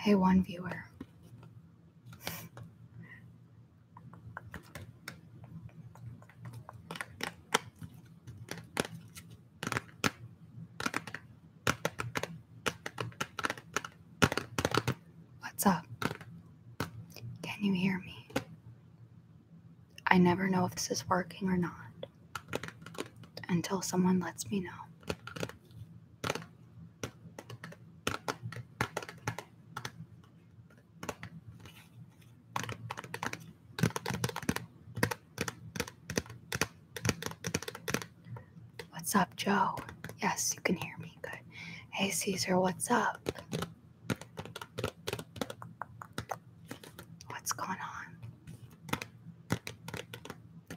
Hey, one viewer. What's up? Can you hear me? I never know if this is working or not until someone lets me know. What's up, Joe? Yes, you can hear me. Good. Hey, Caesar, what's up? What's going on?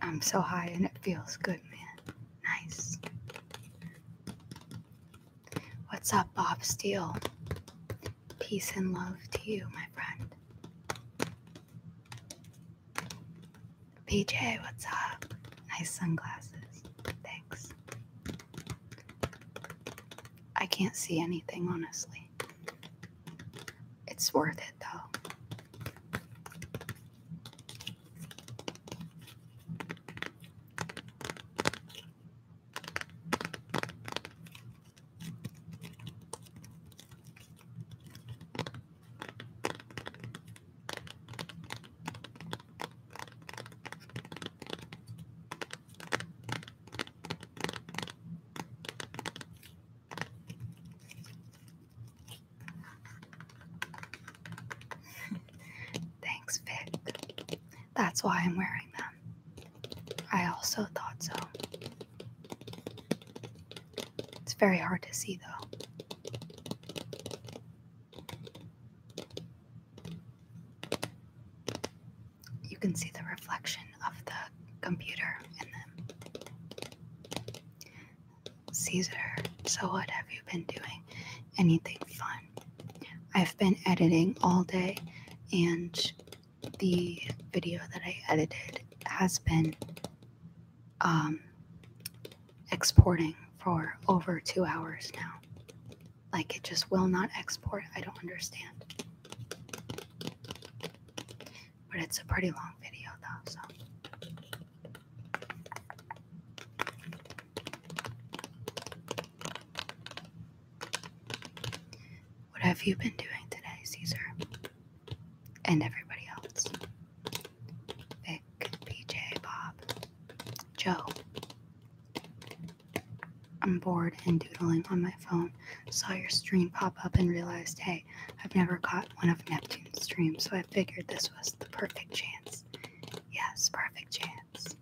I'm so high and it feels good, man. Nice. What's up, Bob Steele? Peace and love to you, my friend. PJ, what's up? Nice sunglasses. Thanks. I can't see anything, honestly. It's worth it, though. Thanks, Vic. That's why I'm wearing them. I also thought so. It's very hard to see, though. You can see the reflection of the computer in them. Caesar, so what have you been doing? Anything fun? I've been editing all day, and the video that I edited has been exporting for over 2 hours now. Like, it just will not export. I don't understand. But it's a pretty long video, though, so. What have you been doing today, Caesar? And everybody else? Vic, PJ, Bob, Joe. I'm bored and doodling on my phone. Saw your stream pop up and realized, hey, I've never caught one of Neptune's streams, so I figured this was the perfect chance. Yes, perfect chance.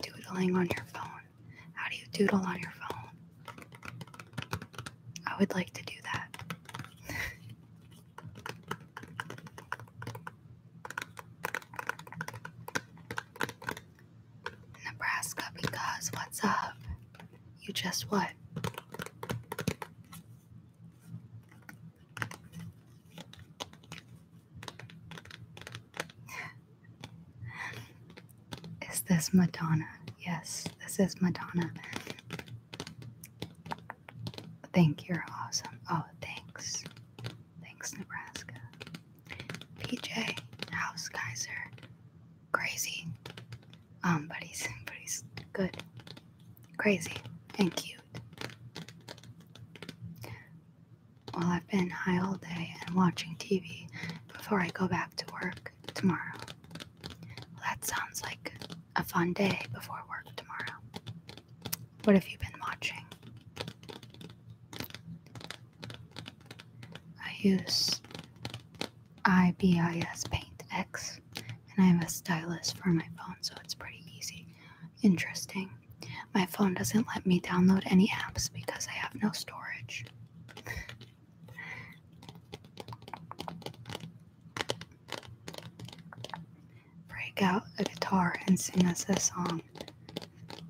Doodling on your phone. How do you doodle on your phone? I would like to do that. Nebraska, because what's up? You just what? Is this Madonna? Yes, this is Madonna. Think you're awesome. Oh, thanks. Thanks, Nebraska. PJ, House Kaiser. Crazy. But he's good. Crazy and cute. Well, I've been high all day and watching TV before I go back to work tomorrow. Well, that sounds like a fun day before work tomorrow. What have you been watching? I use IBIS Paint X, and I have a stylus for my phone, so it's pretty easy. Interesting. My phone doesn't let me download any apps because I have no storage. Break out a guitar and sing us a song.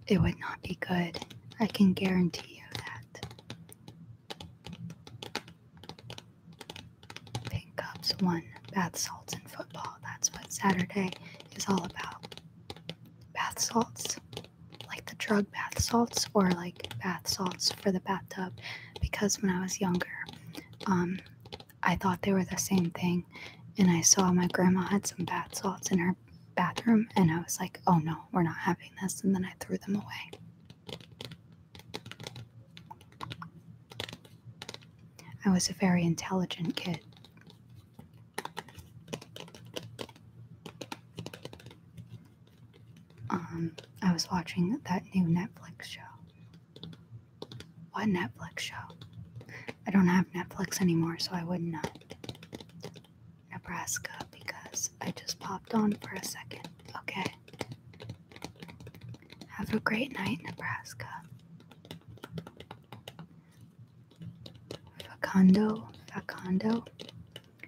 It would not be good. I can guarantee you that. Pink Cups 1, bath salts and football. That's what Saturday is all about. Bath salts. Like the drug bath salts, or like bath salts for the bathtub, because because when I was younger, I thought they were the same thing, and I saw my grandma had some bath salts in her bathroom, and I was like, oh no, we're not having this, and then I threw them away. I was a very intelligent kid. I was watching that new Netflix show. What Netflix show? I don't have Netflix anymore, so I wouldn't know. Nebraska, because I just popped on for a second. Okay. Have a great night, Nebraska. Facundo.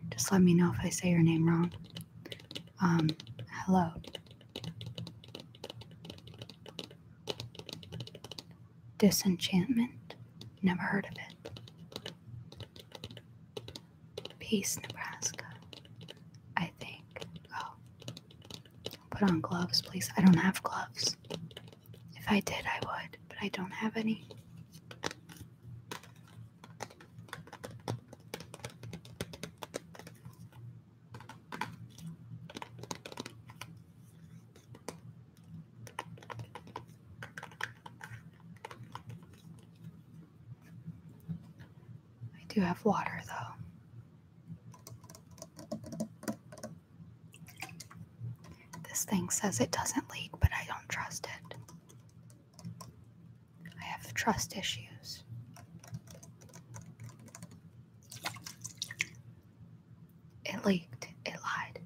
Just let me know if I say your name wrong. Hello. Disenchantment? Never heard of it. Peace, Nebraska. I think. Oh. Put on gloves, please. I don't have gloves. If I did, I would, but I don't have any. I do have water, though. This thing says it doesn't leak, but I don't trust it. I have trust issues. It leaked. It lied.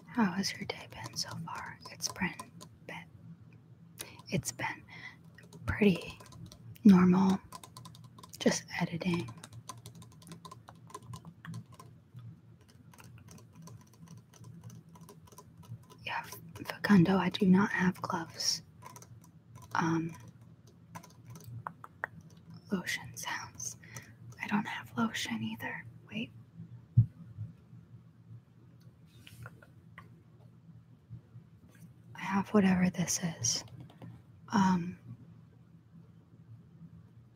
How has your day been so far? It's been pretty normal. Just editing. Yeah, Facundo, I do not have gloves. Lotion sounds. I don't have lotion either. Wait. I have whatever this is.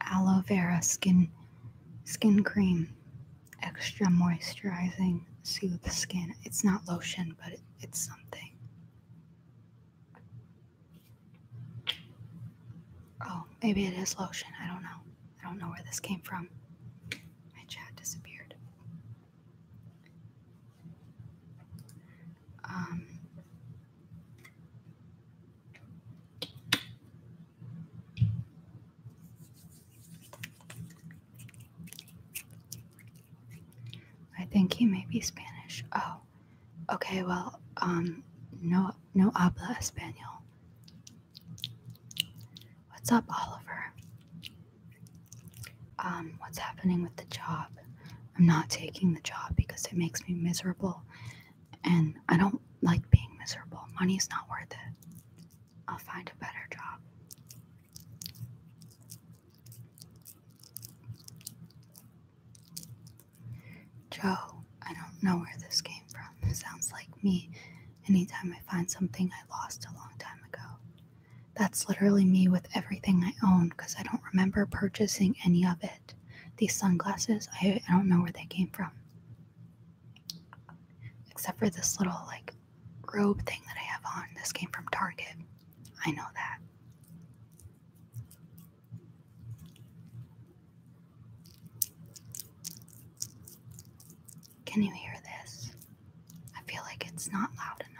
Aloe vera skin cream. Extra moisturizing, soothe skin. It's not lotion, but it's something. Oh, maybe it is lotion. I don't know. I don't know where this came from. My chat disappeared. I think he may be Spanish. Oh, okay. Well, no habla español. What's up, Oliver? What's happening with the job? I'm not taking the job because it makes me miserable, and I don't like being miserable. Money's not worth it. I'll find a better job. Joe, I don't know where this came from. It sounds like me anytime I find something I lost a long time ago. That's literally me with everything I own because I don't remember purchasing any of it. These sunglasses, I don't know where they came from. Except for this little, robe thing that I have on. This came from Target. I know that. Can you hear this? I feel like it's not loud enough.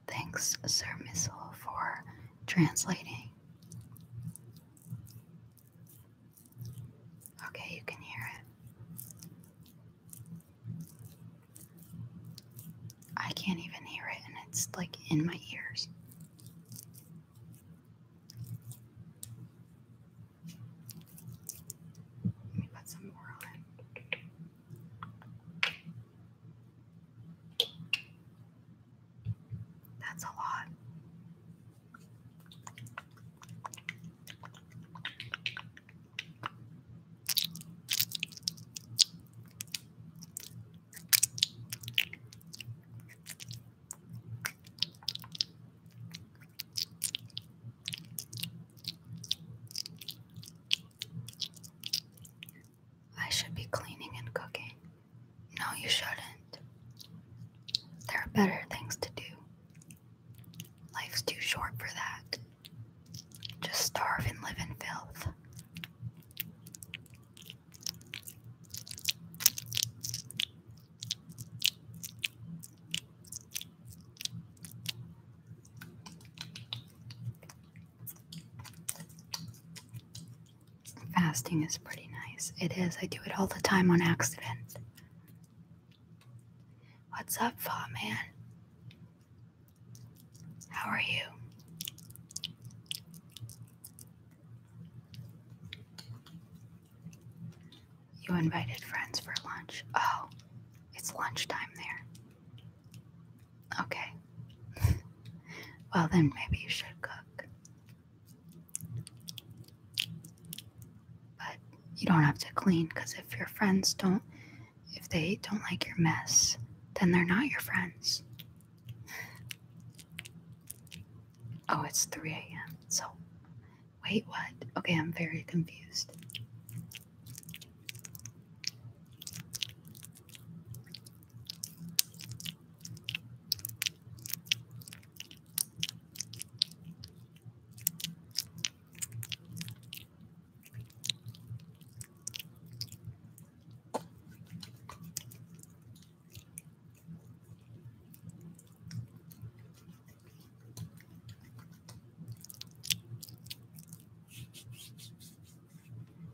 Thanks, Sir Missile, for translating. Okay, you can hear it. I can't even hear like in my ears. Let me put some more on. That's a lot. I should be cleaning and cooking. No, you shouldn't. There are better things to do. Life's too short for that. Just starve and live in filth. Fasting is pretty nice. It is. I do it all the time on accident. What's up, Fa Man? How are you? You invited friends for lunch. Oh, it's lunchtime there. Okay. Well, then maybe you should cook. But you don't have to clean, because if your friends if they don't like your mess, then they're not your friends. Oh, it's 3 a.m. So, wait, what? Okay, I'm very confused.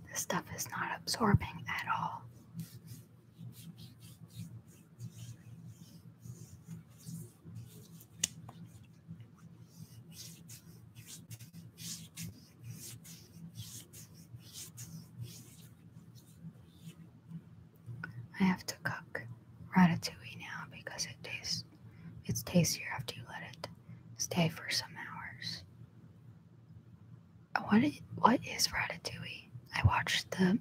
This stuff is not absorbing at all. I have to cook ratatouille now because it's tastier after you let it stay for some hours. What is ratatouille? I watched the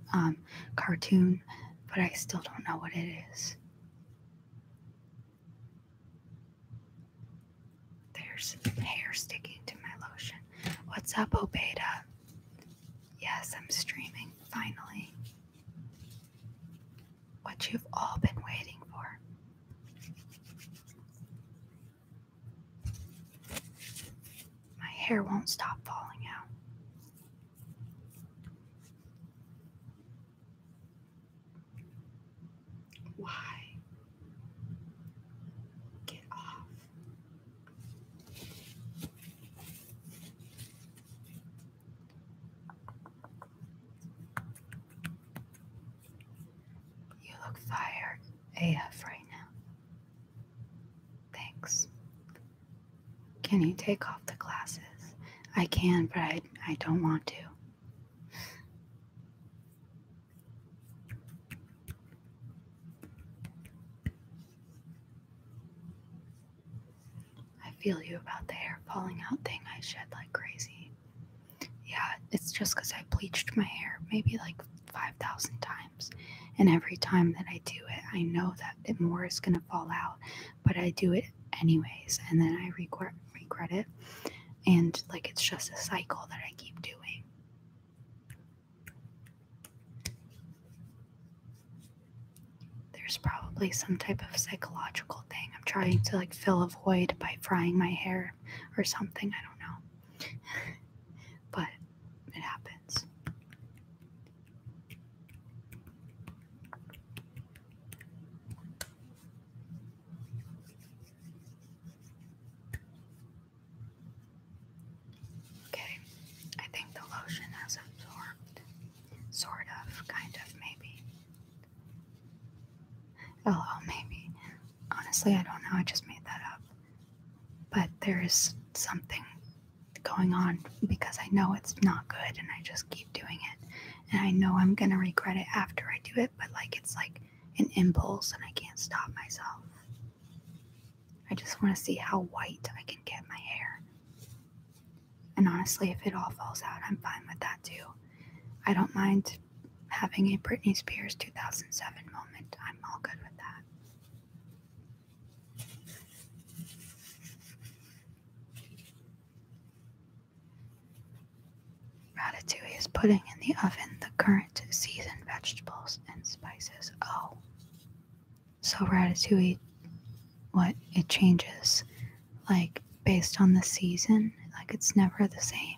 cartoon, but I still don't know what it is. There's hair sticking to my lotion. What's up, Obeda? Yes, I'm streaming, finally. What you've all been waiting for. My hair won't stop falling out. Why? Get off. You look fire AF right now. Thanks. Can you take off the glasses? I can, but I don't want to. I feel you about the hair falling out thing. I shed like crazy. Yeah, it's just because I bleached my hair maybe like 5,000 times. And every time that I do it, I know that more is going to fall out. But I do it anyways. And then I regret it. And like it's just a cycle that I keep doing. There's probably some type of psychological thing. I'm trying to like fill a void by frying my hair or something. I don't know. But it happens. Okay, I think the lotion has absorbed. Sort of, kind of, maybe. Oh, maybe. Honestly, I don't know. I just made that up. But there is something going on because I know it's not good and I just keep doing it. And I know I'm gonna regret it after I do it, but like it's like an impulse and I can't stop myself. I just want to see how white I can get my hair. And honestly, if it all falls out, I'm fine with that too. I don't mind having a Britney Spears 2007 moment. I'm all good with that. Ratatouille is putting in the oven the current season vegetables and spices. Oh. So Ratatouille, it changes, like, based on the season? Like, it's never the same.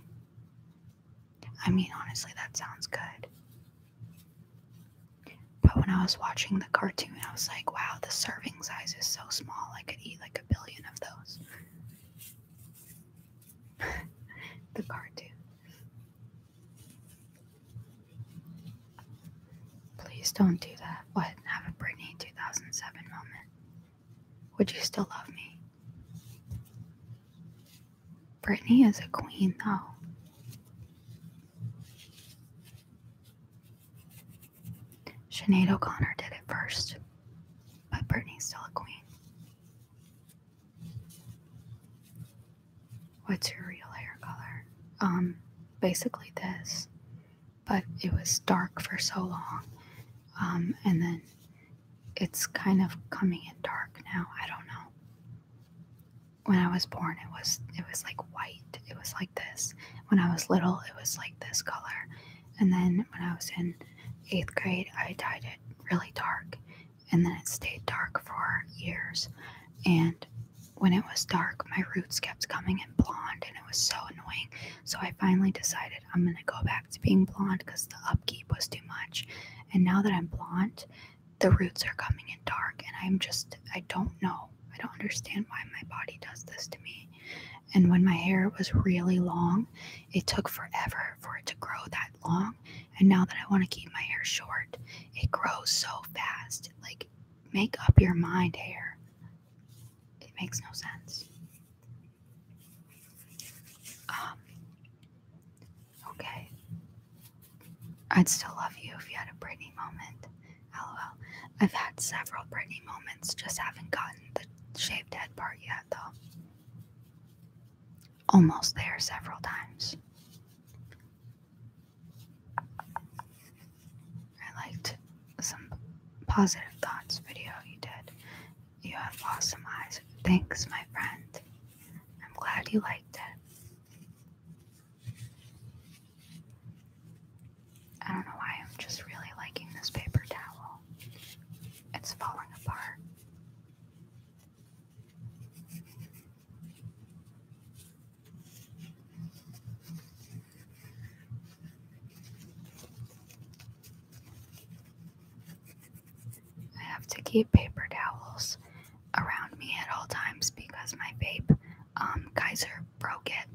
I mean, honestly, that sounds good. But when I was watching the cartoon, I was like, wow, the serving size is so small. I could eat like 1 billion of those. The cartoon. Please don't do that. What? Have a Britney 2007 moment. Would you still love me? Britney is a queen, though. Sinead O'Connor did it first, but Britney's still a queen. What's your real hair color? Basically this, but it was dark for so long, and then it's kind of coming in dark now. I don't know. When I was born, it was like white. It was like this. When I was little, it was like this color, and then when I was in 8th grade, I dyed it really dark, and then it stayed dark for years. And when it was dark, my roots kept coming in blonde, and it was so annoying. So I finally decided I'm gonna go back to being blonde because the upkeep was too much. And now that I'm blonde, the roots are coming in dark, and I don't know. I don't understand why my body does this to me. And when my hair was really long, it took forever for it to grow that long. And now that I want to keep my hair short, it grows so fast. Like, make up your mind, hair. It makes no sense. Okay. I'd still love you if you had a Britney moment. LOL. I've had several Britney moments, just haven't gotten the shaved head part yet, though. Almost there several times. I liked some positive thoughts video you did. You have awesome eyes. Thanks, my friend. I'm glad you liked it. I don't know why I'm just really liking this paper towel. It's falling apart. I have to keep paper towels around me at all times because my vape, Kaiser broke it.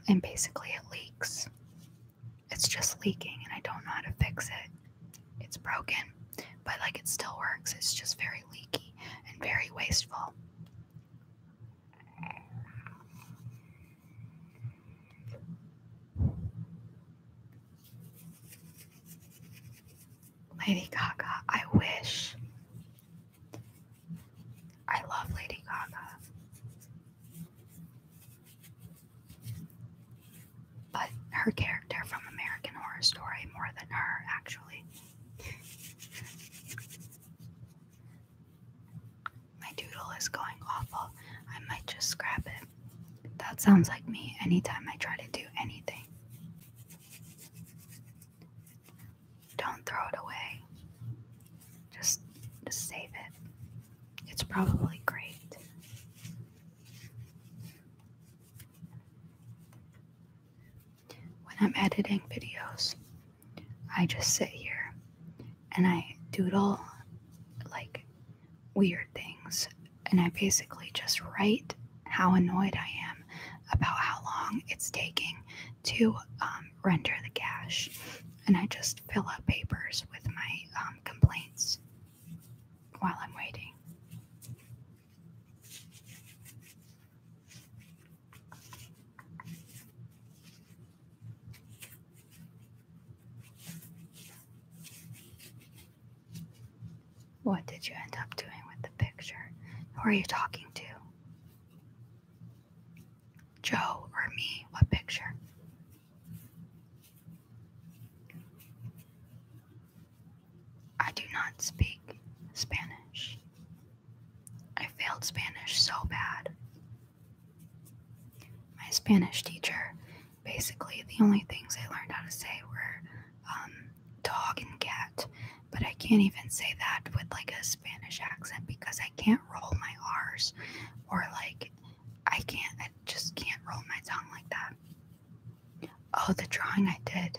And basically it leaks. It's just leaking and I don't know how to fix it. It's broken, but like it still works. It's just very leaky and very wasteful. Lady Gaga, I wish. I love Lady Gaga. But her character from American Horror Story more than her, actually. My doodle is going awful. I might just scrap it. That sounds like me anytime I try to do anything. Don't throw it away. Just save it. It's probably great. When I'm editing videos, I just sit here and I doodle like weird things, and I basically just write how annoyed I am about how long it's taking to render the cache, and I just fill up papers with my complaints while I'm waiting. What did you end up doing with the picture? Who are you talking to? Joe or me? What picture? I do not speak Spanish. I failed Spanish so bad. My Spanish teacher, basically the only things I learned how to say were dog and cat, but I can't even say that with like a Spanish accent because I can't roll my R's, or like I just can't roll my tongue like that. Oh, the drawing I did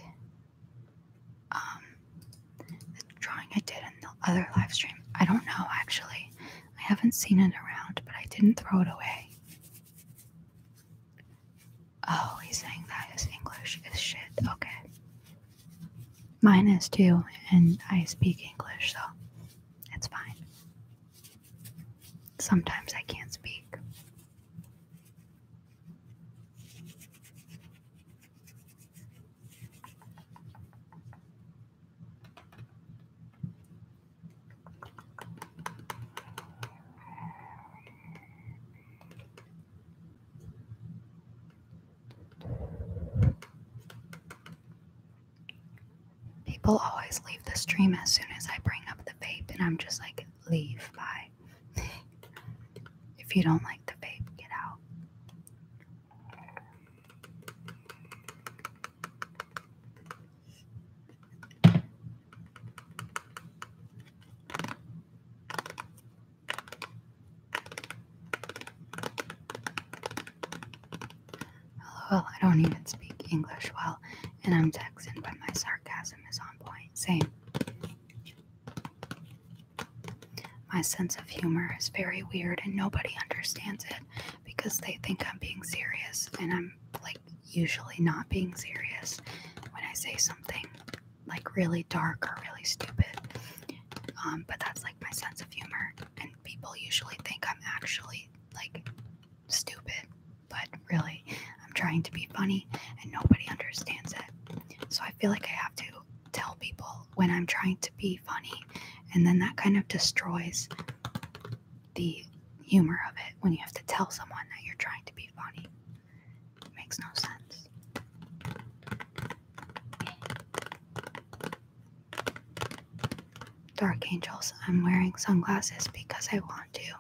in the other live stream, I don't know actually. I haven't seen it around, but I didn't throw it away. Oh, he's saying that his English is shit. Okay. Mine is too, and I speak English, so it's fine. Sometimes I can't speak. People always leave the stream as soon as I bring up the vape, and I'm just like, leave, bye. If you don't like the vape, get out. Well, I don't even speak English well, and I'm Texan, but my sarcasm is on point. Same. My sense of humor is very weird, and nobody understands it because they think I'm being serious, and I'm like usually not being serious when I say something like really dark or really stupid. But that's like my sense of humor, and people usually think I'm actually like stupid, but really I'm trying to be funny, and nobody understands it. So I feel like I have to tell people when I'm trying to be funny, and then that kind of destroys the humor of it when you have to tell someone that you're trying to be funny. It makes no sense. Dark Angels, I'm wearing sunglasses because I want to.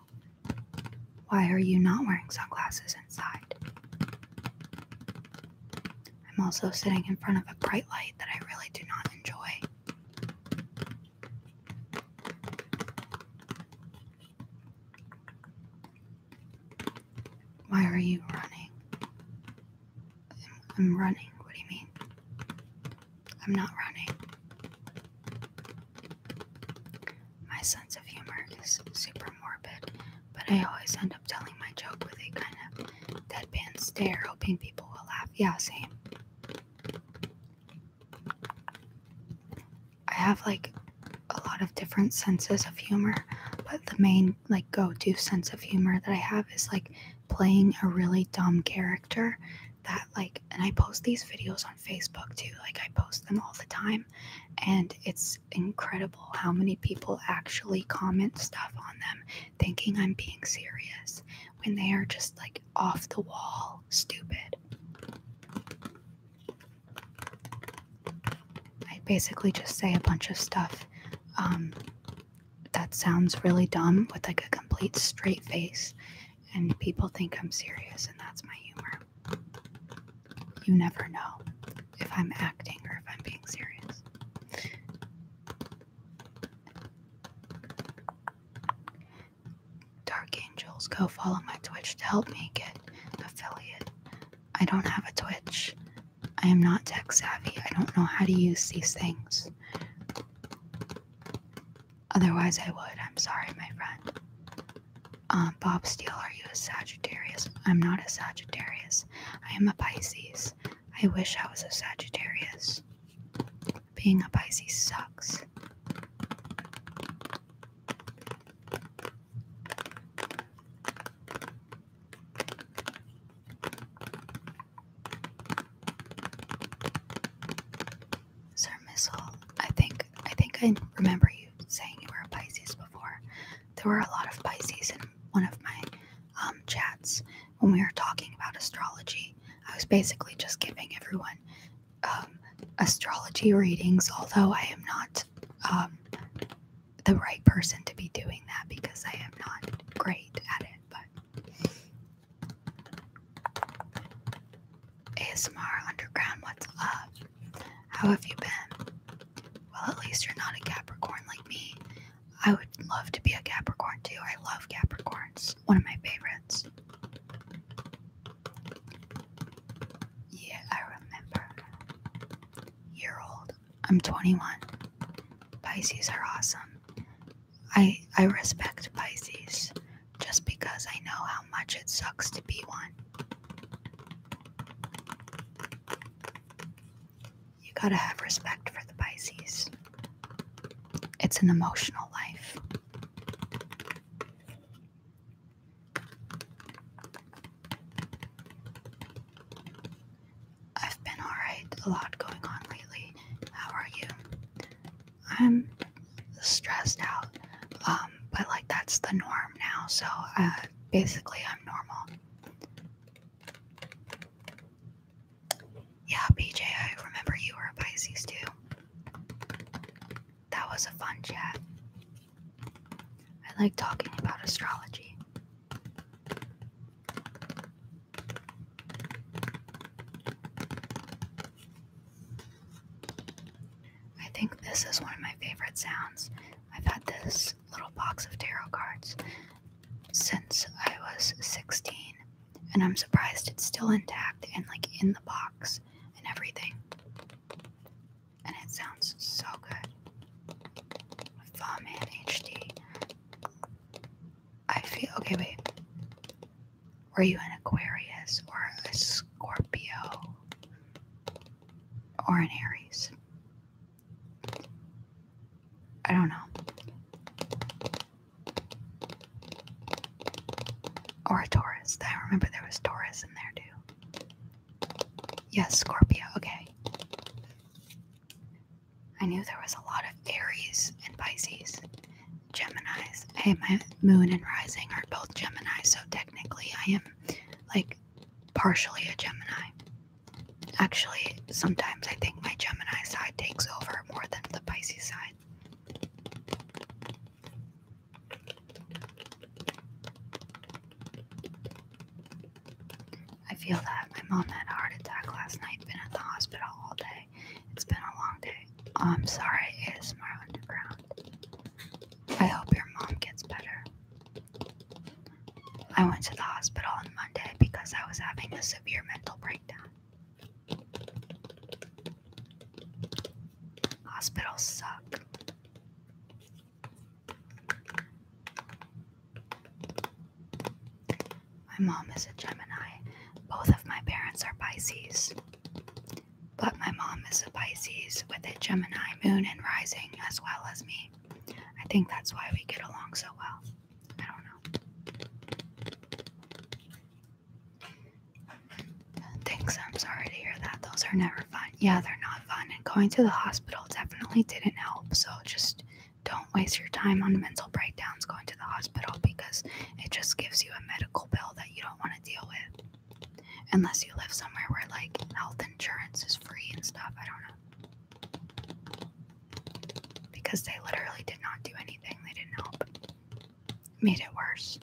Why are you not wearing sunglasses inside? I'm also sitting in front of a bright light that I really do not enjoy. Why are you running? I'm running. What do you mean? I'm not running. My sense of humor is super morbid, but I always end up telling my joke with a kind of deadpan stare, hoping people will laugh. Yeah, same. I have like a lot of different senses of humor, but the main like go-to sense of humor that I have is like playing a really dumb character that like, and I post these videos on Facebook too, like I post them all the time, and it's incredible how many people actually comment stuff on them thinking I'm being serious when they are just like off the wall stupid. I basically just say a bunch of stuff that sounds really dumb with like a complete straight face, and people think I'm serious, and that's my humor. You never know if I'm acting or if I'm being serious. Dark Angels, go follow my Twitch to help me get affiliate. I don't have a Twitch. I am not tech savvy. I don't know how to use these things. Otherwise I would. I'm sorry, my friend. Bob Steele, are you a Sagittarius? I'm not a Sagittarius. I am a Pisces. I wish I was a Sagittarius. Being a Pisces sucks. Sir Missile, I think I remember you saying you were a Pisces before. there were a lot of Pisces in one of my chats when we were talking about astrology. I was basically just giving everyone astrology readings, although I am not the right person to be doing that because I am not great at it. But ASMR Underground, what's up? How have you been? Well, at least you're not a Capricorn like me. I would love to be a Capricorn too. I love Capricorns. One of my favorites. Yeah, I remember. Year old. I'm 21. Pisces are awesome. I respect Pisces just because I know how much it sucks to be one. You gotta have respect for the Pisces. It's an emotional life. I've been alright. A lot going on lately. How are you? I'm stressed out. But like that's the norm now, so basically I'm normal. Yeah, BJ, I remember you were a Pisces too. That was a fun chat. I like talking about astrology. I think this is one of my favorite sounds. I've had this little box of tarot cards since I was 16, and I'm surprised it's still intact and like in the box and everything. And it sounds so good. Faman HD. I feel okay. Wait, were you an Aquarius or a Scorpio or an Aries? I don't know. Or a Taurus. I remember there was Taurus in there too. Yes, Scorpio. Okay. I knew there was a lot of Aries and Pisces. Geminis. Hey, my moon and rising are both Gemini, so technically I am like partially a Gemini. Actually, sometimes I think my Gemini side takes over more than the Pisces side. I feel that. My mom had a heart attack last night, been at the hospital all day. It's been a long day. I'm sorry, ASMR Underground. I hope your mom gets better. I went to the hospital on Monday because I was having a severe mental breakdown. Hospitals suck. My mom is a Gemini. Both of my parents are Pisces. But my mom is a Pisces with a Gemini moon and rising as well as me. I think that's why we get along so well. I don't know. Thanks, I'm sorry to hear that. Those are never fun. Yeah, they're not fun. And going to the hospital definitely didn't help. So just don't waste your time on mental breakdowns going to the hospital because it just gives you a medical bill that you don't want to deal with. Unless you live somewhere where like health insurance is free and stuff. I don't know. Because they literally did not do anything. They didn't help. Made it worse.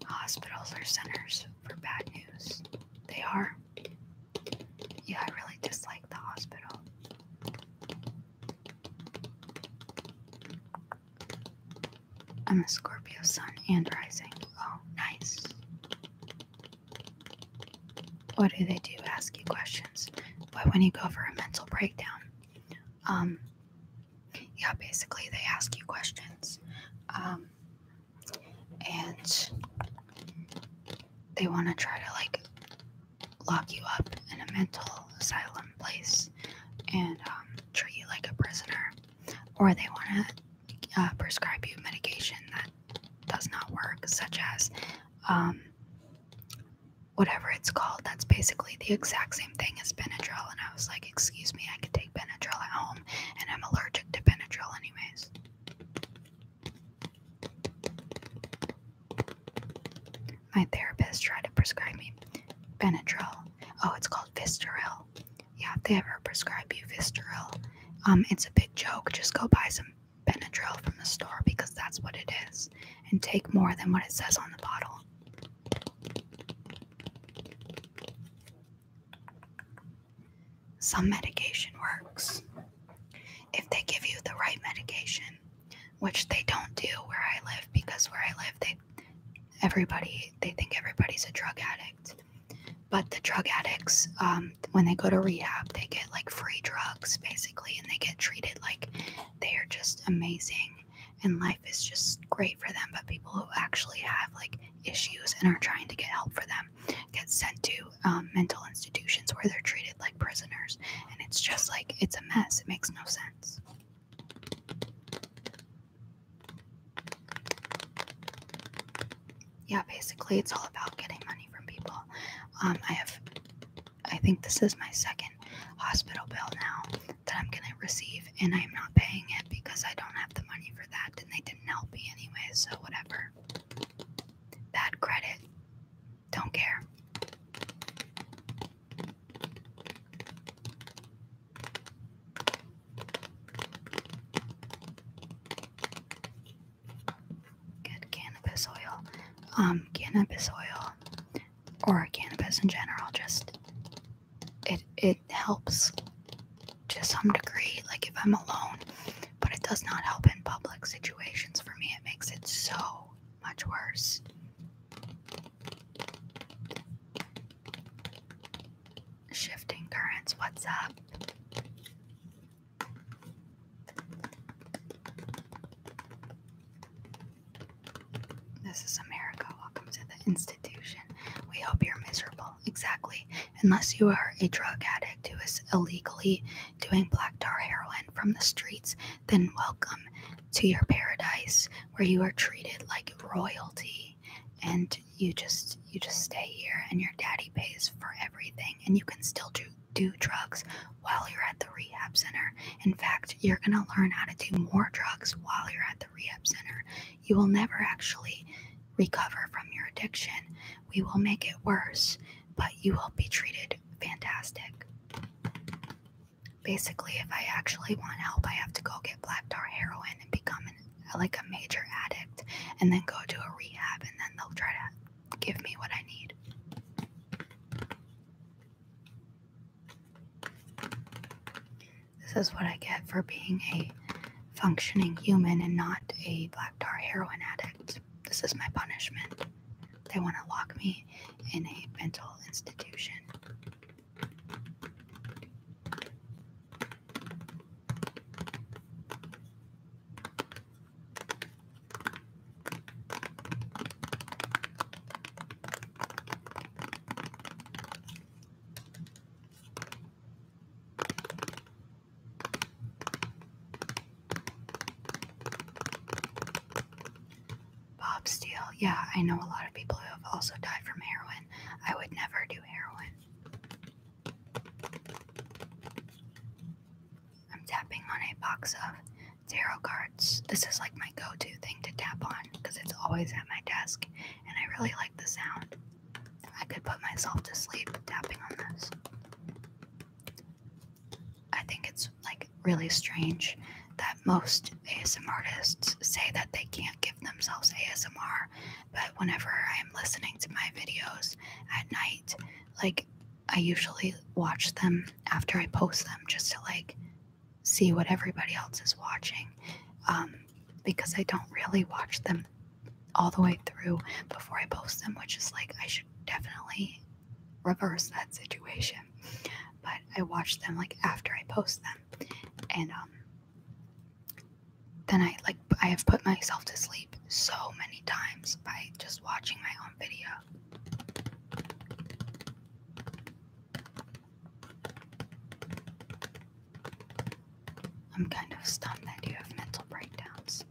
Hospitals are centers for bad news. They are. Yeah, I really dislike the hospital. I'm a Scorpio sun and rising. Oh, nice. What do they do? Ask you questions. But when you go for a mental breakdown, yeah, basically they ask you questions. And they want to try to like lock you up in a mental asylum place and treat you like a prisoner. Or they want to prescribe you medication that does not work, such as whatever it's called. That's basically the exact same thing as Benadryl. And I was like, excuse me, I could take Benadryl at home, and I'm allergic to Benadryl anyways. My therapist tried to prescribe me Benadryl. Oh, it's called Vistaril. Yeah, if they ever prescribe you Vistaril, it's a big joke. Just go buy some Benadryl from the store because that's what it is, and take more than what it says on the bottle. Some medication works if they give you the right medication, which they don't do where I live, because where I live they think everybody's a drug addict. But the drug addicts, when they go to rehab, they get like free drugs basically, and they get treated like they are just amazing and life is just great for them. But people who actually have like issues and are trying to get help for them get sent to mental institutions where they're treated like prisoners, and it's just like, it's a mess. It makes no sense. Yeah, basically it's all about getting money from people. I think this is my second hospital bill now that I'm gonna receive, and I'm not paying it because I don't have the money for that, and they didn't help me anyway, so whatever. Bad credit. Don't care. Get cannabis oil. Cannabis oil, or cannabis in general, just it helps to some degree, like if I'm alone, but it does not help in public situations. For me, it makes it so much worse. Shifting currents, what's up? This is America. Welcome to the institution. We hope you're miserable. Exactly. Unless you are a drug addict who is illegally doing black tar heroin from the streets, then welcome to your paradise where you are treated like royalty, and you just stay here and your daddy pays for everything, and you can still do drugs while you're at the rehab center. In fact, you're going to learn how to do more drugs while you're at the rehab center. You will never actually recover from your addiction. We will make it worse, but you will be treated fantastic. Basically, if I actually want help, I have to go get black tar heroin and become like a major addict, and then go to a rehab, and then they'll try to give me what I need. This is what I get for being a functioning human and not a black tar heroin addict. This is my punishment. They want to lock me in a mental institution. Bob Steele. Yeah, I know a lot of people who have also died from heroin. I would never do heroin. I'm tapping on a box of tarot cards. This is like my go-to thing to tap on because it's always at my desk, and I really like the sound. I could put myself to sleep tapping on this. I think it's like really strange that most ASMR artists say that they can't give themselves ASMR, but whenever I am listening to my videos at night, like I usually watch them after I post them just to like see what everybody else is watching, because I don't really watch them all the way through before I post them, which is like, I should definitely reverse that situation. But I watch them like after I post them, and then I have put myself to sleep so many times by just watching my own video. I'm kind of stunned that you have mental breakdowns.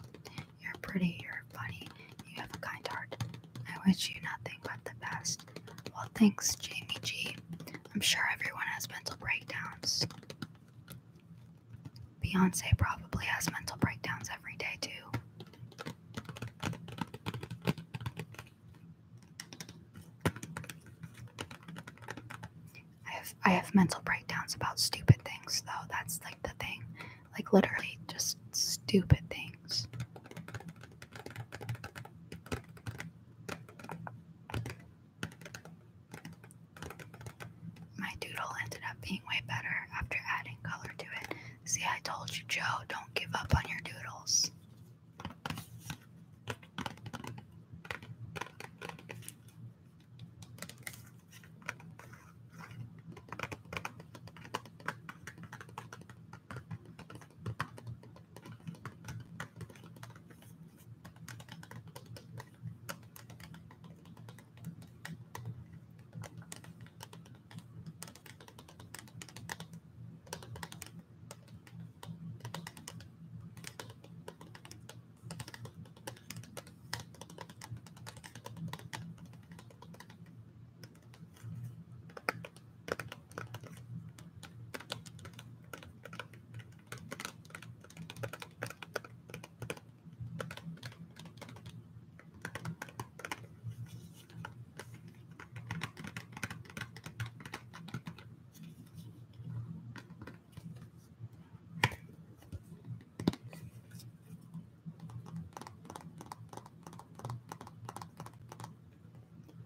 You're pretty, you're funny, you have a kind heart. I wish you nothing but the best. Well, thanks, Jamie G. I'm sure everyone has mental breakdowns. Beyonce probably has mental breakdowns every day too. I have mental breakdowns about stupid things though. That's like the thing. Like literally just stupid things. My doodle ended up being way better after adding color to it. See, I told you, Joe, don't give up on your doodles.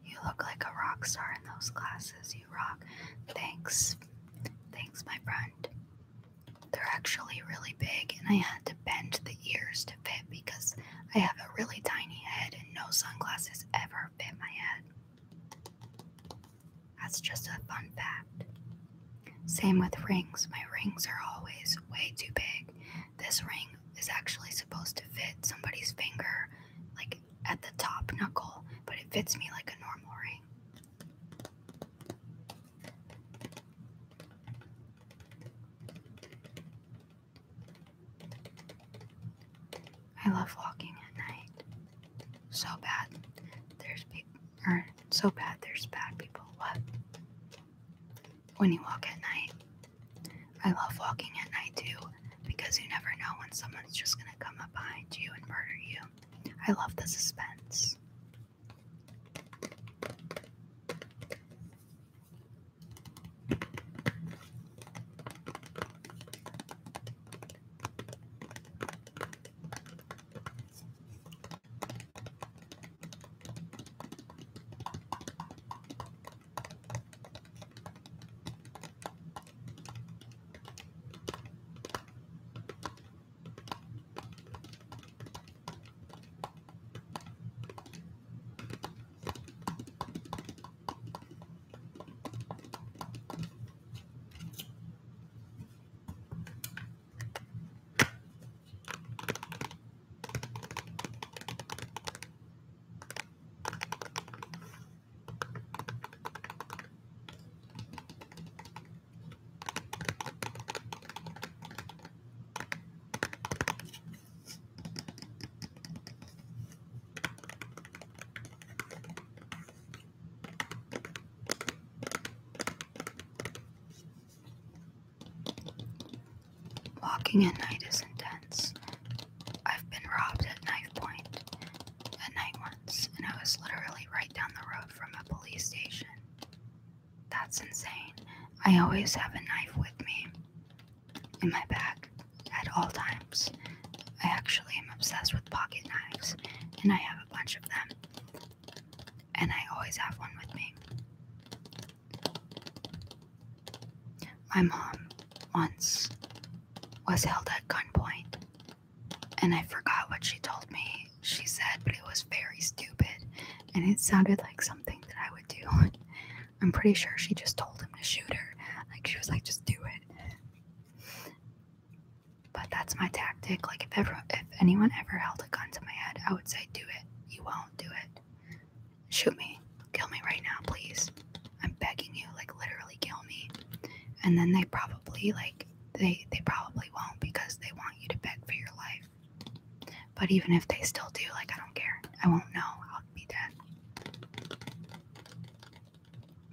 You look like a rock star in those glasses. You rock. Thanks. Thanks, my friend. They're actually really big, and I had to bend the ears to fit because I have a really tiny head and no sunglasses ever fit my head. That's just a fun fact. Same with rings. My rings are always way too big. This ring is actually supposed to fit somebody's finger, like at the top knuckle, but it fits me like a normal ring. I love walking at night. So bad. There's bad people. What? When you walk at night. I love walking at night too, because you never know when someone's just gonna come up behind you and murder you. I love the suspense. Walking at night is intense. I've been robbed at knife point at night once, and I was literally right down the road from a police station. That's insane. I always have a knife with me in my bag at all times. I actually am obsessed with pocket knives, and I have a bunch of them, and I always have one with me. My mom once was held at gunpoint, and I forgot what she told me she said, but it was very stupid, and it sounded like something that I would do. I'm pretty sure she just told him to shoot her. Like, she was like, just do it. But that's my tactic. Like, if anyone ever held a gun to my head, I would say, do it. You won't do it. Shoot me. Kill me right now, please. I'm begging you, like, literally kill me. And then they probably, like, they probably won't, because they want you to beg for your life. But even if they still do, like, I don't care. I won't know. I'll be dead.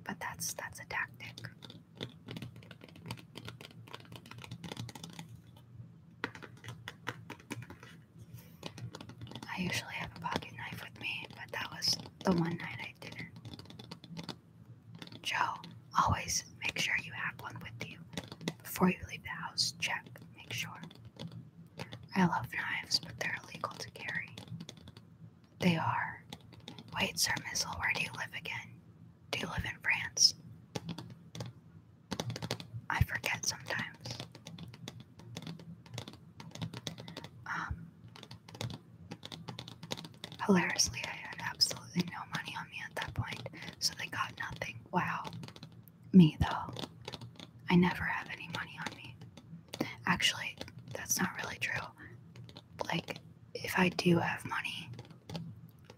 But that's a tactic. The one night I didn't. Joe, always make sure you have one with you. Before you leave the house, check. Make sure. I love knives, but they're illegal to carry. They are. Wait, Sir Missile, where do you live again? Do you live in France? I forget sometimes. Hilariously, I had absolutely no money on me at that point, so they got nothing. Wow. Me, though. I never have any money on me. Actually, that's not really true. Like, if I do have money,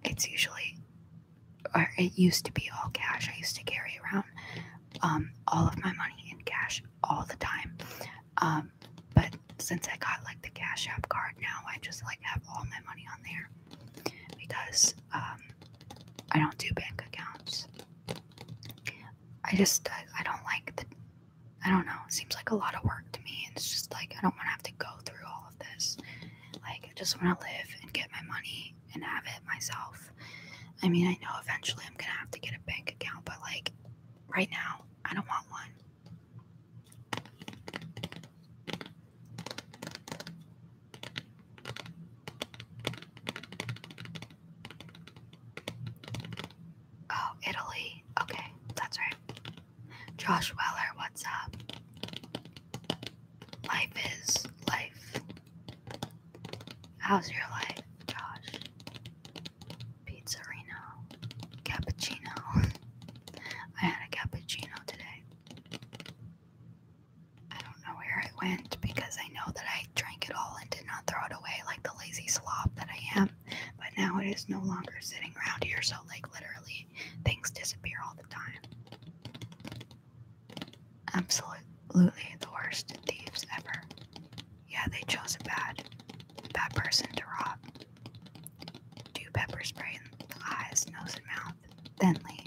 it's usually, or it used to be all cash. I used to carry around all of my money in cash all the time. But since I got like the Cash App card now, I just like have all my money on there because I don't do bank accounts. I don't like I don't know, it seems like a lot of work to me, and it's just like I don't want to have to go through all of this. Like, I just want to live and get my money and have it myself. I mean, I know eventually I'm gonna have to get a bank account, but like right now, I don't want one. Oh, Italy. Okay, that's right. Josh Weller, what's up? Life is life. How's your life, Josh? Pizzerino. Cappuccino. I had a cappuccino today. I don't know where it went because I know that I drank it all and did not throw it away like the lazy slob that I am. But now it is no longer sitting around here, so like literally things disappear all the time. Absolutely the worst thieves ever. Yeah, they chose a bad person to rob. Do pepper spray in the eyes, nose, and mouth, then leave.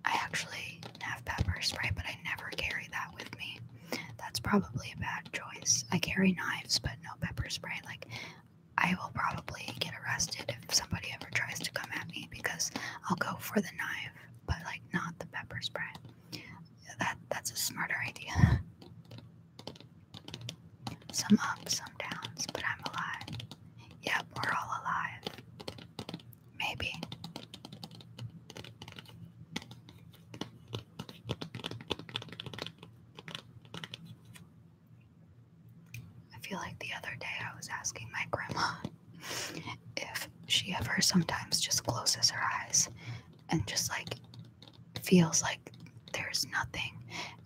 I actually have pepper spray, but I never carry that with me. That's probably a bad choice. I carry knives, but no pepper spray. Like, I will probably get arrested if somebody ever tries to come at me because I'll go for the knife, but like not the pepper spray. That's a smarter idea. Some ups, some downs, but I'm alive. Yep, we're all alive. Maybe. I feel like the other day I was asking my grandma if she ever sometimes just closes her eyes and just like feels like there's nothing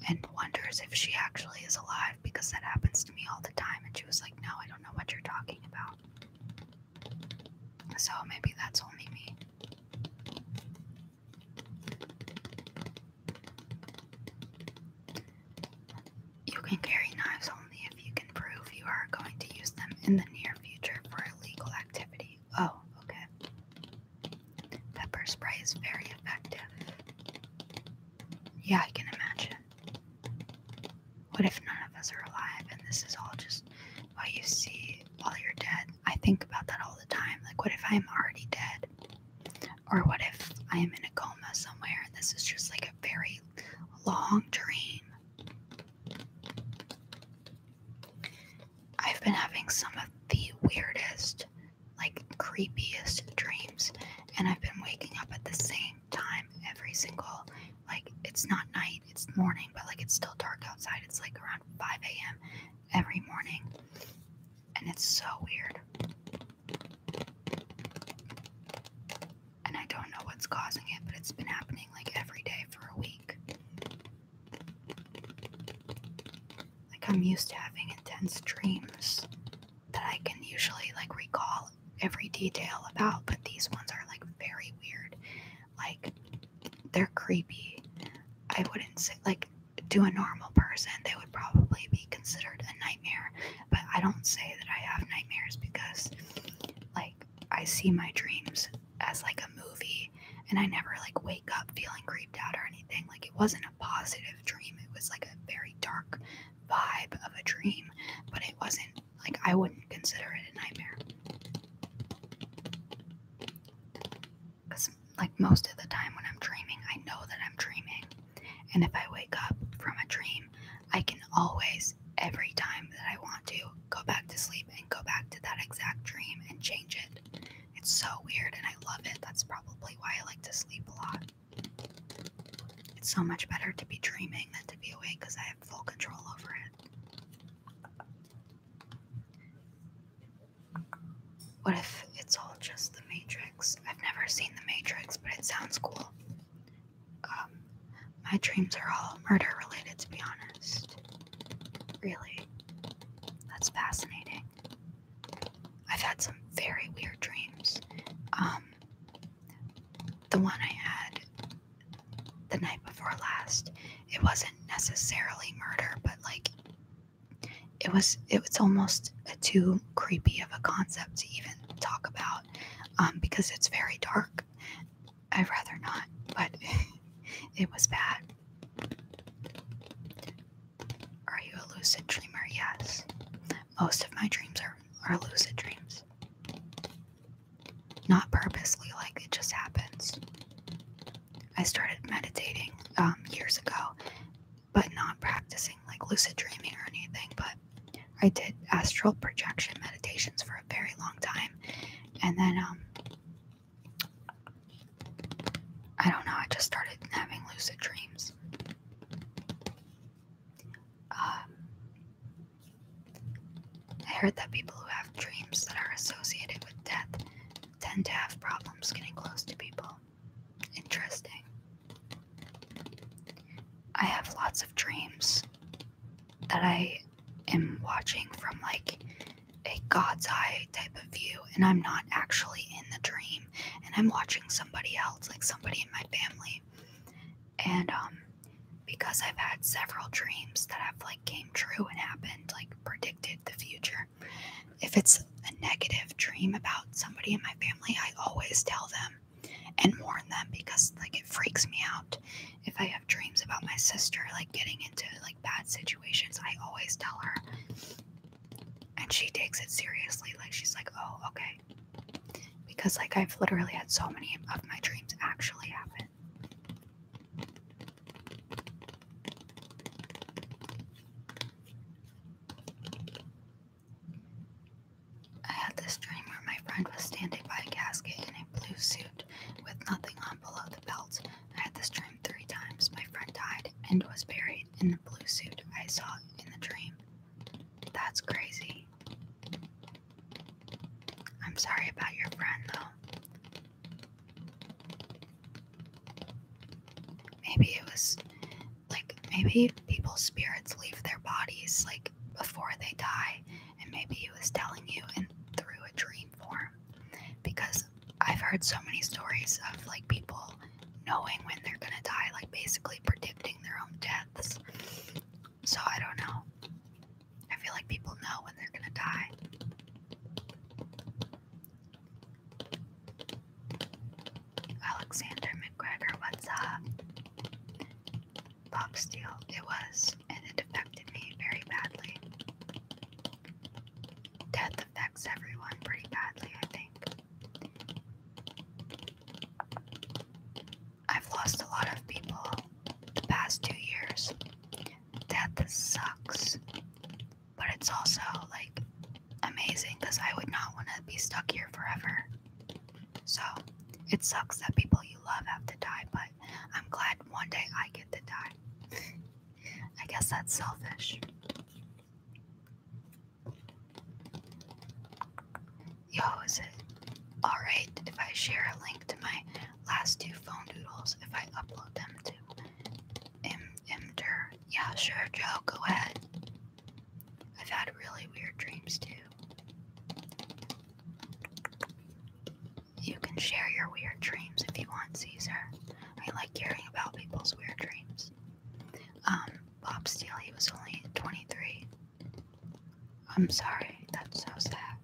and wonders if she actually is alive, because that happens to me all the time. And she was like, no, I don't know what you're talking about. So maybe that's only me. You can carry knives only if you can prove you are going to use them in the near future for illegal activity. Oh, okay. Pepper spray is very effective. Yeah, I can imagine. What if none of us are alive and this is all just what you see while you're dead? I think about that all the time. Like, what if I am already dead? Or what if I am in a coma somewhere and this is just like a very long dream? I've been having some of the weirdest, like creepiest dreams, and I've been waking up at the same time every single, like, it's not night, it's morning, but like it's still dark outside. It's like around 5 a.m. every morning, and it's so weird. And I don't know what's causing it, but it's been happening like every day for a week. Like, I'm used to having intense dreams that I can usually like recall every detail about, but these ones are like very weird. Like, they're creepy. I wouldn't say, like, to a normal person they would probably be considered a nightmare, but I don't say that I have nightmares because like I see my dreams as like a movie, and I never like wake up feeling creeped out or anything. Like, it wasn't a positive dream, it was like a very dark vibe of a dream, but it wasn't like, I wouldn't consider it a nightmare. Because, like, most of the time when I'm dreaming, I know that I'm dreaming. And if I wake up from a dream, I can always, every time that I want to, go back to sleep and go back to that exact dream and change it. It's so weird and I love it. That's probably why I like to sleep a lot. It's so much better to be dreaming than to be awake because I have full control over it. What if it's all just The Matrix? I've never seen The Matrix, but it sounds cool. My dreams are all murder related, to be honest. Really. That's fascinating. I've had some very weird dreams. The one I had the night before last, it wasn't necessarily murder, but like it was almost too creepy of a concept to even talk about, because it's very dark. I'd rather not, but it was bad. Are you a lucid dreamer? Yes. Most of my dreams are lucid dreams. Not purposely, like it just happens. I started meditating years ago, but not practicing like lucid dreaming or anything, but I did astral projection meditations for a very long time. And then, I don't know, I just started having lucid dreams. I heard that people who have dreams that are associated with death tend to have problems getting close to people. Interesting. I have lots of dreams that I am watching from like a God's eye type of view, and I'm not actually in the dream, and I'm watching somebody else, like somebody in my family. And because I've had several dreams that have like came true and happened, like predicted the future. If it's a negative dream about somebody in my family, I always tell them and warn them because like it freaks me out. If I have dreams about my sister like getting into like bad situations, I always tell her. And she takes it seriously. Like she's like, "Oh, okay." Because like I've literally had so many of my dreams actually happen. I had this dream where my friend was standing by a casket in a blue suit with nothing on below the belt. I had this dream 3 times. My friend died and was buried in the blue suit I saw in the dream. That's crazy. I'm sorry about your friend, though. Maybe it was, like, maybe people's spirits leave their bodies, like, before they die, and maybe he was telling you through a dream form. Because I've heard so many stories of, like, people knowing when they're gonna die, like, basically predicting their own deaths. So I don't know. I feel like people know when they're gonna die. Alexander McGregor, what's up? Bob Steele, it was, and it affected me very badly. Death affects everyone pretty badly, I think. I've lost a lot of people the past 2 years. Death sucks, but it's also, like, amazing because I would not want to be stuck here forever. So, it sucks that people you love have to die, but I'm glad one day I get to die. I guess that's selfish. Yo, is it alright if I share a link to my last 2 phone doodles if I upload them to Imgur? Yeah, sure, Joe, go ahead. I've had really weird dreams too. You can share your weird dreams if you want, Caesar. I like hearing about people's weird dreams. Bob Steele, he was only 23. I'm sorry, that's so sad.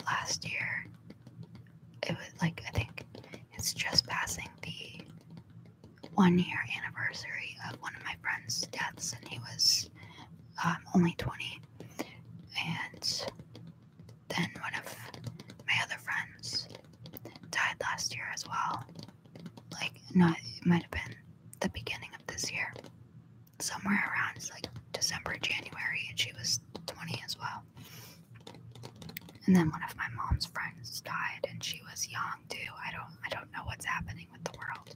Last year, it was like, I think it's just passing the 1-year anniversary of one of my friend's deaths, and he was only 20. And then one of my other friends as well. Like, no, it might have been the beginning of this year. Somewhere around like December, January, and she was 20 as well. And then one of my mom's friends died, and she was young too. I don't know what's happening with the world.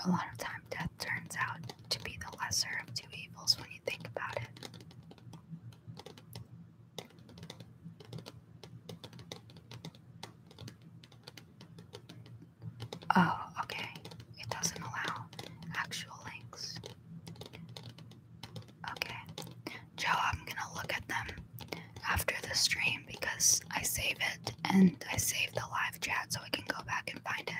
A lot of time, death turns out to be the lesser of two evils when you think about it. Oh, okay. It doesn't allow actual links. Okay. Joe, I'm gonna look at them after the stream because I save it and I save the live chat so I can go back and find it.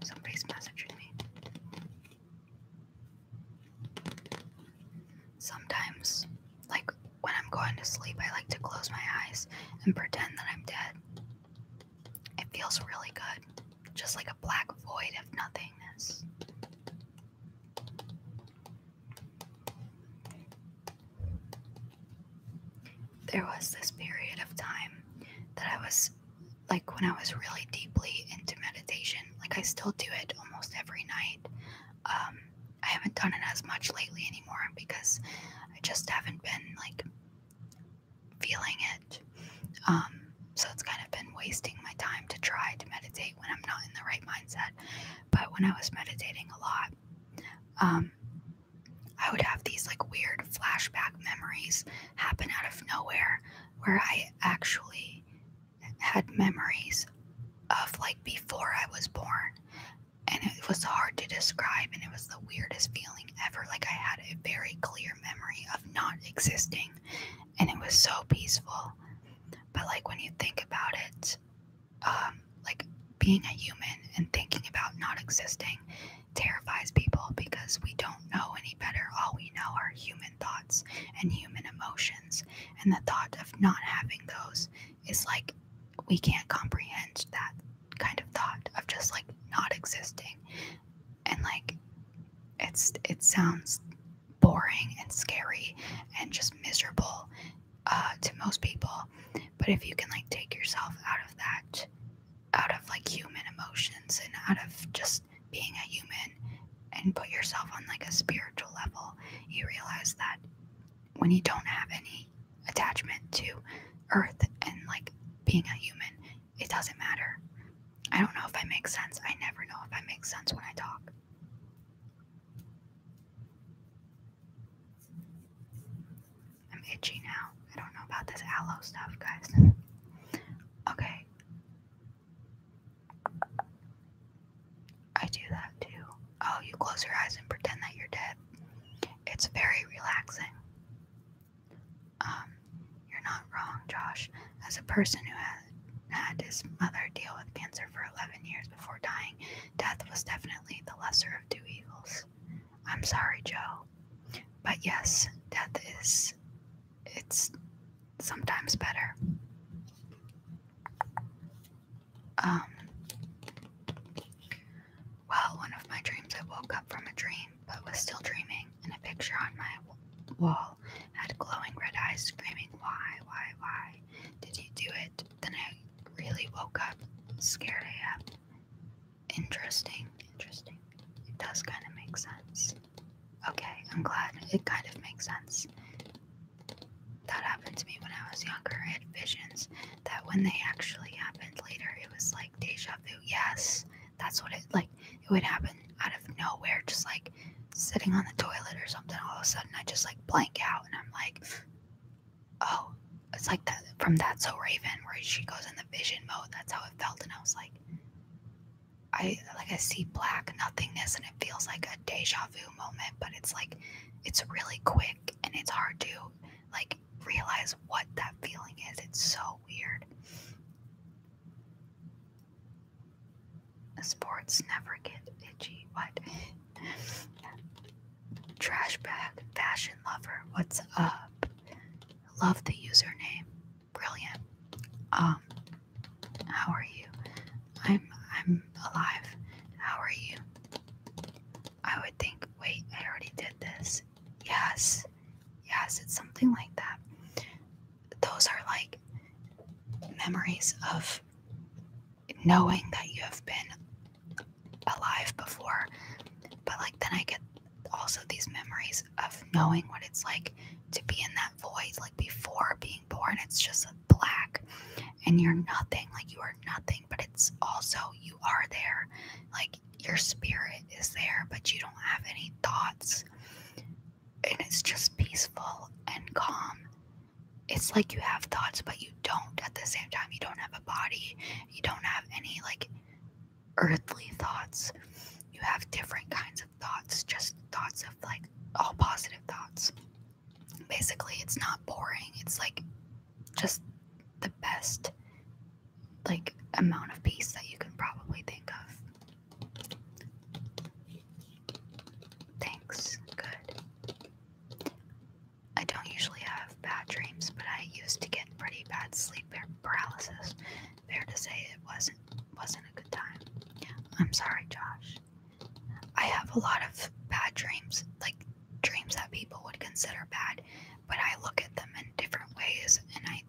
Somebody's messaging me. Sometimes, like when I'm going to sleep, I like to close my eyes and pretend that I'm dead. It feels really good. Just like a black void of nothingness. There was this period of time that I was, like when I was really deeply into meditation, like I still do it almost every night. I haven't done it as much lately anymore because I just haven't been like feeling it. So it's kind of been wasting my time to try to meditate when I'm not in the right mindset. But when I was meditating a lot, I would have these like weird flashback memories happen out of nowhere where I actually had memories of like before I was born. And it was hard to describe, and it was the weirdest feeling ever. Like I had a very clear memory of not existing, and it was so peaceful. But like when you think about it, like being a human and thinking about not existing terrifies people because we don't know any better. All we know are human thoughts and human emotions, and the thought of not having those is like we can't comprehend that kind of thought of just like not existing. And like it sounds boring and scary and just miserable to most people, but if you can like take yourself out of that, out of like human emotions and out of just being a human and put yourself on like a spiritual level, you realize that when you don't have any attachment to earth and like being a human, it doesn't matter. I don't know if I make sense. I never know if I make sense when I talk. I'm itchy now. I don't know about this aloe stuff, guys. Okay. I do that too. Oh, you close your eyes and pretend that you're dead. It's very relaxing. You're not wrong, Josh. As a person who had his mother deal with cancer for 11 years before dying, death was definitely the lesser of two evils. I'm sorry, Joe. But yes, death it's sometimes better. Well, one of my dreams, I woke up from a dream, but was still dreaming, and a picture on my wall had glowing red eyes screaming, why did you do it? Then I really woke up, scared AF. Interesting. It does kind of make sense. Okay, I'm glad it kind of makes sense. That happened to me when I was younger. I had visions that when they actually happened later, it was like deja vu. Yes, that's what it would happen out of nowhere, just like sitting on the toilet or something. All of a sudden, I just like blank out, and I'm like, oh, it's like that from That's So Raven, where she goes in the vision mode. That's how it felt, and I was like, I see black nothingness, and it feels like a deja vu moment, but it's like it's really quick, and it's hard to like realize what that feeling is. It's so weird. Sports never get itchy. What? Trash bag fashion lover. What's up? Love the username. Brilliant. How are you? I'm alive. How are you? Yes, it's something like that. Those are like memories of knowing that you have been alive before. But like then I get also these memories of knowing what it's like to be in that void, like before being born. It's just black and you're nothing, like you are nothing, but it's also you are there. Like your spirit is there, but you don't have any thoughts. And it's just peaceful and calm. It's like you have thoughts, but you don't at the same time. You don't have a body. You don't have any like earthly thoughts. You have different kinds of thoughts, just thoughts of like all positive thoughts. Basically, it's not boring. It's like just the best like amount of peace that you can probably think of. Thanks. Good. I don't usually have bad dreams, but I used to get pretty bad sleep paralysis. Fair to say it wasn't a good time. I'm sorry, Josh. I have a lot of bad dreams, like dreams that people would consider bad, but I look at them in different ways, and I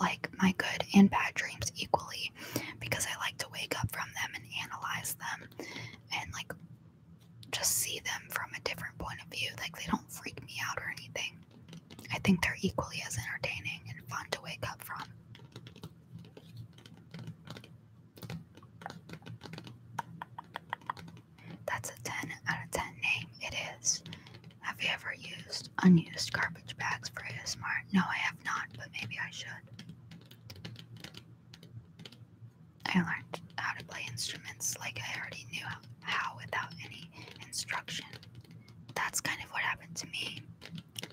like my good and bad dreams equally because I like to wake up from them and analyze them and like just see them from a different point of view. Like they don't freak me out or anything. I think they're equally as entertaining and fun to wake up from. That's a 10 out of 10 name. It is. Have you ever used unused garbage bags for ASMR? No, I have not, but maybe I should. I learned how to play instruments like I already knew how without any instruction. That's kind of what happened to me,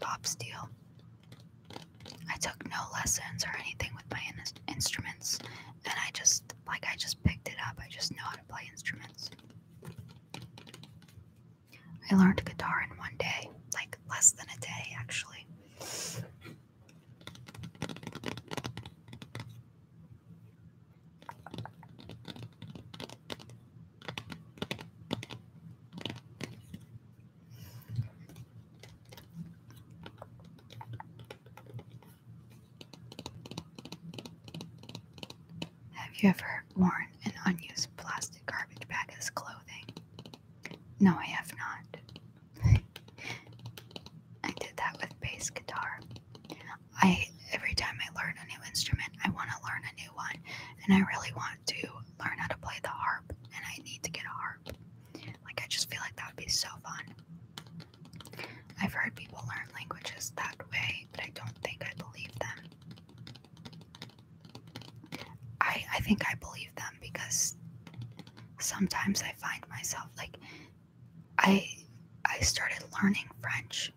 Bob Steele. I took no lessons or anything with my instruments, and I just picked it up. I just know how to play instruments. I learned guitar in one day, like less than a day actually. Have you ever worn an unused plastic garbage bag as clothing? No, I have not. I did that with bass guitar. Every time I learn a new instrument, I want to learn a new one, and I really want to learn how to play the harp, and I need to get a harp. Like I just feel like that would be so fun. I've heard people learn languages that way, but I don't think I believe them. I think I believe them because sometimes I find myself like I started learning French,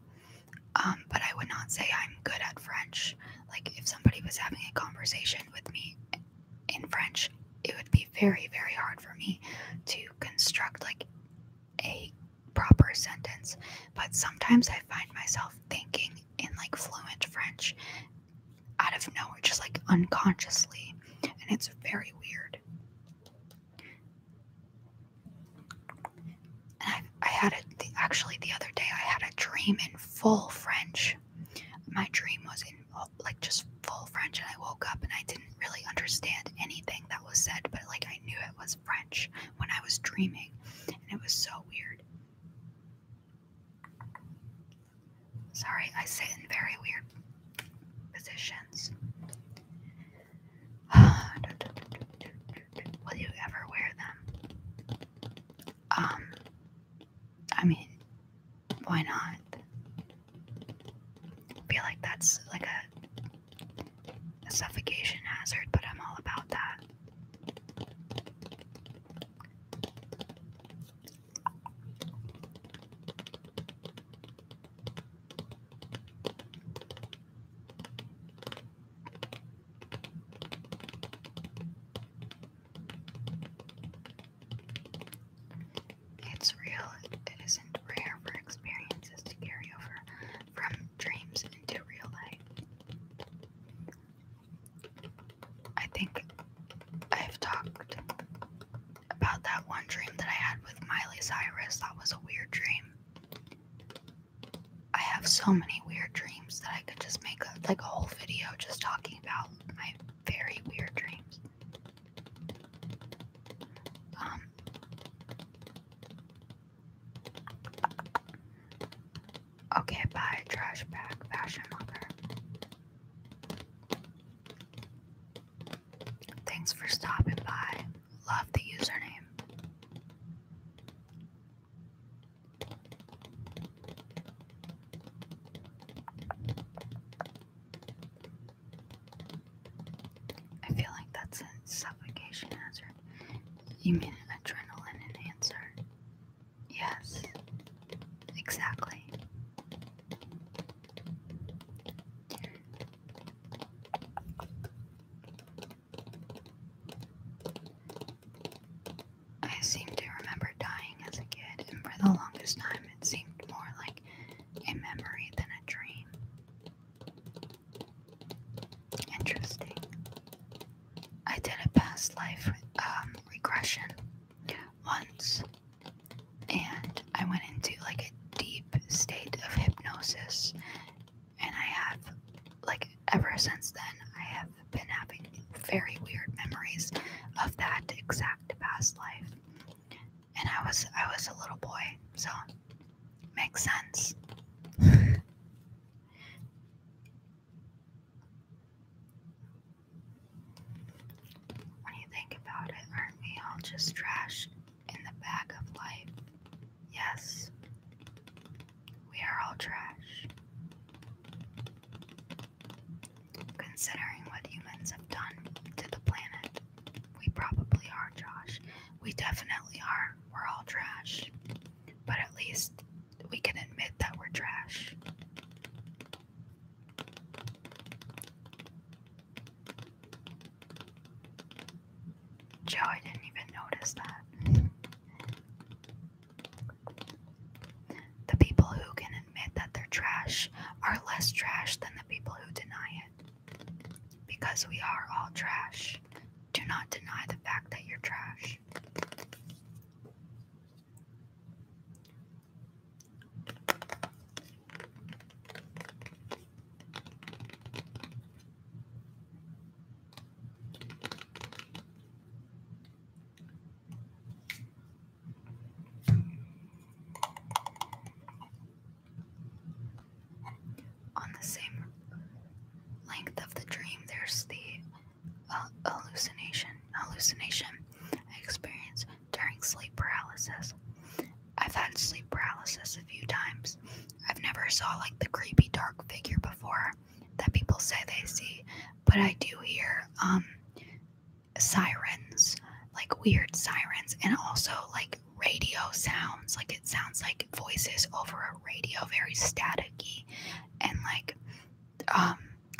but I would not say I'm good at French. Like if somebody was having a conversation with me in French, it would be very, very hard for me to construct like a proper sentence. But sometimes I find myself thinking in like fluent French out of nowhere, just like unconsciously, and it's very weird. And I had actually the other day I had a dream in full French. My dream was in like just full French, and I woke up and I didn't really understand anything that was said, but like I knew it was French when I was dreaming, and it was so weird. Sorry, I sit in very weird positions. Will you ever wear them? I mean, why not? I feel like that's like a suffocation hazard, but I'm all about that. It's real. It isn't rare for experiences to carry over from dreams into real life. I think I've talked about that one dream that I had with Miley Cyrus. That was a weird dream. so many weird dreams that I could just make a whole video just talking about my very weird dreams. Okay, bye, trash bag, fashion lover. Thanks for stopping by. Love the username. I feel like that's a suffocation hazard. You mean an adrenaline enhancer? Yes, exactly. I seem to remember dying as a kid, and for the longest time it seemed more like a memory than a dream. Interesting. I did a past life regression once, and I went into like a deep state of hypnosis, and I have, like, ever since then, I have been having very weird memories of that exact past life. And I was a little boy, so makes sense. When you think about it, aren't we all just trash in the bag of life? Yes, we are all trash. Considering what humans have done to the planet, we probably are, Josh. We definitely are. We're all trash. But at least we can admit that we're trash. Joe, I didn't even notice that. The people who can admit that they're trash are less trash than the people who deny it. Because we are all trash. Do not deny the fact that you're trash. On the same length of the dream, there's the hallucination I experience during sleep paralysis. I've had sleep paralysis a few times. I've never saw like the creepy dark figure before that people say they see, but I do hear sirens, like weird sirens, and also like radio sounds. Like it sounds like voices over a radio, very staticky, and like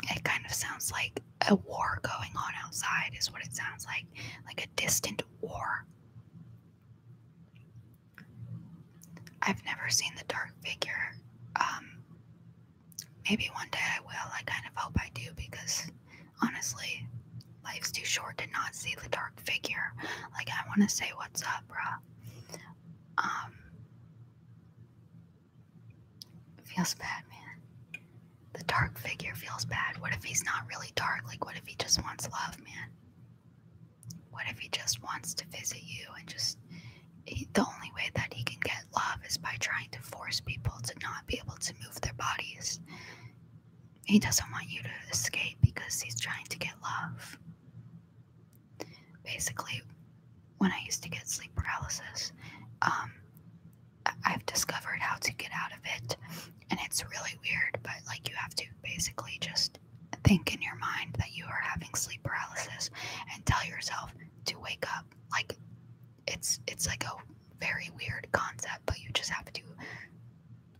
it kind of sounds like a war going on outside is what it sounds like a distant war. I've never seen the dark figure. Maybe one day I will. I kind of hope I do, because honestly, life's too short to not see the dark figure. Like, I want to say, what's up, bruh? It feels bad, man. The dark figure feels bad. What if he's not really dark? Like, what if he just wants love, man? What if he just wants to visit you and just... The only way that he can get love is by trying to force people to not be able to move their bodies. He doesn't want you to escape because he's trying to get love. Basically, when I used to get sleep paralysis, I've discovered how to get out of it, and it's really weird, but like you have to basically just think in your mind that you are having sleep paralysis and tell yourself to wake up. Like, it's like a very weird concept, but you just have to,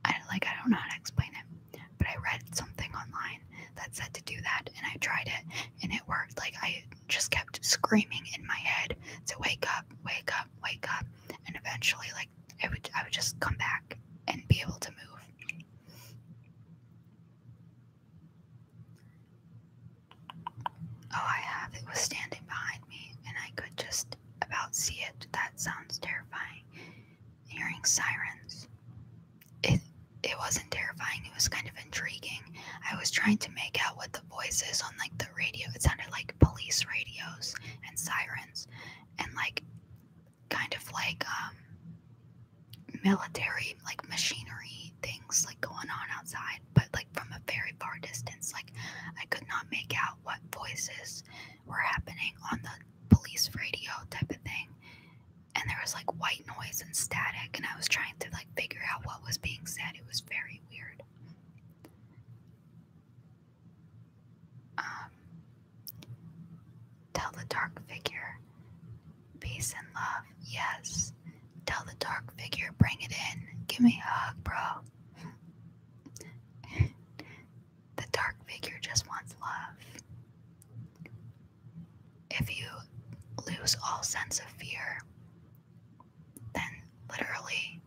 I don't know how to explain it, but I read something online that said to do that, and I tried it, and it worked. Like, I just kept screaming in my head to wake up, wake up, wake up, and eventually, like, I would just come back and be able to move. Oh, I have. It was standing behind me, and I could just about see it. That sounds terrifying. Hearing sirens. It wasn't terrifying. It was kind military, like, machinery things, like, going on outside, but, like, from a very far distance. Like, I could not make out what voices were happening on the police radio type of thing. And there was, like, white noise and static, and I was trying to, like, figure out what was being said. It was very weird. Tell the dark figure, peace and love. Yes. Tell the dark figure, bring it in. Give me a hug, bro. The dark figure just wants love. If you lose all sense of fear, then literally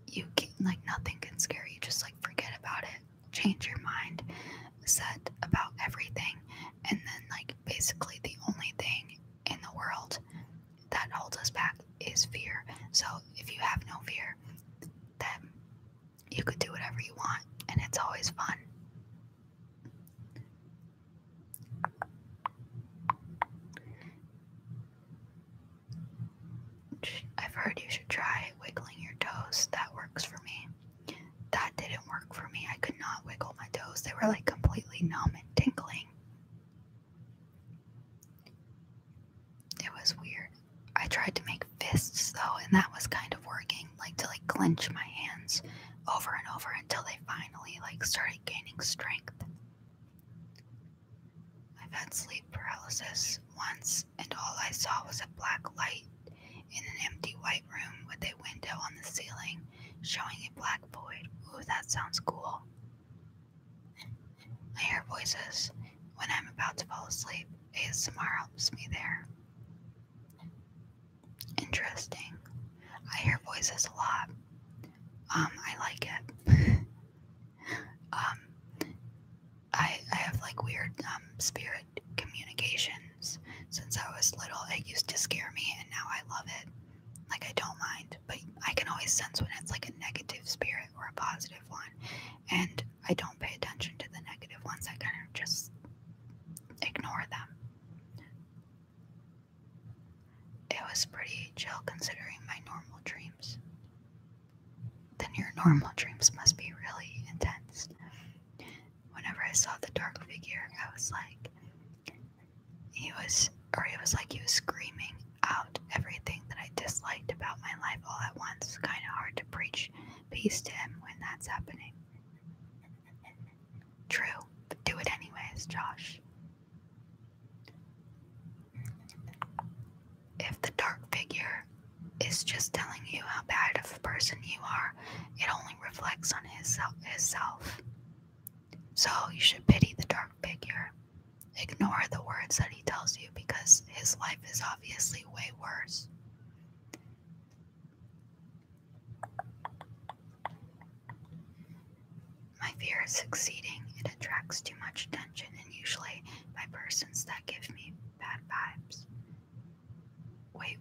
you can, like, nothing can scare you. Just, like, forget about it. Change your mind set about everything, and then, like, basically the only thing in the world that holds us back is fear. So if you have no fear, then you could do whatever you want, and it's always fun. I've heard you should try wiggling your toes. That works for me. That didn't work for me. I could not wiggle my toes. They were, like, completely numb and tingling. It was weird. I tried to make fists though, and that was kind of working, like, to, like, clench my hands over and over until they finally, like, started gaining strength. I've had sleep paralysis once, and all I saw was a black light in an empty white room with a window on the ceiling showing a black void. Ooh, that sounds cool. I hear voices when I'm about to fall asleep. ASMR helps me there. Interesting. I hear voices a lot. I like it. I have, like, weird spirit communications since I was little. It used to scare me, and now I love it. Like, I don't mind, but I can always sense when it's, like, a negative spirit or a positive one, and I don't pay attention to the negative ones. I kind of just ignore them. It was pretty chill considering my normal dreams. Then your normal dreams must be really intense. Whenever I saw the dark figure, I was like, it was like he was screaming out everything that I disliked about my life all at once. It's kind of hard to preach peace to him when that's happening. True, but do it anyways, Josh. If the dark figure is just telling you how bad of a person you are, it only reflects on his self. So you should pity the dark figure. Ignore the words that he tells you because his life is obviously way worse. My fear is succeeding. It attracts too much attention, and usually by persons that give me bad vibes. Wait.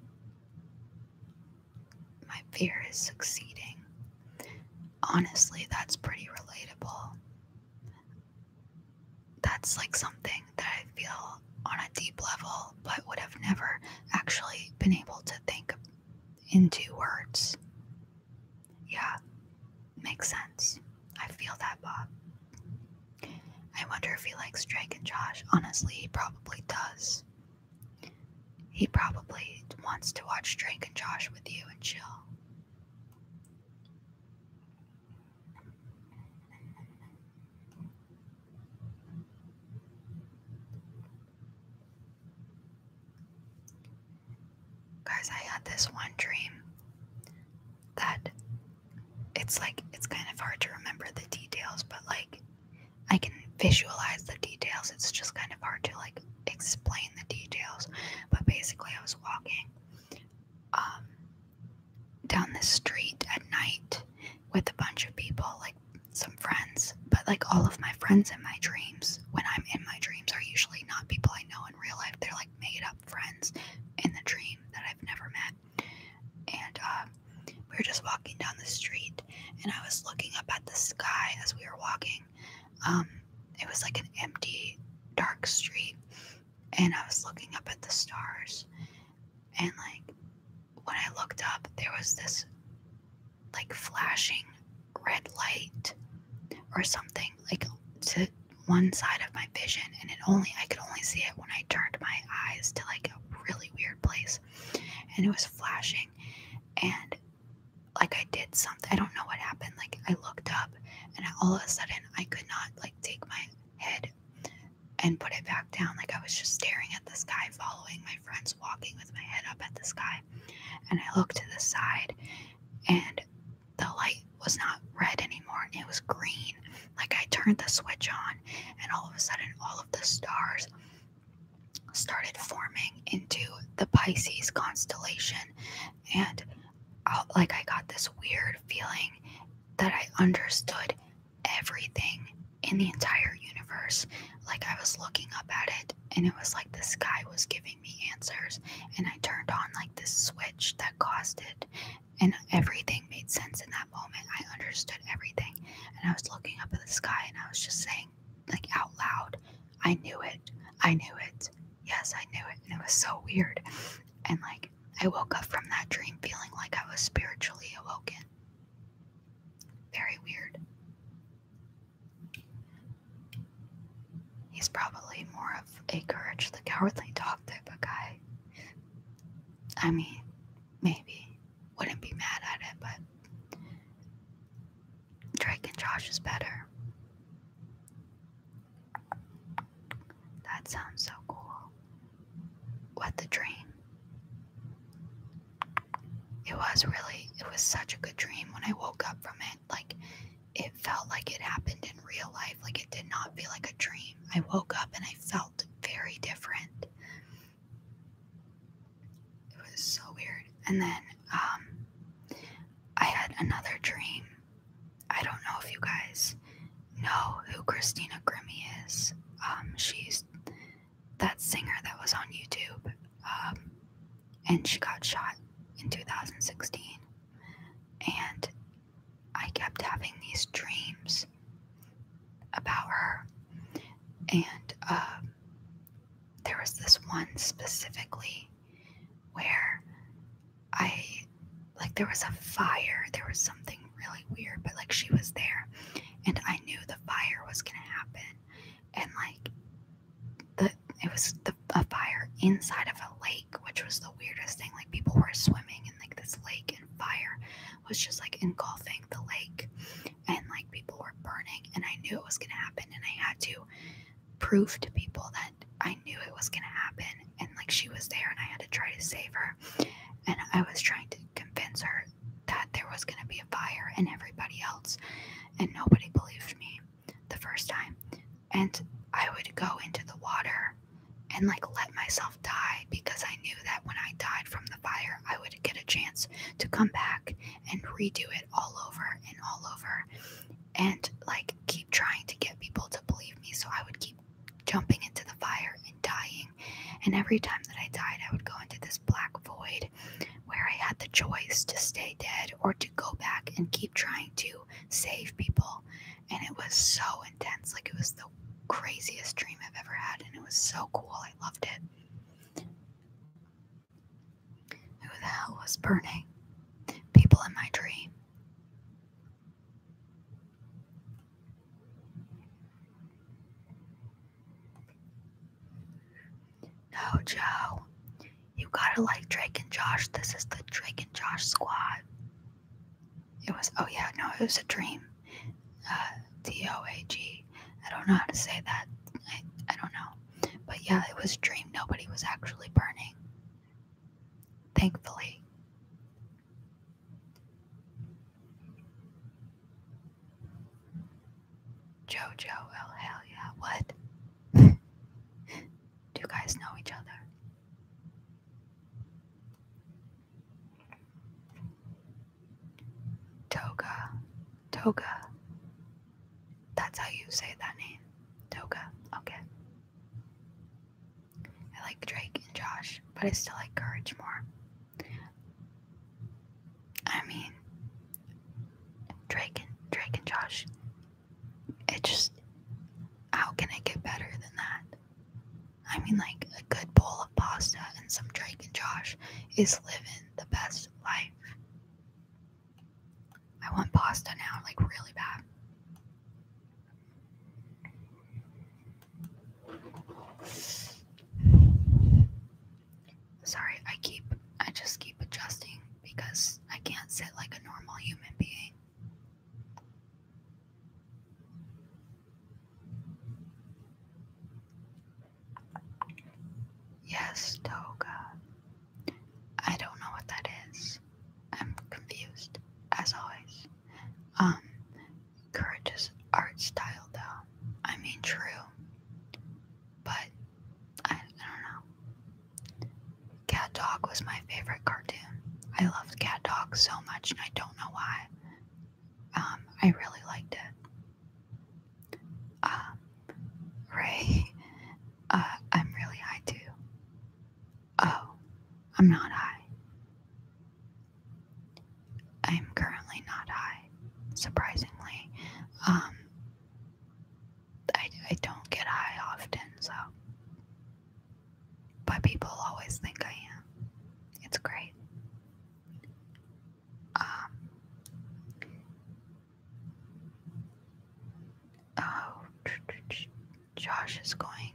My fear is succeeding. Honestly, that's pretty relatable. That's, like, something that I feel on a deep level, but would have never actually been able to think into words. Yeah, makes sense. I feel that, Bob. I wonder if he likes Drake and Josh. Honestly, he probably does. He probably wants to watch Drake and Josh with you and chill. Guys, I had this one dream that it's kind of hard to remember the details, but, like, I can visualize the details. It's just kind of hard to, like, explain the details. But basically, I was walking down this street at night with a bunch of people, like some friends, but, like, all of my friends in my dreams, when I'm in my dreams, are usually not people I know in real life. They're, like, made up friends in the dream that I've never met. And we were just walking down the street, and I was looking up at the sky as we were walking. It was like an empty, dark street, and I was looking up at the stars, and, like, when I looked up, there was this like flashing red light or something like to one side of my vision, and I could only see it when I turned my eyes to like a really weird place, and it was flashing, and like I did something. I don't know what happened. Like I looked up, and all of a sudden I could not like take my head and put it back down. Like I was just staring at the sky, following my friends walking with my head up at the sky, and I looked to the side, and the light was not red anymore, and it was green. Like I turned the switch on, and all of a sudden all of the stars started forming into the Pisces constellation, and like I got this weird feeling that I understood everything in the entire universe. Like I was looking up at it, and it was like the sky was giving me answers, and I turned on like this switch that caused it, and everything made sense in that moment. I understood everything, and I was looking up at the sky, and I was just saying like out loud, I knew it, yes, I knew it. And it was so weird, and like I woke up from that dream feeling like I was spiritually awoken. Very weird. He's probably more of a Courage the Cowardly Dog type of guy. I mean, maybe. Wouldn't be mad at it, but Drake and Josh is better. That sounds so cool. What the dream? It was such a good dream when I woke up from it. Like, it felt like it happened in real life. Like, it did not feel like a dream. I woke up and I felt very different. It was so weird. And then, I had another dream. I don't know if you guys know who Christina Grimmie is. She's that singer that was on YouTube. And she got shot in 2016. And I kept having these dreams about her. And there was this one specifically where there was a fire. There was something really weird, but like she was there. And I knew the fire was going to happen. And like it was a fire inside of a lake, which was the weirdest thing. Like people were swimming in like this lake, and fire was just like engulfing the lake, and like people were burning, and I knew it was going to happen, and I had to prove to people that I knew it was going to happen, and like she was there, and I had to try to save her, and I was trying to convince her that there was going to be a fire and everybody else, and nobody believed me the first time. And I would go into the water and like let myself die, because I knew that when I died from the fire, I would get a chance to come back and redo it all over and all over, and like keep trying to get people to believe me. So I would keep jumping into the fire and dying, and every time that I died, I would go into this black void where I had the choice to stay dead or to go back and keep trying to save people. And it was so intense. Like, it was the craziest dream I've ever had, and it was so cool. I loved it. Who the hell was burning? People in my dream. No, Joe. You gotta like Drake and Josh. This is the Drake and Josh squad. It was, oh yeah, no, it was a dream. DOAG. I don't know how to say that. I don't know. But yeah, it was a dream. Nobody was actually burning. Thankfully. Jojo, oh hell yeah, what? Do you guys know each other? Toga. That's how you say that name. Toga, okay. I like Drake and Josh, but I still like Courage more. I mean, Drake and Josh, it just, how can it get better than that? I mean, like, a good bowl of pasta and some Drake and Josh is living the best life. want pasta now, like really bad. Sorry, I just keep adjusting because I can't sit like a normal human being. Yes, toga. I don't know what that is. I'm confused, as always. Courageous art style, though. I mean, true. But, I don't know. Cat Dog was my favorite cartoon. I loved Cat Dog so much, and I don't know why. I really liked it. Ray, I'm really high, too. Oh, I'm not high. I'm currently not high, surprisingly. I don't get high often, so. But people always think I am. It's great. Oh, Josh is going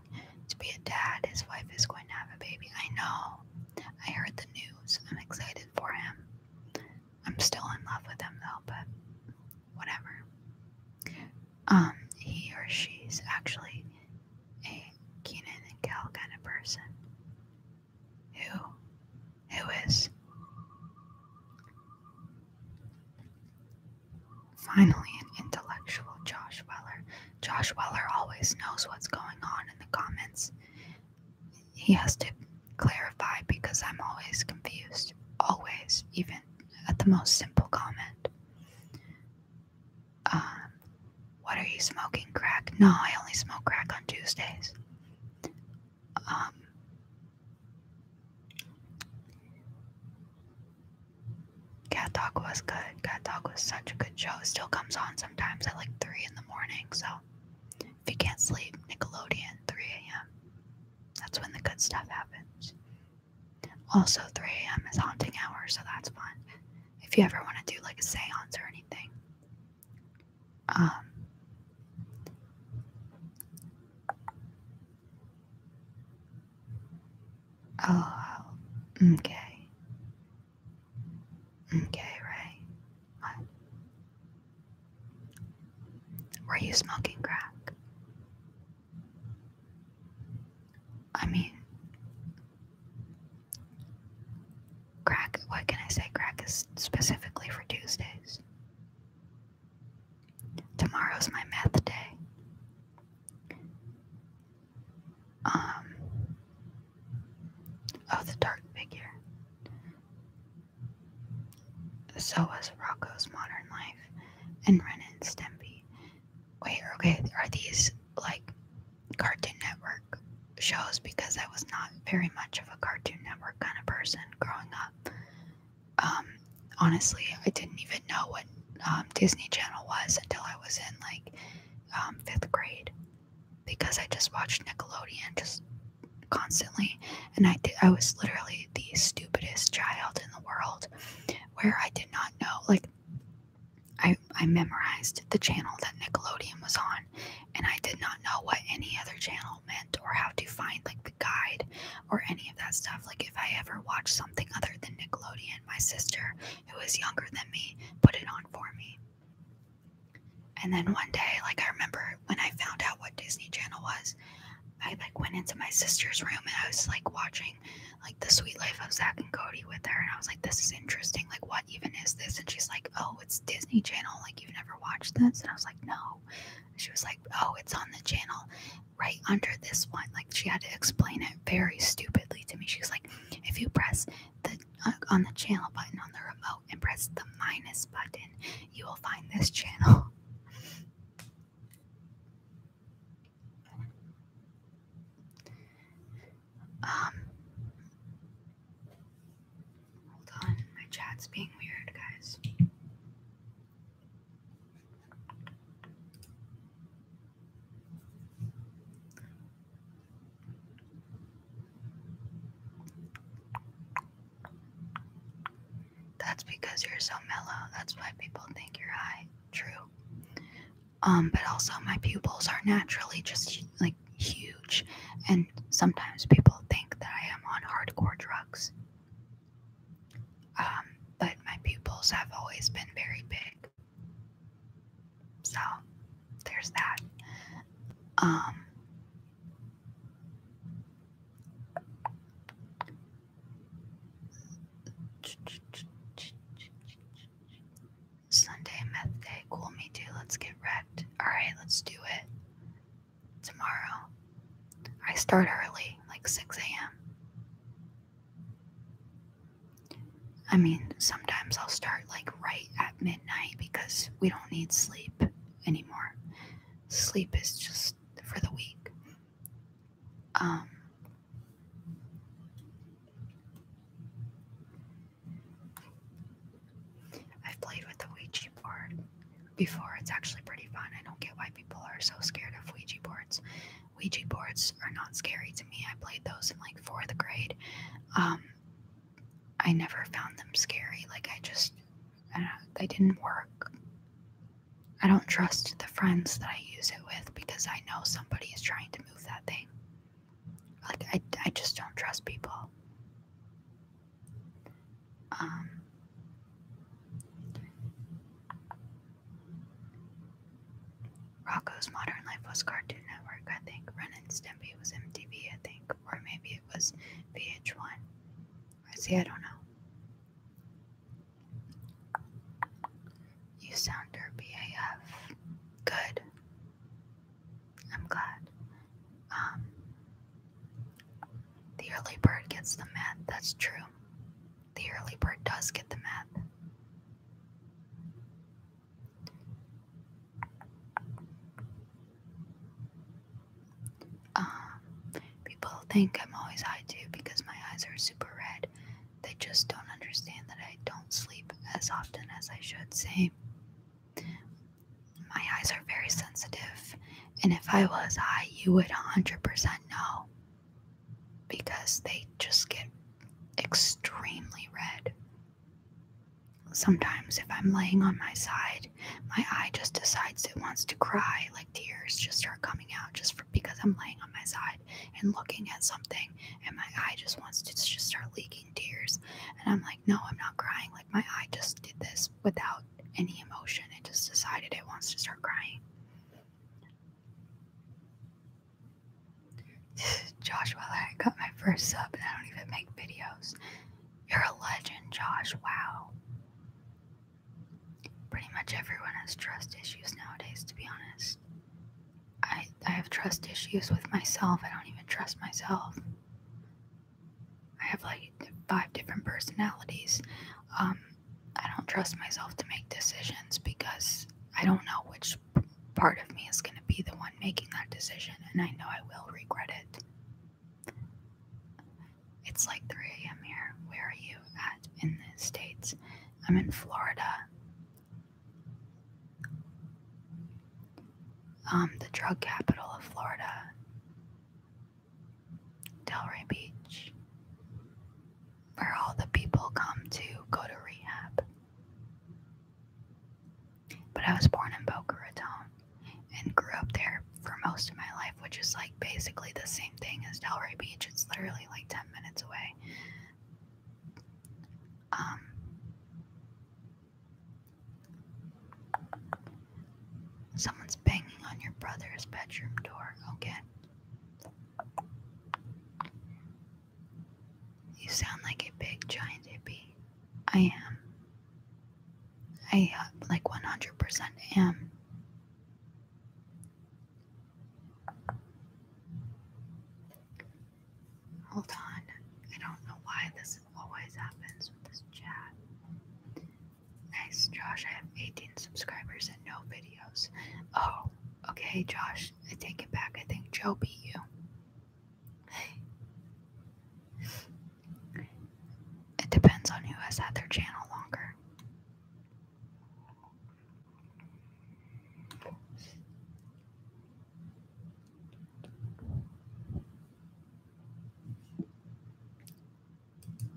to be a dad. His wife is going to have a baby. I know. I heard the news. I'm excited for him. I'm still in love with him though, but whatever. He or she's actually a Keenan and Kel kind of person. Who is? Finally, an intellectual Josh Weller. Josh Weller always knows what's going on in the comments. He has to clarify because I'm always confused. Always, even at the most simple comment. What are you smoking? Crack? No, I only smoke crack on Tuesdays. Cat Dog was good. Cat Dog was such a good show. It still comes on sometimes at like 3 in the morning, so if you can't sleep, Nickelodeon, 3 a.m. That's when the good stuff happens. Also, 3 a.m. is haunting hour, so that's fun. If you ever want to do like a seance or anything. Oh, okay. Okay, right. What? Were you smoking crack? I mean, crack, what can I say? Crack is specifically for Tuesdays. Tomorrow's my meth day. Oh, the dark figure. So was Rocco's Modern Life and Ren and Stimpy. Wait, okay, are these like Cartoon Network shows? Because I was not very much of a Cartoon Network kind of person growing up. Honestly, I didn't even know what Disney Channel was until I was in like 5th grade, because I just watched Nickelodeon just constantly, and I was literally the stupidest child in the world, where I did not know, like, I memorized the channel that Nickelodeon was on, and I did not know what any other channel meant or how to find like the guide or any of that stuff. Like, if I ever watched something other than Nickelodeon, my sister, who is younger than me, put it on for me. And then one day, like, I remember when I found out what Disney Channel was, I like went into my sister's room and I was like watching like The Sweet Life of Zack and Cody with her, and I was like, this is interesting, like, what even is this? And she's like, oh, it's Disney Channel, like, you've never watched this? And I was like, no. And she was like, oh, it's on the channel right under this one. Like, she had to explain it very stupidly to me. She was like, if you press the on the channel button on the remote and press the minus button, you will find this channel. Hold on, my chat's being weird, guys. That's because you're so mellow. That's why people think you're high. True. But also my pupils are naturally just like huge, and sometimes people think that I am on hardcore drugs. But my pupils have always been very big. So there's that. Sunday meth day. Cool, me too. Let's get wrecked. Alright, let's do it. Tomorrow. I start early, like 6 a.m. I mean, sometimes I'll start like right at midnight because we don't need sleep anymore. Sleep is just for the weak. I've played with the Ouija board before. It's actually pretty fun. I don't get why people are so scared of Ouija boards. Ouija boards are not scary to me. I played those in like 4th grade. I never found them scary. Like they didn't work. I don't trust the friends that I use it with because I know somebody is trying to move that thing. Like I just don't trust people. Rocco's Modern Life was Cartoon Network, I think. Ren and Stimpy was MTV, I think. Or maybe it was VH1. I don't know. You sound derpy AF. Good. I'm glad. The early bird gets the meth. That's true. The early bird does get the meth. People think I'm always high too because my eyes are super red. They just don't understand that I don't sleep as often as I should. Same. My eyes are very sensitive, and if I was high, you would 100% know because they just get extremely red. Sometimes if I'm laying on my side, my eye just decides it wants to cry, like tears just start coming out because I'm laying on my side and looking at something, and my eye just wants to just start leaking tears. And I'm like, no, I'm not crying. Like my eye just did this without any emotion. It just decided it wants to start crying. Josh Weller, I got my first sub and I don't even make videos. You're a legend, Josh. Wow. Pretty much everyone has trust issues nowadays, to be honest. I have trust issues with myself. I don't even trust myself. I have like 5 different personalities. I don't trust myself to make decisions because I don't know which part of me is going to be the one making that decision, and I know I will regret it. It's like 3 a.m. here. Where are you at in the States? I'm in Florida. The drug capital of Florida. Delray Beach. Where all the people come to go to rehab. But I was born in Boca Raton and grew up there for most of my life, which is like basically the same thing as Delray Beach. It's literally like 10 minutes away. Someone's banging on your brother's bedroom door. Okay. You sound like a big giant hippie. I am. I like 100% am. Hold on. I don't know why this always happens with this chat. Nice, Josh. I have 18 subscribers and no videos. Oh, okay, Josh. I take it back. I think Joe beat you. It depends on who has had their channel longer.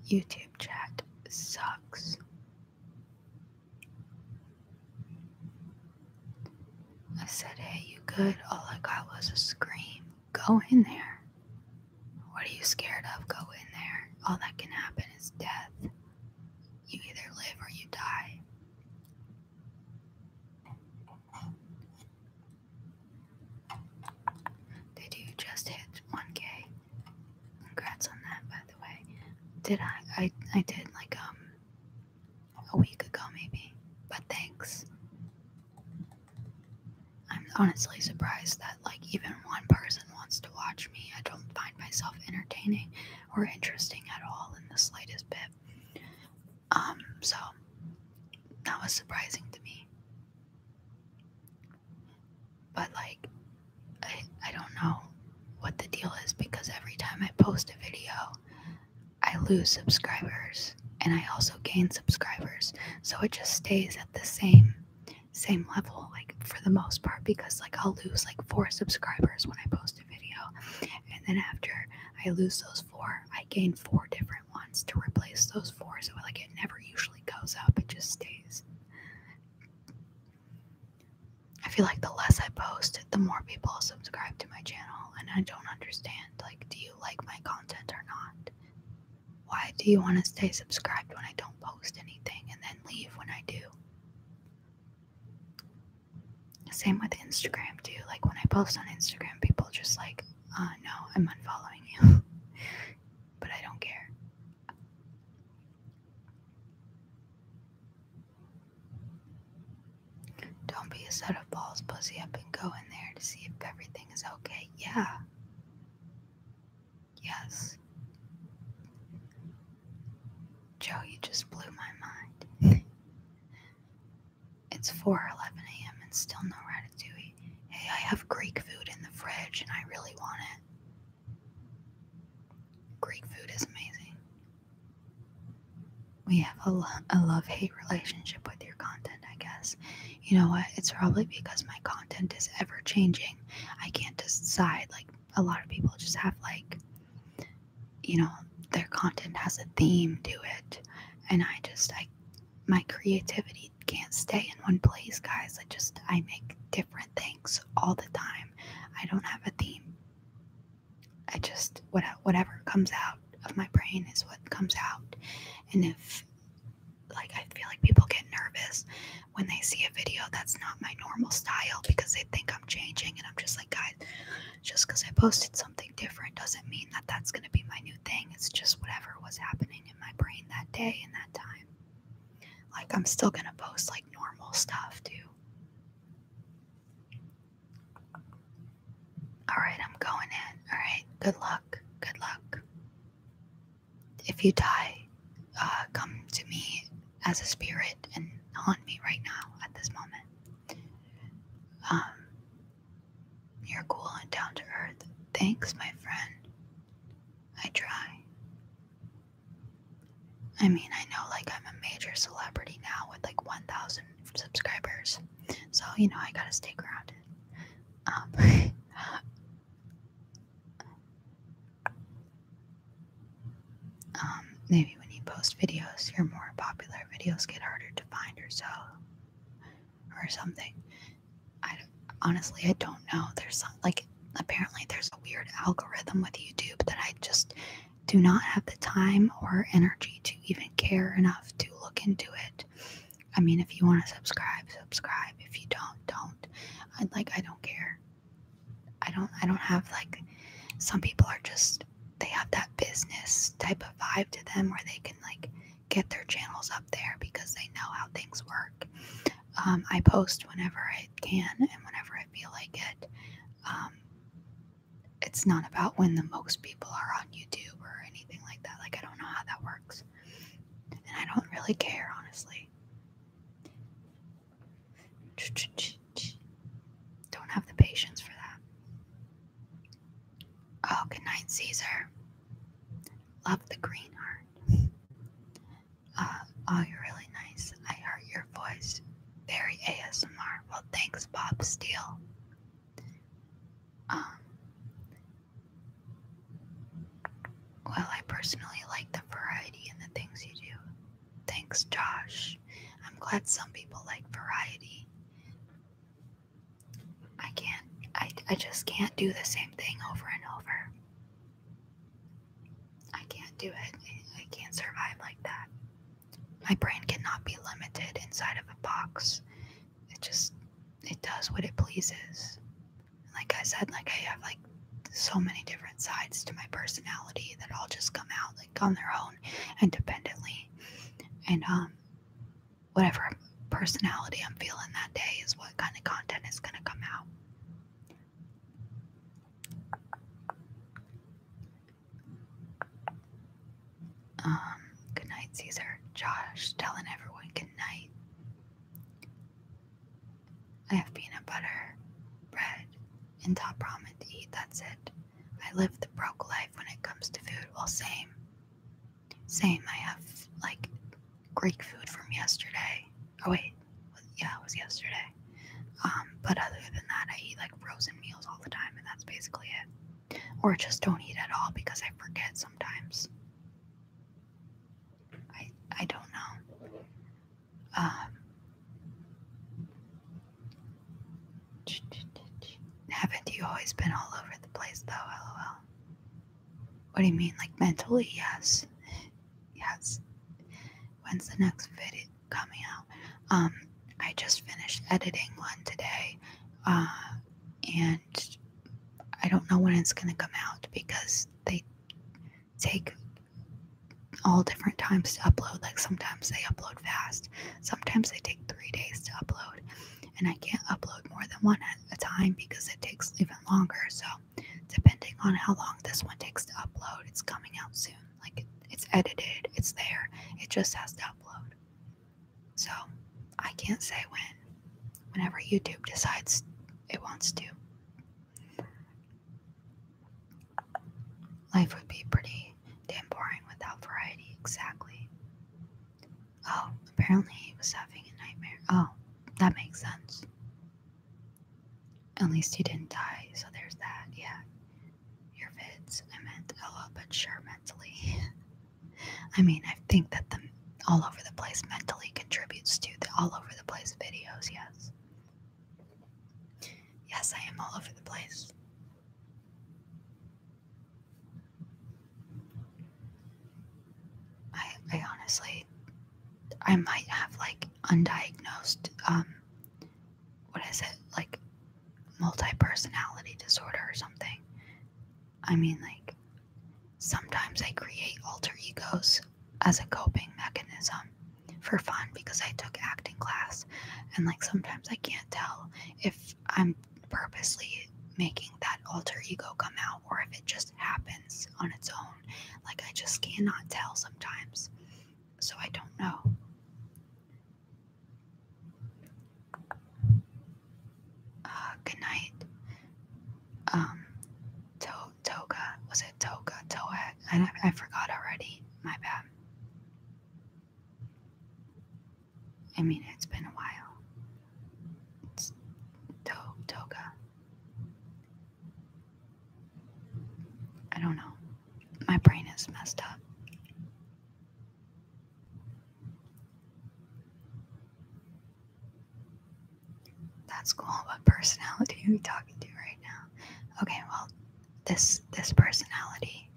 YouTube chat sucks. said, hey, you good? All I got was a scream. Go in there. What are you scared of? Go in there. All that can happen is death. You either live or you die. Did you just hit 1K? Congrats on that, by the way. Did I did like a week ago maybe. But thanks. I'm honestly surprised that like even one person wants to watch me. I don't find myself entertaining or interesting at all in the slightest bit. So that was surprising to me. But like I don't know what the deal is, because every time I post a video, I lose subscribers and I also gain subscribers. So it just stays at the same level, like for the most part, because like I'll lose like 4 subscribers when I post a video, and then after I lose those 4, I gain 4 different ones to replace those 4. So like it never usually goes up, it just stays. I feel like the less I post, the more people subscribe to my channel, and I don't understand, like, do you like my content or not? Why do you want to stay subscribed when I don't post anything and then leave when I do? Same with Instagram too. Like when I post on Instagram, people just like, no, I'm unfollowing you. But I don't care. Don't be a set of balls, pussy up and go in there to see if everything is okay. Yeah. Yes. Joe, you just blew my mind. It's 4:11 a.m. and still no ratatouille. Hey, I have Greek food in the fridge and I really want it. Greek food is amazing. We have a love-hate relationship with your content, I guess. You know what? It's probably because my content is ever changing. I can't decide. Like, a lot of people just have, like, you know, their content has a theme to it. And my creativity can't stay in one place, guys. I make different things all the time. I don't have a theme. I just, whatever comes out of my brain is what comes out. And if, like, I feel like people get nervous when they see a video that's not my normal style because they think I'm changing, and I'm just like, guys, just because I posted something different doesn't mean that that's going to be my new thing. It's just whatever was happening in my brain that day and that time. Like, I'm still going to post, like, normal stuff, too. Alright, I'm going in. Alright, good luck. Good luck. If you die, come to me as a spirit and haunt me right now at this moment. You're cool and down to earth. Thanks, my friend. I try. I mean, I know, like, I'm a major celebrity now with like 1,000 subscribers, so you know I gotta stay grounded. Maybe when you post videos, your more popular videos get harder to find or so, or something. Honestly, I don't know. There's apparently there's a weird algorithm with YouTube that I just do not have the time or energy to even care enough to look into it. I mean, if you want to subscribe. If you don't. I don't care. I don't have, like, some people are just, they have that business type of vibe to them where they can, like, get their channels up there because they know how things work. I post whenever I can and whenever I feel like it. It's not about when the most people are on YouTube or anything like that. Like, I don't know how that works. And I don't really care, honestly. Don't have the patience for that. Oh, good night, Caesar. Love the green heart. Oh, you're really nice. I heard your voice. Very ASMR. Well, thanks, Bob Steele. Well, I personally like the variety in the things you do. Thanks, Josh. I'm glad some people like variety. I just can't do the same thing over and over. I can't do it. I can't survive like that. My brain cannot be limited inside of a box. It does what it pleases. Like I said, like I have like so many different sides to my personality that all just come out like on their own independently. And whatever personality I'm feeling that day is what kind of content is gonna come out. Good night, Caesar. Josh telling everyone good night. I have peanut butter, bread, and top ramen to eat. That's it. I live the broke life when it comes to food. Well, same. I have like Greek food from yesterday. Oh wait, yeah, it was yesterday. But other than that, I eat like frozen meals all the time, and that's basically it. Or just don't eat at all because I forget sometimes. I don't know. Haven't you always been all over the place though, lol? What do you mean, like mentally? Yes. Yes. When's the next video coming out? I just finished editing one today, and I don't know when it's gonna come out because they take all different times to upload. Like sometimes they upload fast, sometimes they take 3 days to upload, and I can't upload more than one at a time because it takes even longer. So depending on how long this one takes to upload, it's coming out soon. Like it's edited, it's there, it just has to upload. So I can't say when. Whenever YouTube decides it wants to. Life would be pretty damn boring without variety. Exactly. Oh, apparently he was having a nightmare. Oh, that makes sense. At least he didn't die, so there's that. Yeah. Your vids. I meant LOL, but sure, mentally. I mean, I think that the all over the place mentally contributes to the all over the place videos, yes. Yes, I am all over the place. I honestly, I might have like undiagnosed, what is it, like multi-personality disorder or something. I mean, like, sometimes I create alter egos as a coping mechanism for fun because I took acting class, and like sometimes I can't tell if I'm purposely making that alter ego come out or if it just happens on its own. Like I just cannot tell sometimes, so I don't know. Good night. Toga. Was it Toga? Toa? I forgot already. My bad. I mean, it's been a while. It's Toga. I don't know. My brain is messed up. That's cool. What personality are we talking to right now? Okay, well, this personality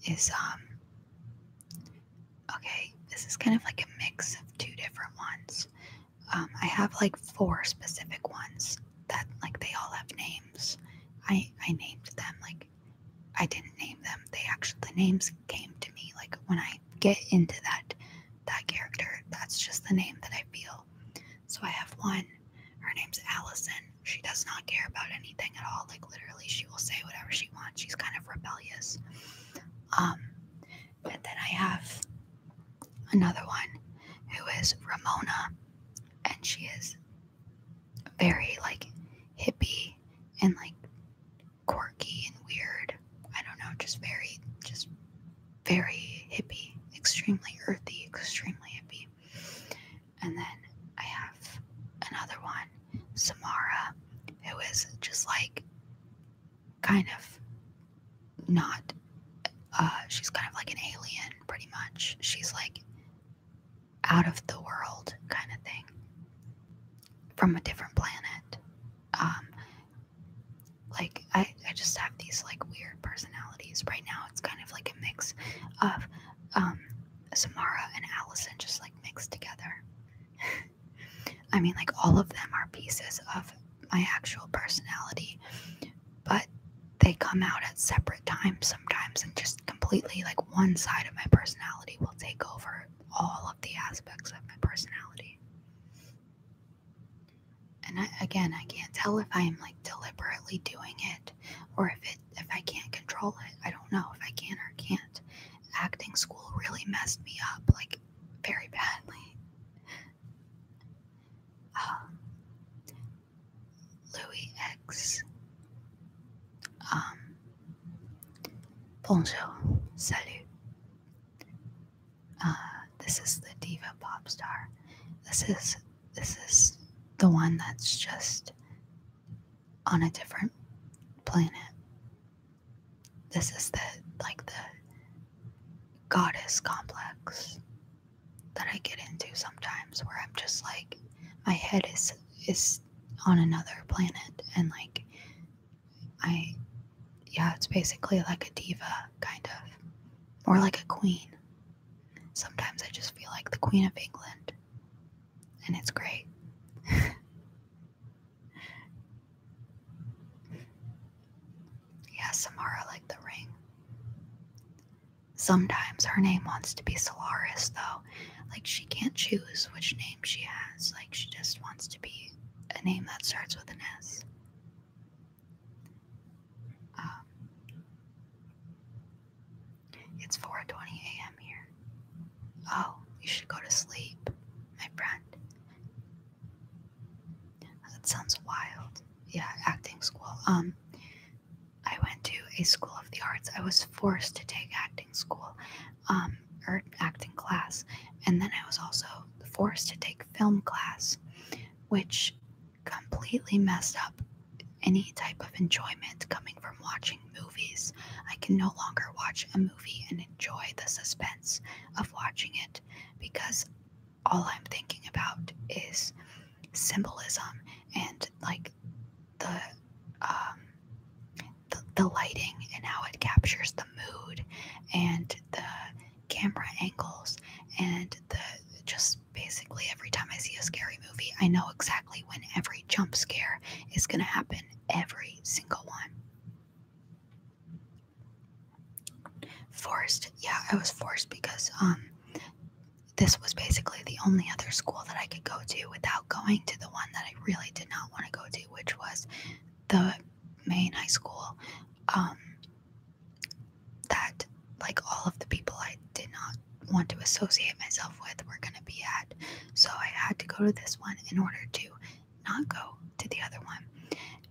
is okay, this is kind of like a mix of two different ones. I have like 4 specific ones that like they all have names. I named them. Like I didn't name them. The names came to me. Like when I get into that character, that's just the name that I feel. So I have one. Her name's Allison. She does not care about anything at all. Like literally, she will say whatever she wants. She's kind of rebellious. And then I have another one who is Ramona, and she is very like hippie and like quirky and weird. I don't know, just very hippie, extremely earthy, extremely hippie. And then I have another one, Samara, who is just like kind of not, she's kind of like an alien, pretty much. She's like out of the world kind of thing, from a different planet. movies right now. It's kind of like a mix of Samara and Allison just like mixed together. I mean, like all of them are pieces of my actual personality, but they come out at separate times sometimes, and just completely like one side of my personality will take over all of the aspects of my personality. And I can't tell if I'm like deliberately doing it or if I can't control it. I don't know if I can or can't. Acting school really messed me up like very badly. Louis X. Bonjour. Salut. This is the diva pop star. This is the one that's just on a different planet. This is the goddess complex that I get into sometimes, where I'm just like, my head is on another planet, and like it's basically like a diva, kind of, more like a queen. Sometimes I just feel like the Queen of England, and it's great. Yeah, Samara like the ring. Sometimes her name wants to be Solaris, though. Like, she can't choose which name she has. Like, she just wants to be a name that starts with an S. It's 4:20 a.m. here. Oh, you should go to sleep, my friend. That sounds wild. Yeah, acting school. I went to a school of the arts. I was forced to take acting school, or acting class, and then I was also forced to take film class, which completely messed up any type of enjoyment coming from watching movies. I can no longer watch a movie and enjoy the suspense of watching it, because all I'm thinking about is symbolism and like the lighting and how it captures the mood and the camera angles, and the just basically every time I see a scary movie, I know exactly when every jump scare is going to happen, every single one. Forced. Yeah, I was forced because this was basically the only other school that I could go to without going to the one that I really did not want to go to, which was the main high school that like all of the people I did not want to associate myself with were going to be at. So I had to go to this one in order to not go to the other one.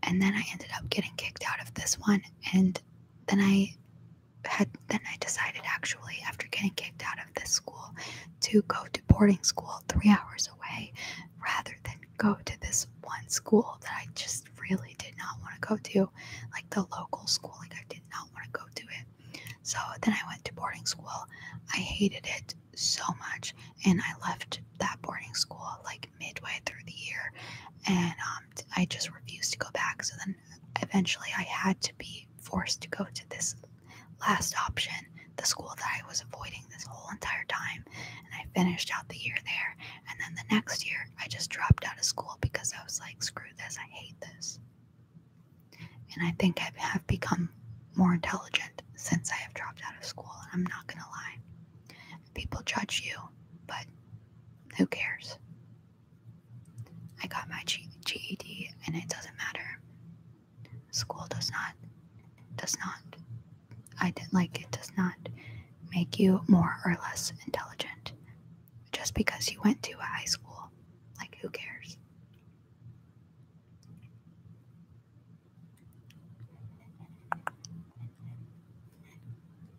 And then I ended up getting kicked out of this one, and then I decided, actually, after getting kicked out of this school, to go to boarding school 3 hours away rather than go to this one school that I just really did not want to go to, like the local school. Like, I did not want to go to it. So then I went to boarding school. I hated it so much, and I left that boarding school like midway through the year, and I just refused to go back. So then eventually I had to be forced to go to this last option, the school that I was avoiding this whole entire time, and I finished out the year there. And then the next year I just dropped out of school because I was like, screw this, I hate this. And I think I have become more intelligent since I have dropped out of school. I'm not gonna lie. People judge you, but who cares? I got my GED, and it doesn't matter. School does not make you more or less intelligent just because you went to a high school. Like, who cares?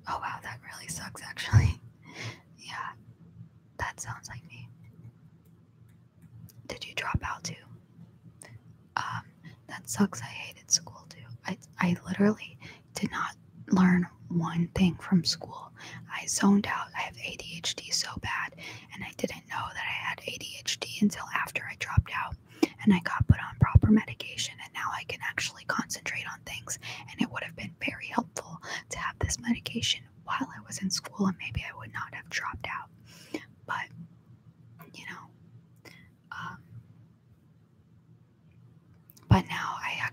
Oh wow, that really sucks, actually. Yeah, that sounds like me. Did you drop out too? That sucks. I hated school too. I literally did not learn one thing from school. I zoned out. I have ADHD so bad, and I didn't know that I had ADHD until after I dropped out, and I got put on proper medication, and now I can actually concentrate on things. And it would have been very helpful to have this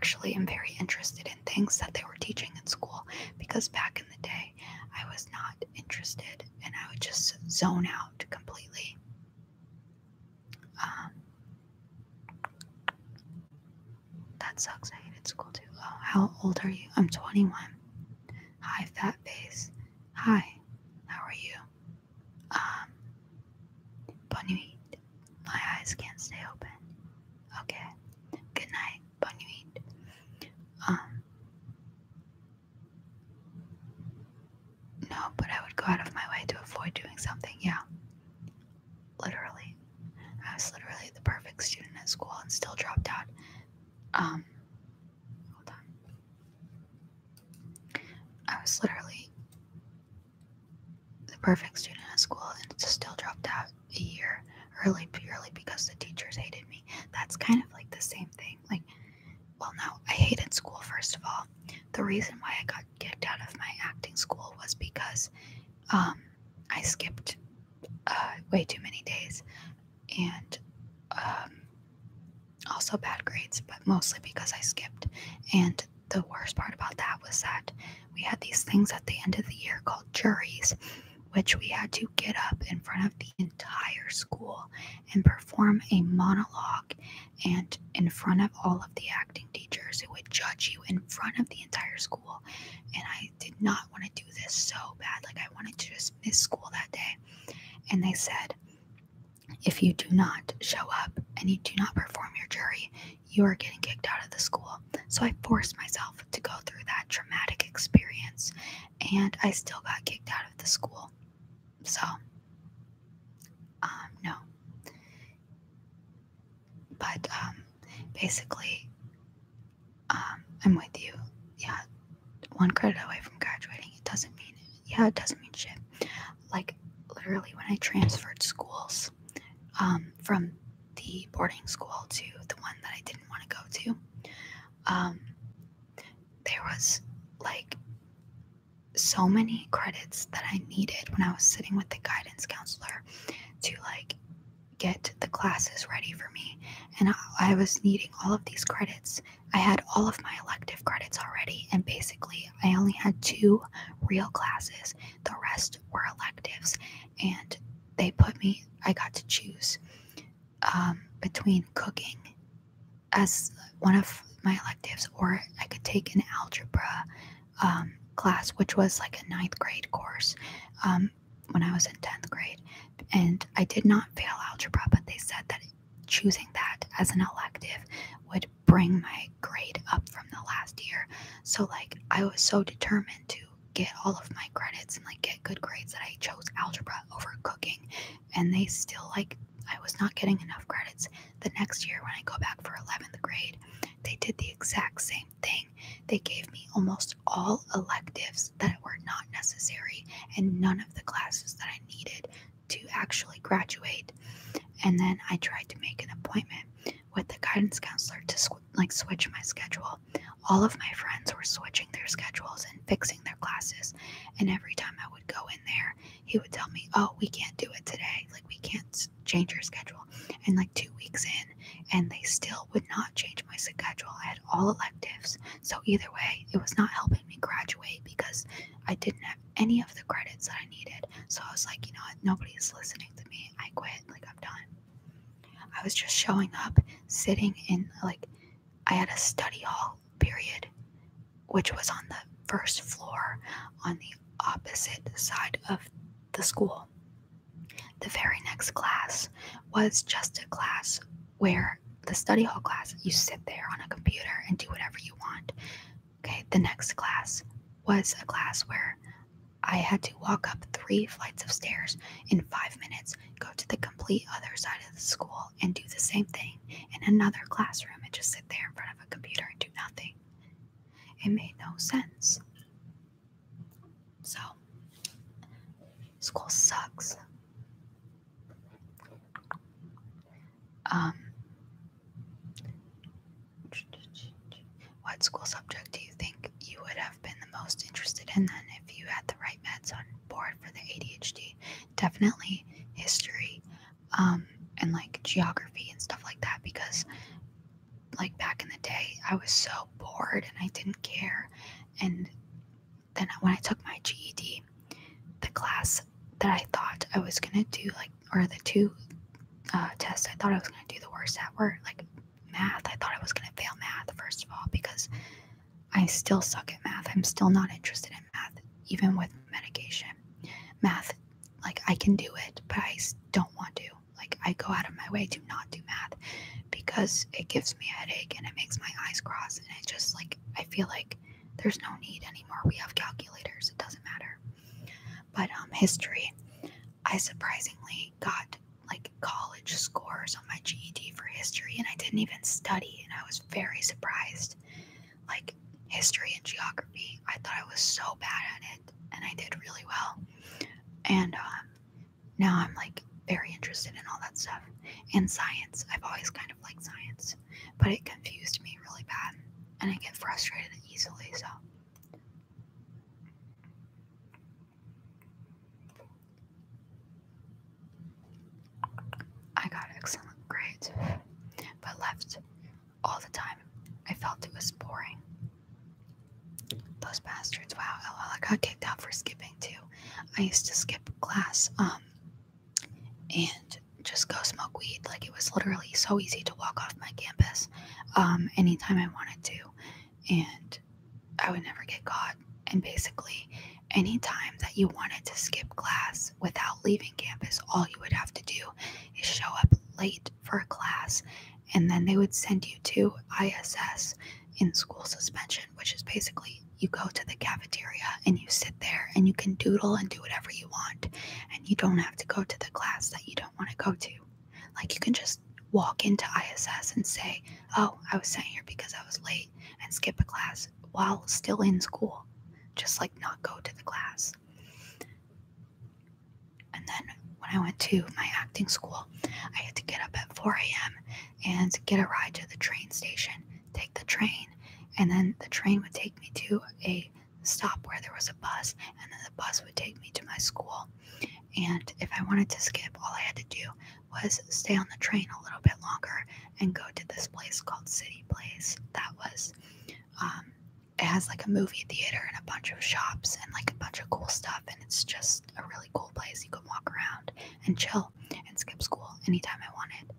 actually am very interested in things that they were teaching in school, because back in the day, I was not interested and I would just zone out completely. That sucks. I hated school too. Oh, how old are you? I'm 21. Hi, fat face. Hi, how are you? Bonne nuit. My eyes can't stay open. Okay. Good night. Bonne nuit. No, but I would go out of my way to avoid doing something. Yeah. Literally. I was literally the perfect student at school and still dropped out. Hold on. I was literally the perfect student at school and still dropped out a year early purely because the teachers hated me. That's kind of like the same thing. Like, well, no, I hated school, first of all. The reason why I got kicked out of my acting school was because I skipped way too many days, and also bad grades, but mostly because I skipped. And the worst part about that was that we had these things at the end of the year called juries, which we had to get up in front of the entire school and perform a monologue, and in front of all of the acting teachers who would judge you in front of the entire school. And I did not want to do this so bad. Like, I wanted to just miss school that day. And they said, if you do not show up and you do not perform your jury, you are getting kicked out of the school. So I forced myself to go through that traumatic experience, and I still got kicked out of the school. So, no. But, basically, I'm with you. Yeah, 1 credit away from graduating, it doesn't mean shit. Like, literally, when I transferred schools, from the boarding school to the one that I didn't want to go to, there was, like, so many credits that I needed when I was sitting with the guidance counselor to, like, get the classes ready for me. And I was needing all of these credits. I had all of my elective credits already, and basically I only had 2 real classes. The rest were electives, and I got to choose between cooking as one of my electives, or I could take an algebra class, which was like a 9th grade course when I was in 10th grade. And I did not fail algebra, but they said that choosing that as an elective would bring my grade up from the last year. So, like, I was so determined to get all of my credits and, like, get good grades that I chose algebra over cooking. And they still, like, I was not getting enough credits. The next year when I go back for 11th grade, they did the exact same thing. They gave me almost all electives that were not necessary and none of the classes that I needed to actually graduate. And then I tried to make an appointment with the guidance counselor to switch my schedule. All of my friends were switching their schedules and fixing their classes, and every time I would go in there, he would tell me, oh, we can't do it today, like, we can't change your schedule. And, like, 2 weeks in, and they still would not change my schedule. I had all electives, so either way, it was not helping me graduate because I didn't have any of the credits that I needed. So I was like, you know what, nobody's listening to me, I quit, like, I'm done. I was just showing up, sitting in, like, I had a study hall period, which was on the first floor on the opposite side of the school. The very next class was just a class where the study hall class, you sit there on a computer and do whatever you want. Okay, the next class was a class where I had to walk up 3 flights of stairs in 5 minutes, go to the complete other side of the school, and do the same thing in another classroom and just sit there in front of a computer and do nothing. It made no sense. So, school sucks. What school subject do you think you would have been the most interested in then if you had the right meds on board for the ADHD? Definitely history, and, like, geography and stuff like that, because, like, back in the day, I was so bored and I didn't care. And then when I took my GED, the class that I thought I was going to do, like, or the two tests I thought I was going to do the worst at were like math. I thought I was going to fail math, first of all, because I still suck at math. I'm still not interested in math, even with medication. Math, like, I can do it, but I don't want to. Like, I go out of my way to not do math because it gives me a headache and it makes my eyes cross, and it just, like, I feel like there's no need anymore. We have calculators. It doesn't matter. But history, I surprisingly got like college scores on my GED for history, and I didn't even study, and I was very surprised. Like, history and geography, I thought I was so bad at it, and I did really well. And now I'm like very interested in all that stuff. And science, I've always kind of liked science, but it confused me really bad, and I get frustrated easily. So I got excellent grades, but left all the time. I felt it was boring. Those bastards. Wow, LOL, I got kicked out for skipping too. I used to skip class and just go smoke weed. Like, it was literally so easy to walk off my campus anytime I wanted to, and I would never get caught. And basically, anytime that you wanted to skip class without leaving campus, all you would have to do is show up late for a class, and then they would send you to ISS, in school suspension, which is basically you go to the cafeteria and you sit there and you can doodle and do whatever you want, and you don't have to go to the class that you don't want to go to. Like, you can just walk into ISS and say, oh, I was sent here because I was late, and skip a class while still in school. Just like not go to the class. And then when I went to my acting school, I had to get up at 4 a.m. and get a ride to the train station, take the train, and then the train would take me to a stop where there was a bus, and then the bus would take me to my school. And if I wanted to skip, all I had to do was stay on the train a little bit longer and go to this place called City Place. That was, it has like a movie theater and a bunch of shops and like a bunch of cool stuff, and it's just a really cool place. You can walk around and chill and skip school anytime I wanted.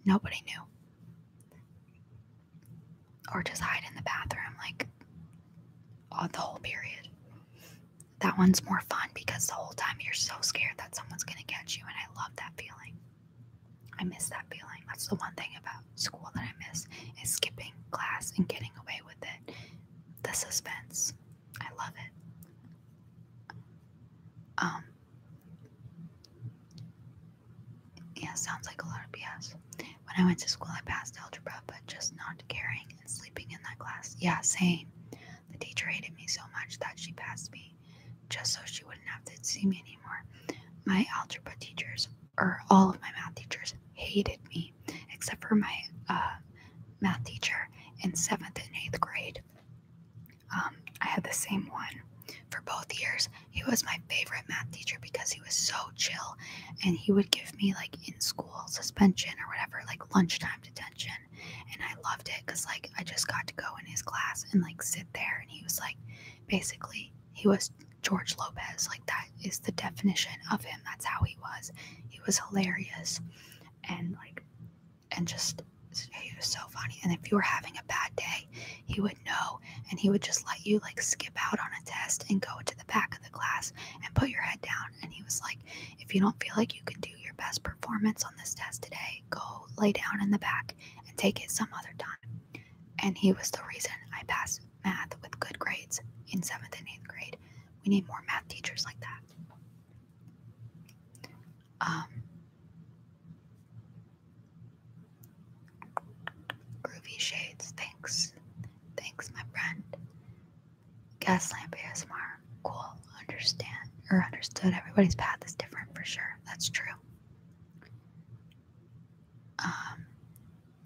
Nobody knew. Or just hide in the bathroom, like, the whole period. That one's more fun because the whole time you're so scared that someone's gonna catch you, and I love that feeling. I miss that feeling. That's the one thing about school that I miss, is skipping class and getting away with it. The suspense. I love it. Yeah, sounds like a lot of BS. When I went to school, I passed algebra, but just not caring and sleeping in that class. Yeah, same. The teacher hated me so much that she passed me just so she wouldn't have to see me anymore. My algebra teachers, or all of my math teachers, hated me, except for my math teacher in 7th and 8th grade. I had the same one for both years. He was my favorite math teacher because he was so chill, and he would give me like in school suspension or whatever, like lunchtime detention, and I loved it because like I just got to go in his class and like sit there, and he was like, basically he was George Lopez. Like, that is the definition of him. That's how he was. He was hilarious, and just, he was so funny. And if you were having a bad day, he would know, and he would just let you like skip out on a test and go to the back of the class and put your head down. And he was like, if you don't feel like you can do your best performance on this test today, go lay down in the back and take it some other time. And he was the reason I passed math with good grades in 7th and 8th grade. We need more math teachers like that. Groovy Shades, thanks, my friend. Gaslamp ASMR, cool. Understood. Everybody's path is different for sure. That's true.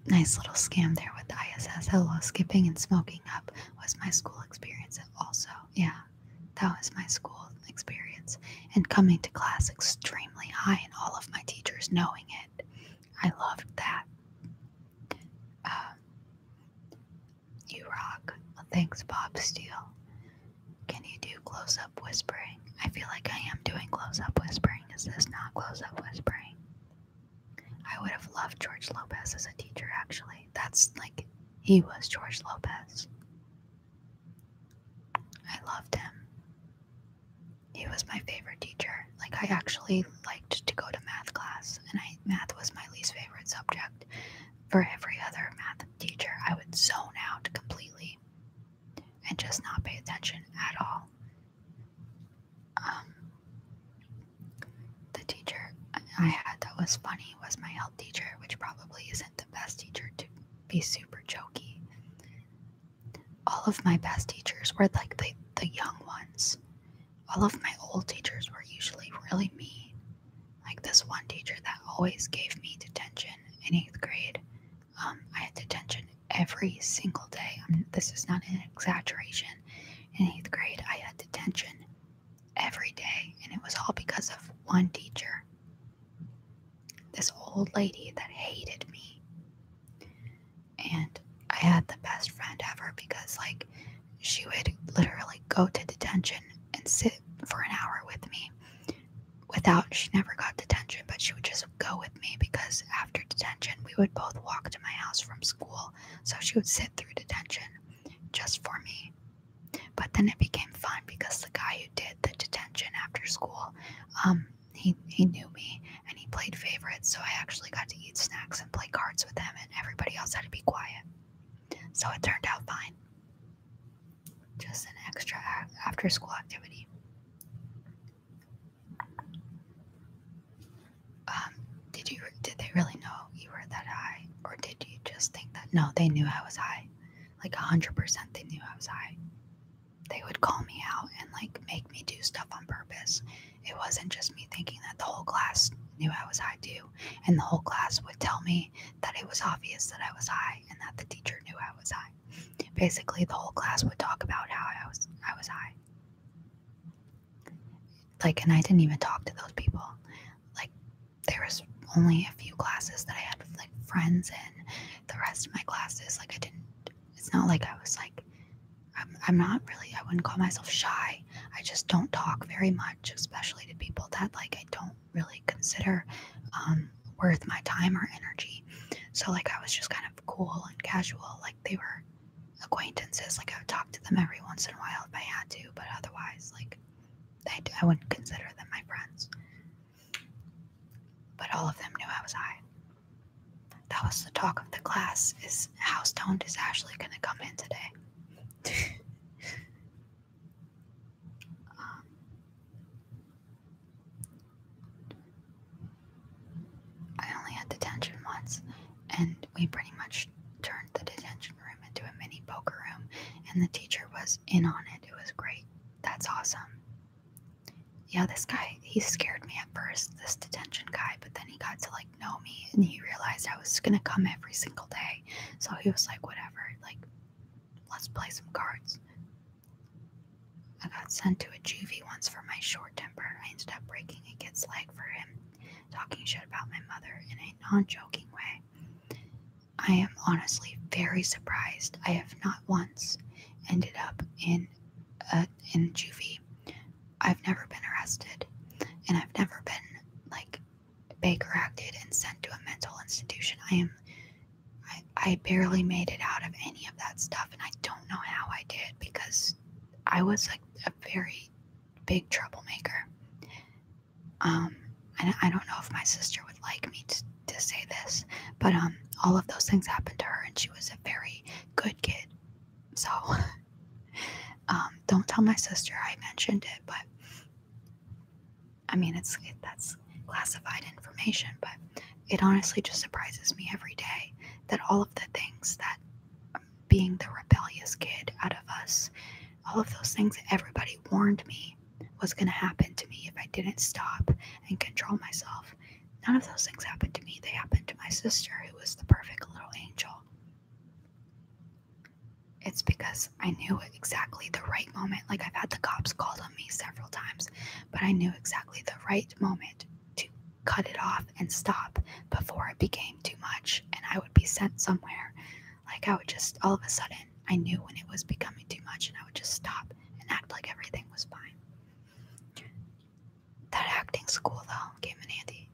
Nice little scam there with the ISS. Hello, skipping and smoking up was my school experience also. Yeah, that was my school experience. And coming to class extremely high, and all of my teachers knowing it. I loved that. Thanks, Bob Steele. Can you do close-up whispering? I feel like I am doing close-up whispering. Is this not close-up whispering? I would have loved George Lopez as a teacher, actually. That's like, he was George Lopez. I loved him. He was my favorite teacher. Like, I actually liked to go to math class, and math was my least favorite subject. For every other math teacher, I would zone out completely and just not pay attention at all. The teacher I had that was funny was my health teacher, which probably isn't the best teacher to be super jokey. All of my best teachers were like the young ones. All of my old teachers were usually really mean. Like this one teacher that always gave me detention in 8th grade. I had detention every single day. This is not an exaggeration. In 8th grade, I had detention every day, and it was all because of one teacher. This old lady that hated me. And I had the best friend ever because, like, she would literally go to detention and sit for an hour with me. She never got detention, but she would just go with me because after detention, we would both walk to my house from school. So she would sit through detention just for me. But then it became fun because the guy who did the detention after school, he knew me and he played favorites. So I actually got to eat snacks and play cards with him, and everybody else had to be quiet. So it turned out fine. Just an extra after school activity. Did they really know you were that high? Or did you just think that? No, they knew I was high. Like 100% they knew I was high. They would call me out and like make me do stuff on purpose. It wasn't just me thinking that. The whole class knew I was high too. And the whole class would tell me that it was obvious that I was high and that the teacher knew I was high. Basically, the whole class would talk about how I was high. Like, and I didn't even talk to those people. Like, there was only a few classes that I had like friends in. The rest of my classes, like, it's not like I was like, I'm not really, I wouldn't call myself shy. I just don't talk very much, especially to people that like I don't really consider worth my time or energy. So like I was just kind of cool and casual. Like they were acquaintances. Like I would talk to them every once in a while if I had to, but otherwise like I wouldn't consider them my friends. But all of them knew I was high. That was the talk of the class, is how stoned is Ashley going to come in today? I only had detention once, and we pretty much turned the detention room into a mini poker room, and the teacher was in on it. It was great. That's awesome. Yeah, this guy, he scared me at first, this detention guy, but then he got to like know me and he realized I was gonna come every single day. So he was like, whatever, like, let's play some cards. I got sent to a juvie once for my short temper. I ended up breaking a kid's leg for him talking shit about my mother in a non-joking way. I am honestly very surprised I have not once ended up in juvie. I've never been arrested, and I've never been like Baker acted and sent to a mental institution. I barely made it out of any of that stuff, and I don't know how I did because I was like a very big troublemaker. And I don't know if my sister would like me to say this, but all of those things happened to her, and she was a very good kid. So don't tell my sister I mentioned it, but I mean that's classified information. But it honestly just surprises me every day that all of the things that being the rebellious kid out of us, all of those things that everybody warned me was going to happen to me if I didn't stop and control myself. None of those things happened to me. They happened to my sister, who was the perfect little angel. It's because I knew exactly the right moment. Like, I've had the cops called on me several times, but I knew exactly the right moment to cut it off and stop before it became too much and I would be sent somewhere. Like, I would just, all of a sudden, I knew when it was becoming too much, and I would just stop and act like everything was fine. That acting school, though, came in handy.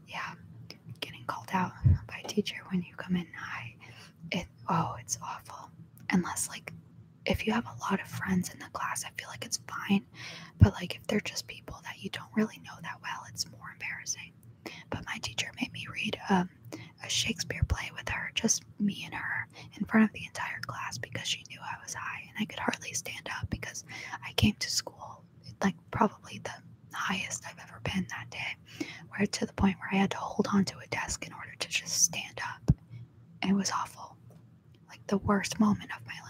Yeah, getting called out by a teacher when you come in high, it's awful. Unless, like, if you have a lot of friends in the class, I feel like it's fine. But, like, if they're just people that you don't really know that well, it's more embarrassing. But my teacher made me read a Shakespeare play with her, just me and her, in front of the entire class because she knew I was high and I could hardly stand up because I came to school, like, probably the highest I've ever been that day, where to the point where I had to hold onto a desk in order to just stand up. And it was awful. Like, the worst moment of my life.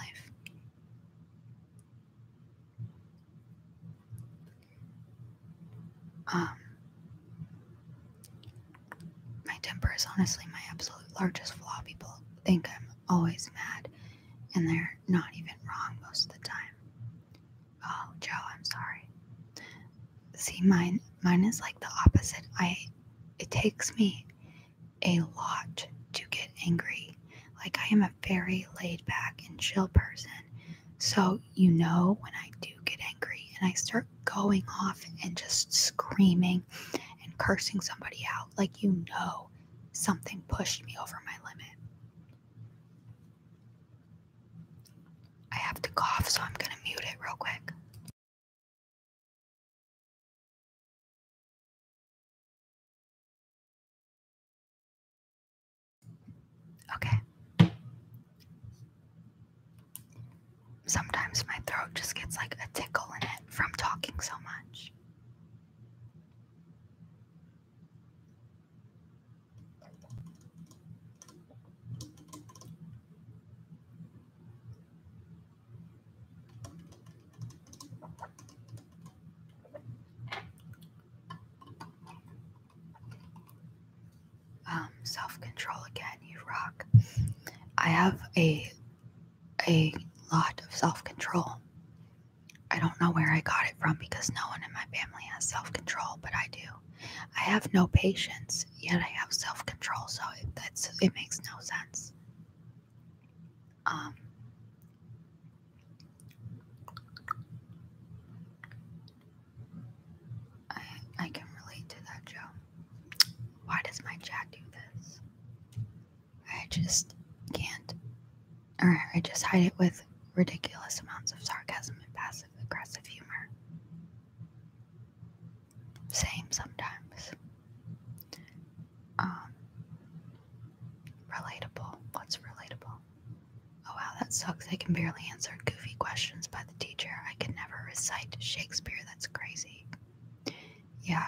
My temper is honestly my absolute largest flaw. People think I'm always mad, and they're not even wrong most of the time. Oh, Joe, I'm sorry. See, mine is like the opposite. It takes me a lot to get angry. Like, I am a very laid back and chill person. So, when I do get angry and I start going off and just screaming and cursing somebody out, like, something pushed me over my limit. I have to cough, so I'm gonna mute it real quick. Okay. Sometimes my throat just gets like a tickle in it from talking so much. Self-control again, you rock. I have a lot of self-control. I don't know where I got it from because no one in my family has self-control, but I do. I have no patience, yet I have self-control, so it makes no sense. I can relate to that, Joe. Why does my chat do this? I just can't. Or I just hide it with ridiculous amounts of sarcasm and passive aggressive humor. Same sometimes. Relatable. What's relatable? Oh wow, that sucks. I can barely answer goofy questions by the teacher. I can never recite Shakespeare. That's crazy. Yeah,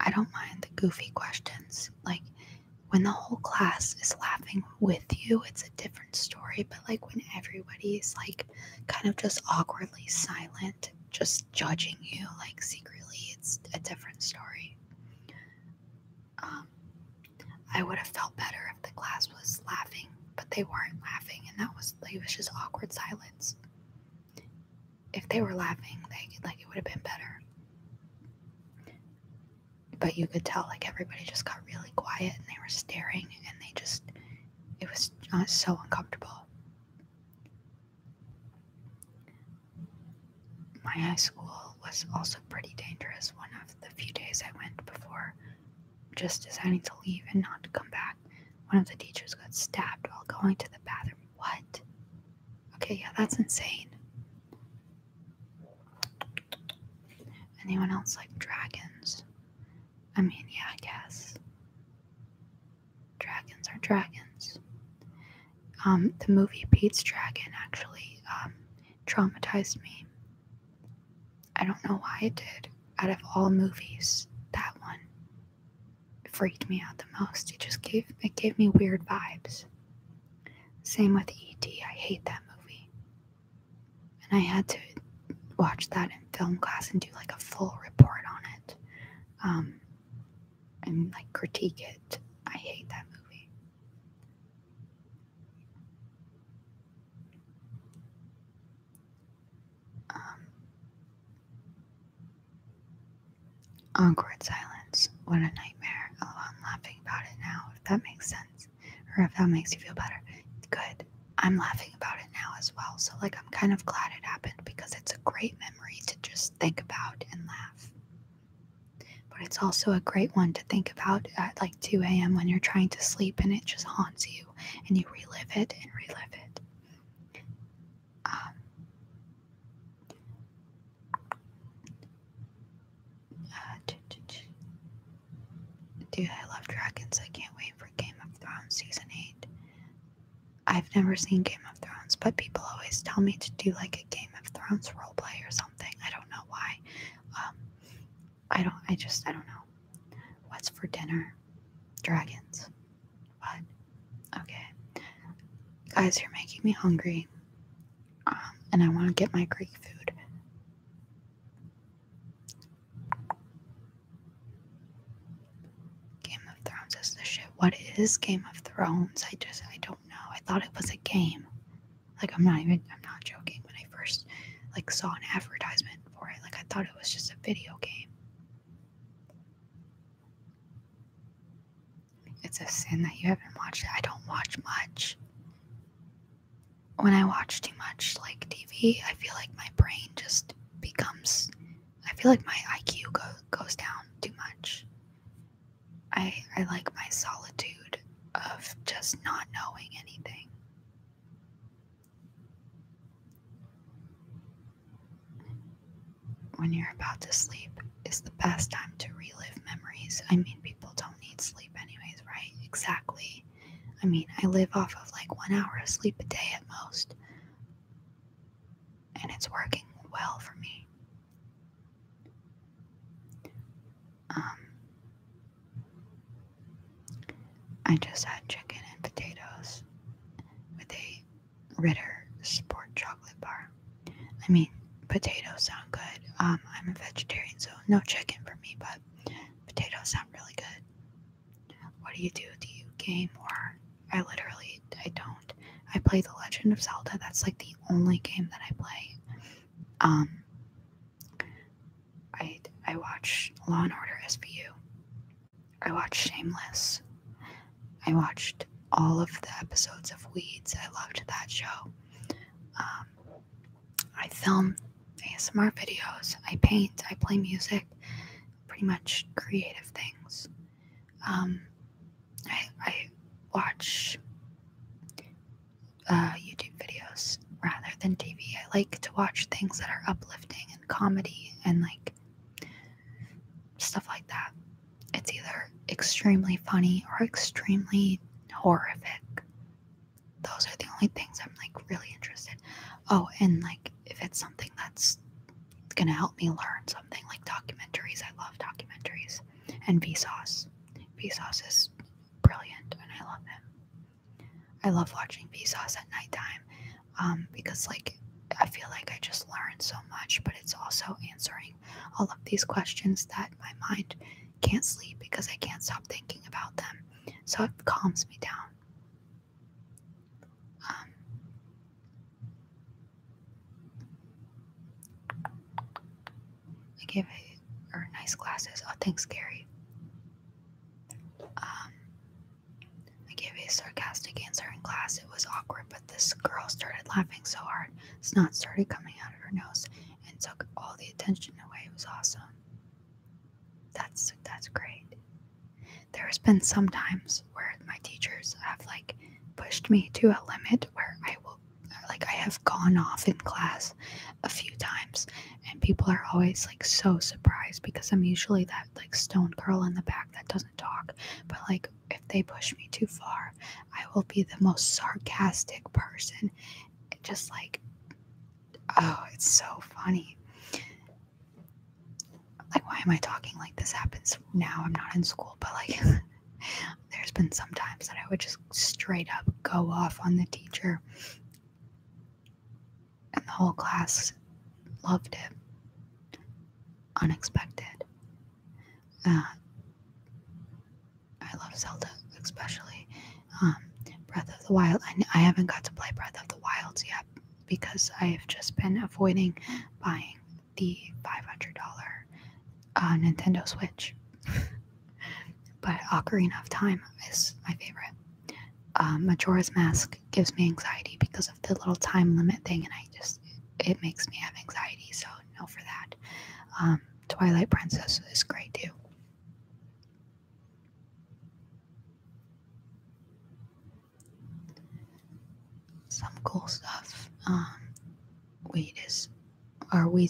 I don't mind the goofy questions. Like, when the whole class is laughing with you, it's a different story. But like when everybody is like kind of just awkwardly silent, just judging you like secretly, it's a different story. I would have felt better if the class was laughing, but they weren't laughing, and it was just awkward silence. If they were laughing, it would have been better. But you could tell like everybody just got really quiet and they were staring, and it was so uncomfortable. My high school was also pretty dangerous. One of the few days I went before just deciding to leave and not to come back, one of the teachers got stabbed while going to the bathroom. What? Okay, yeah, that's insane. Anyone else like dragons? I mean, yeah, I guess. Dragons are dragons. The movie Pete's Dragon actually traumatized me. I don't know why it did. Out of all movies, that one freaked me out the most. It gave me weird vibes. Same with E.T. I hate that movie. And I had to watch that in film class and do like a full report on it. And like critique it. I hate that movie. Awkward silence. What a nightmare. LOL that makes sense, or if that makes you feel better. Good. I'm laughing about it now as well. So like I'm kind of glad it happened because it's a great memory to just think about and laugh. But it's also a great one to think about at like 2 a.m. when you're trying to sleep and it just haunts you and you relive it and relive it. Dude, I love dragons. I can't wait for Game of Thrones Season 8. I've never seen Game of Thrones, but people always tell me to do like a Game of Thrones roleplay or something. I don't know why. I don't know. What's for dinner? Dragons. What? Okay. Guys, you're making me hungry. And I want to get my Greek food. Game of Thrones is the shit. What is Game of Thrones? I don't know. I thought it was a game. Like, I'm not joking. When I first, like, saw an advertisement for it, like, I thought it was just a video game. It's a sin that you haven't watched it. I don't watch much. When I watch too much, like, TV, I feel like my brain just becomes, I feel like my IQ goes down too much. I like my solitude of just not knowing anything. When you're about to sleep is the best time to relive memories. I mean, people don't need sleep anyways, right? Exactly. I mean, I live off of like 1 hour of sleep a day at most. And it's working well for me. I just had chicken and potatoes with a Ritter Sport chocolate bar. I mean, potatoes sound good. I'm a vegetarian, so no chicken for me, but potatoes sound really good. What do? Do you game or? I don't. I play The Legend of Zelda. That's like the only game that I play. I watch Law and Order SVU. I watched Shameless. I watched all of the episodes of Weeds. I loved that show. I film ASMR videos. I paint. I play music. Pretty much creative things. I watch YouTube videos rather than TV. I like to watch things that are uplifting and comedy and like stuff like that. It's either extremely funny or extremely horrific. Those are the only things I'm like really interested. Oh, and like if it's something that's gonna help me learn something, like documentaries. I love documentaries. And Vsauce. Vsauce is brilliant and I love him. I love watching Vsauce at nighttime because like I feel like I just learned so much, but it's also answering all of these questions that my mind can't sleep because I can't stop thinking about them. So it calms me down. I gave her nice glasses. Oh, thanks, Gary. I gave a sarcastic answer in class. It was awkward, but this girl started laughing so hard, snot started coming out of her nose and took all the attention away. It was awesome. That's great. There's been some times where my teachers have like pushed me to a limit where I have gone off in class a few times and people are always like so surprised because I'm usually that like stone girl in the back that doesn't talk, but like if they push me too far I will be the most sarcastic person. It just like, oh, it's so funny. Like, why am I talking like this happens now? I'm not in school, but like there's been some times that I would just straight up go off on the teacher and the whole class loved it. Unexpected. I love Zelda, especially Breath of the Wild. I haven't got to play Breath of the Wilds yet because I have just been avoiding buying the $500 Nintendo Switch. but Ocarina of Time is my favorite. Majora's Mask gives me anxiety because of the little time limit thing, and it makes me have anxiety, so no for that. Twilight Princess is great too. Some cool stuff. Weeds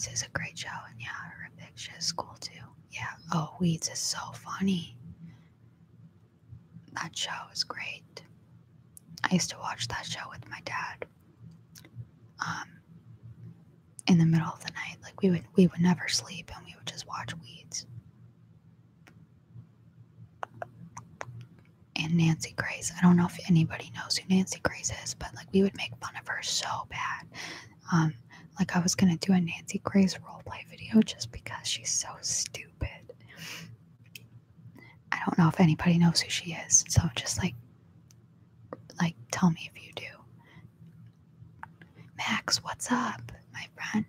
is a great show, and yeah, Horrific is cool too. Yeah, oh, Weeds is so funny. That show is great. I used to watch that show with my dad. In the middle of the night, like we would never sleep, and we would just watch Weeds. And Nancy Grace. I don't know if anybody knows who Nancy Grace is, but like we would make fun of her so bad. Like I was gonna do a Nancy Grace roleplay video just because she's so stupid. I don't know if anybody knows who she is, so just like tell me if you do. Max, what's up, my friend?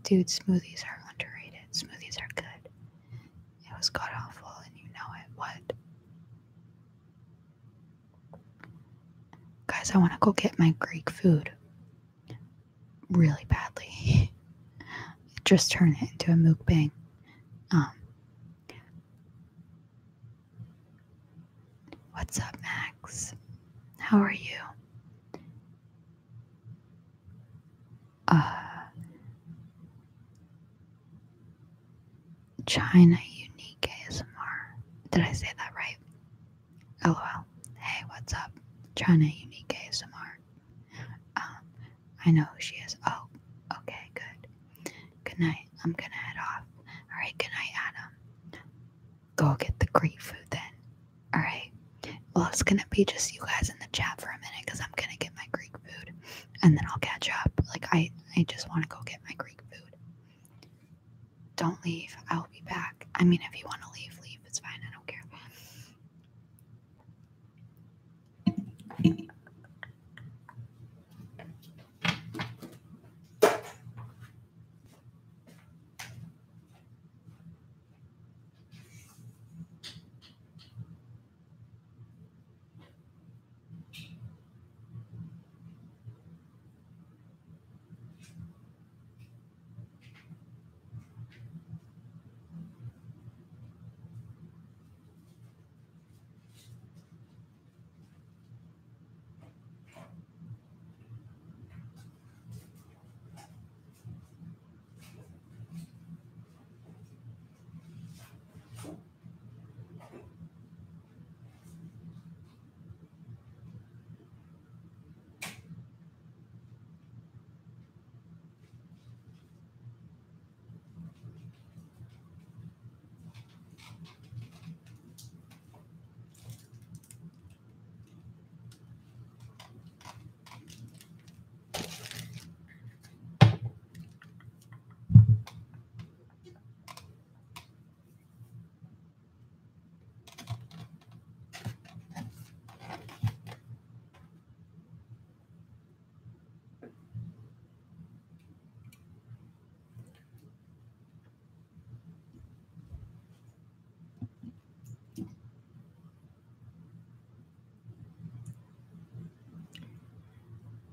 Dude, smoothies are underrated. Smoothies are good. It was god awful, and you know it. What? Guys, I want to go get my Greek food really badly. Just turn it into a mukbang. What's up, Max? How are you? China Unique ASMR. Did I say that right? LOL. Hey, what's up? China Unique ASMR. I know who she is. Oh, okay, good. Good night. I'm gonna head off. Alright, good night, Adam. Go get the Greek food then. Alright. Well, it's gonna be just you guys in the chat for a minute because I'm gonna get my Greek food. And then I'll catch up. Like, I just want to go get my Greek food. Don't leave. I'll be back. I mean, if you want to leave, leave. It's fine. I don't care.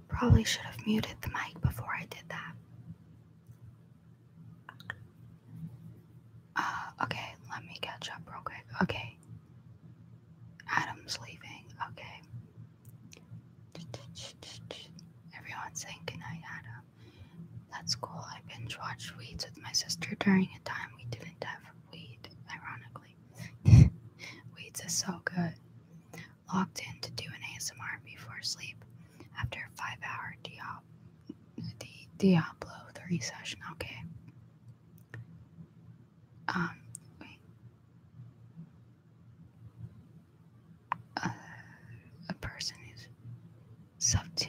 Probably should have muted the mic before I did that. Okay, let me catch up real quick. Okay. Adam's leaving. Okay. Everyone's saying goodnight, Adam. That's cool. I binge watched Weeds with my sister during a time we didn't have weed, ironically. Weeds is so good. Logged in to do an ASMR before sleep after a 5-hour Diablo 3 session. Okay. Wait. A person who's sub to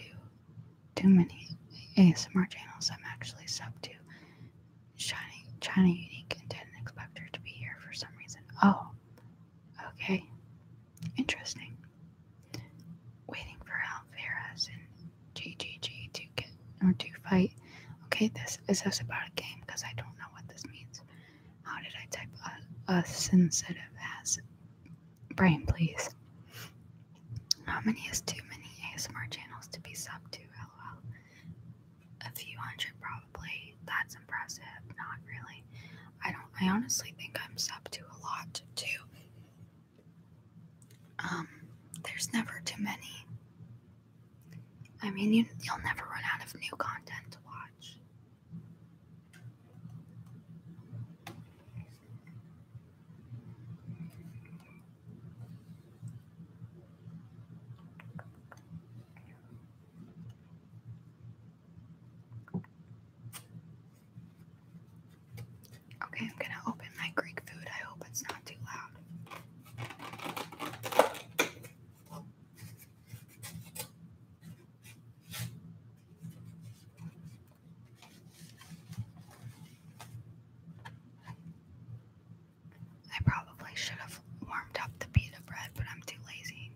too many ASMR channels. I'm actually sub to China Unique and didn't expect her to be here for some reason. Oh, okay. Interesting. Waiting for Alvarez and GGG to fight. Okay, is this about a game? Because I don't know what this means. How did I type as sensitive as Brain, please. How many is too many ASMR channels to be sub to? LOL. A few hundred probably. That's impressive. Not really. I honestly think I'm sub to a lot too. There's never too many. I mean, you'll never run out of new content to watch. Okay, I'm gonna open my Greek food. I hope it's not too loud. I probably should have warmed up the pita bread, but I'm too lazy.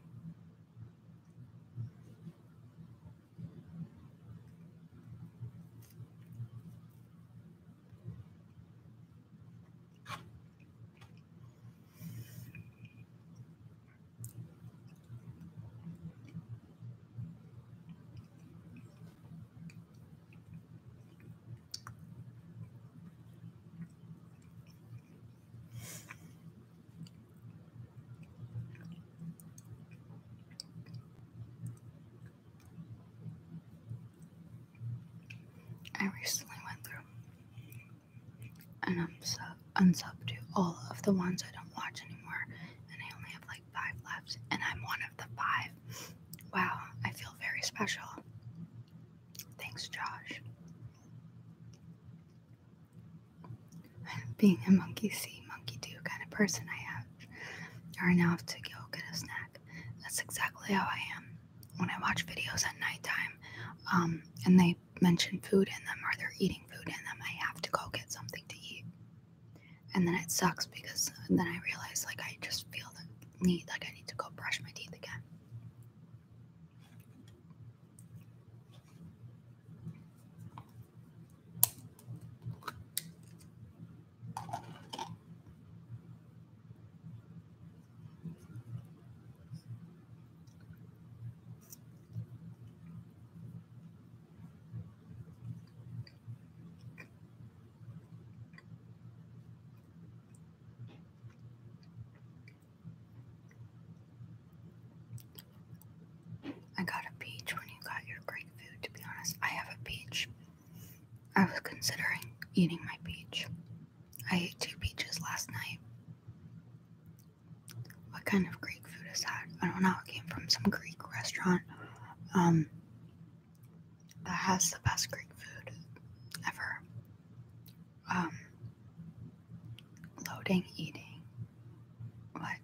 I recently went through and unsubbed to all of the ones I don't watch anymore, and I only have like 5 left, and I'm one of the 5. Wow, I feel very special. Thanks, Josh. Being a monkey see, monkey do kind of person I have, or now have to go get a snack. That's exactly how I am. When I watch videos at nighttime, and they mention food in them, or they're eating food in them, I have to go get something to eat. And then it sucks because then I realize like I just feel the need, like I need to go brush my teeth again. I got a peach when you got your Greek food, to be honest. I have a peach. I was considering eating my peach. I ate 2 peaches last night. What kind of Greek food is that? I don't know. It came from some Greek restaurant that has the best Greek food ever. Loading, eating. What?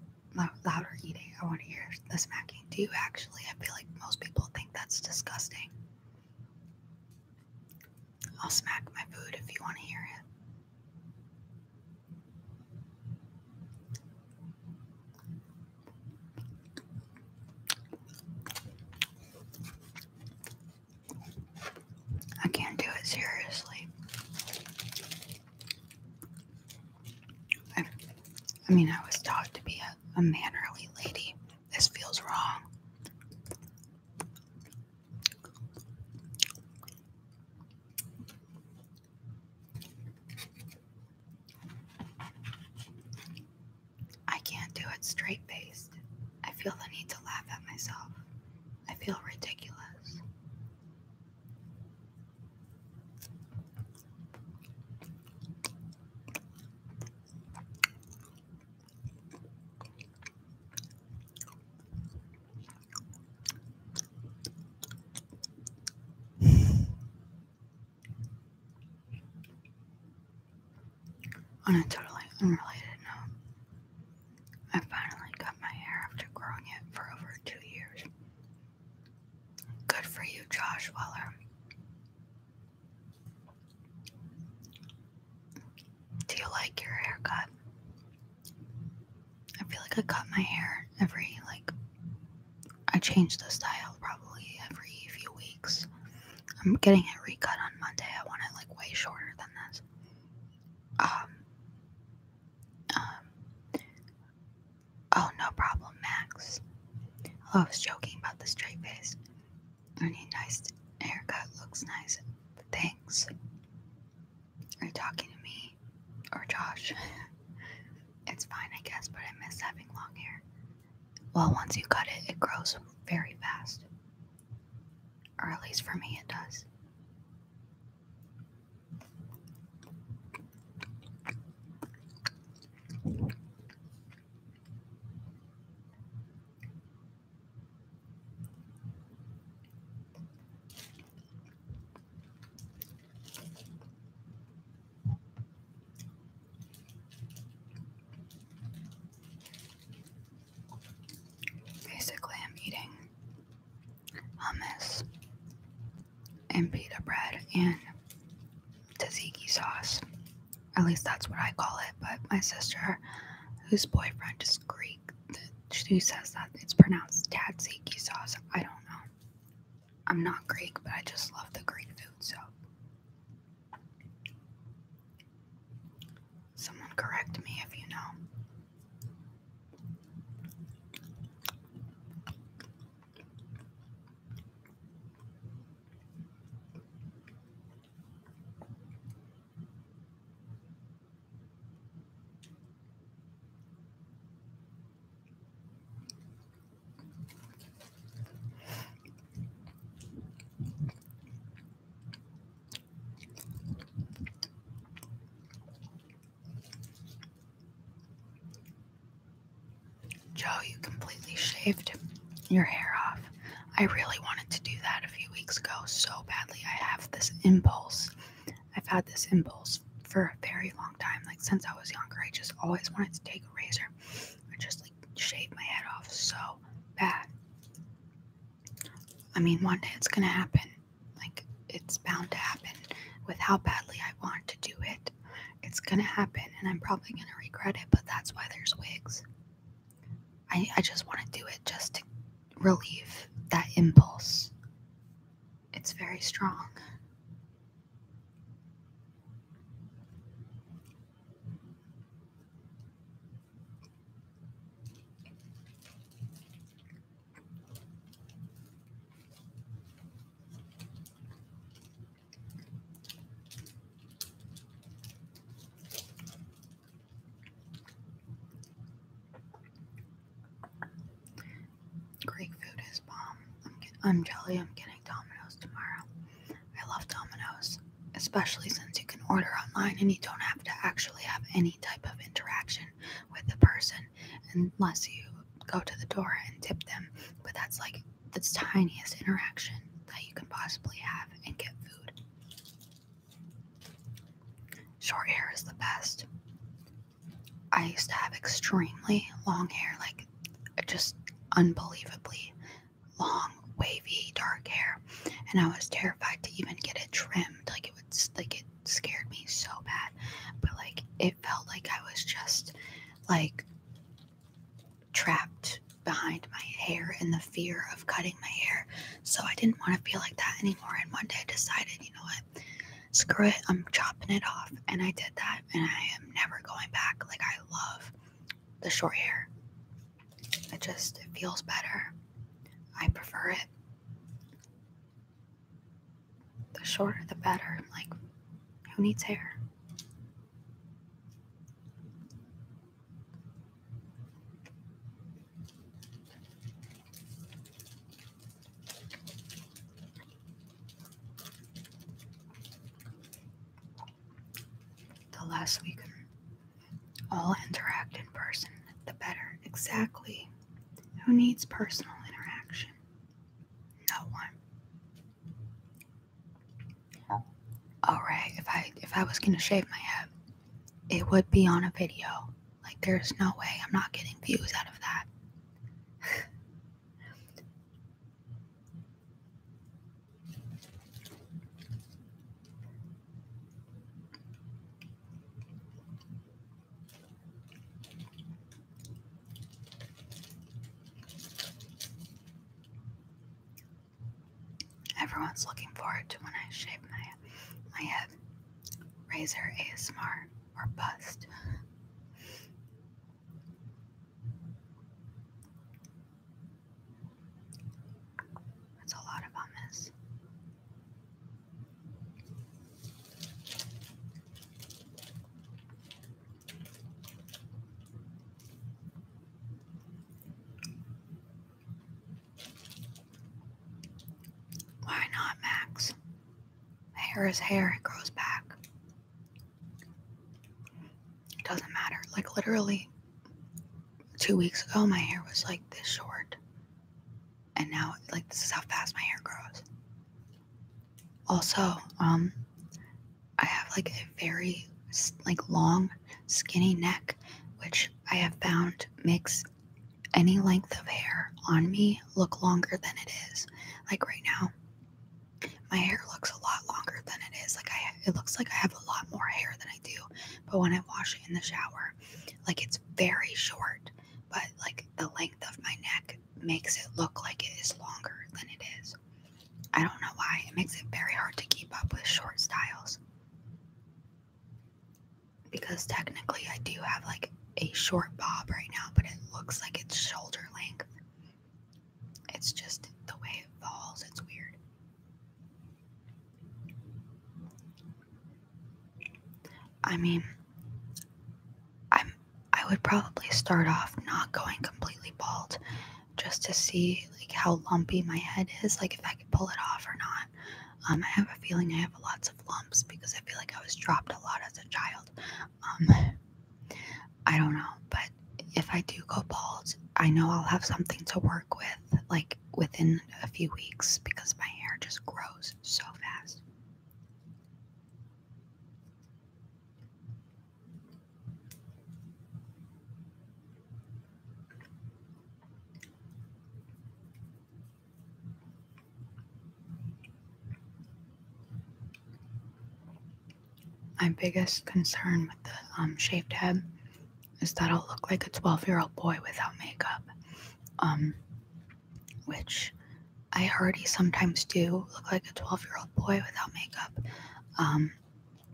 Louder eating. I want to hear the smacking. Do you actually? I feel like most people think that's disgusting. I'll smack my food if you want to hear it. I can't do it seriously. I mean, I was taught to be a mannerly lady. This feels wrong. I can't do it straight-faced. I feel the need to laugh at myself. I feel ridiculous. On a totally unrelated note, I finally cut my hair after growing it for over 2 years. Good for you, Josh Weller. Do you like your haircut? I feel like I cut my hair I change the style probably every few weeks. I'm getting it recut on Monday. I want it way shorter than this. thanks. Oh, I was joking about the straight face. Any nice haircut looks nice. Thanks. Are you talking to me or Josh? It's fine, I guess, but I miss having long hair. Well, once you cut it, it grows very fast. Or at least for me, it does. Basically, I'm eating hummus and pita bread and tzatziki sauce. At least that's what I call it. But my sister, whose boyfriend is Greek, she says that it's pronounced tzatziki sauce. I don't know. I'm not Greek, but I just love the Greek food, so. Someone correct me if you know. Joe, you completely shaved your hair off. I really wanted to do that a few weeks ago so badly. I have this impulse. I've had this impulse for a very long time. Like since I was younger, I just always wanted to take a razor and just like shave my head off so bad. I mean, one day it's gonna happen. Like it's bound to happen. With how badly I want to do it, it's gonna happen, and I'm probably gonna regret it. But that's why there's wigs. I just want to do it just to relieve that impulse. It's very strong. Greek food is bomb. I'm jelly. I'm getting Domino's tomorrow. I love Domino's, especially since you can order online and you don't have to actually have any type of interaction with the person unless you go to the door and tip them. But that's like the tiniest interaction that you can possibly have and get food. Short hair is the best. I used to have extremely long hair, like just unbelievably long, wavy, dark hair, and I was terrified to even get it trimmed. Like it scared me so bad. But like it felt like I was just like trapped behind my hair in the fear of cutting my hair. So I didn't want to feel like that anymore. And one day I decided, you know what? Screw it, I'm chopping it off. And I did that, and I am never going back. Like I love the short hair. It feels better. I prefer it. The shorter the better. Like, who needs hair? The less we can all interact in person, the better. Exactly. Who needs personal interaction? No one. Alright, if I was gonna shave my head, it would be on a video. Like there's no way I'm not getting views out of that. Everyone's looking forward to when I shave my head. Razor ASMR or bust. hair is hair, it grows back. It doesn't matter. Like literally 2 weeks ago, my hair was like this short. And now, like, this is how fast my hair grows. Also, I have like a very like long, skinny neck, which I have found makes any length of hair on me look longer than it is. Like right now, my hair looks a lot longer than it is. Like it looks like I have a lot more hair than I do. But when I wash it in the shower, like it's very short. But like the length of my neck makes it look like it is longer than it is. I don't know why. It makes it very hard to keep up with short styles. Because technically I do have like a short bob right now, but it looks like it's shoulder length. It's just the way it falls. It's weird. I mean, I would probably start off not going completely bald just to see like how lumpy my head is, like if I could pull it off or not. I have a feeling I have lots of lumps because I feel like I was dropped a lot as a child. I don't know, but if I do go bald, I know I'll have something to work with, like within a few weeks, because my hair just grows so fast. My biggest concern with the shaved head is that I'll look like a 12-year-old boy without makeup, which I already sometimes do look like a 12-year-old boy without makeup,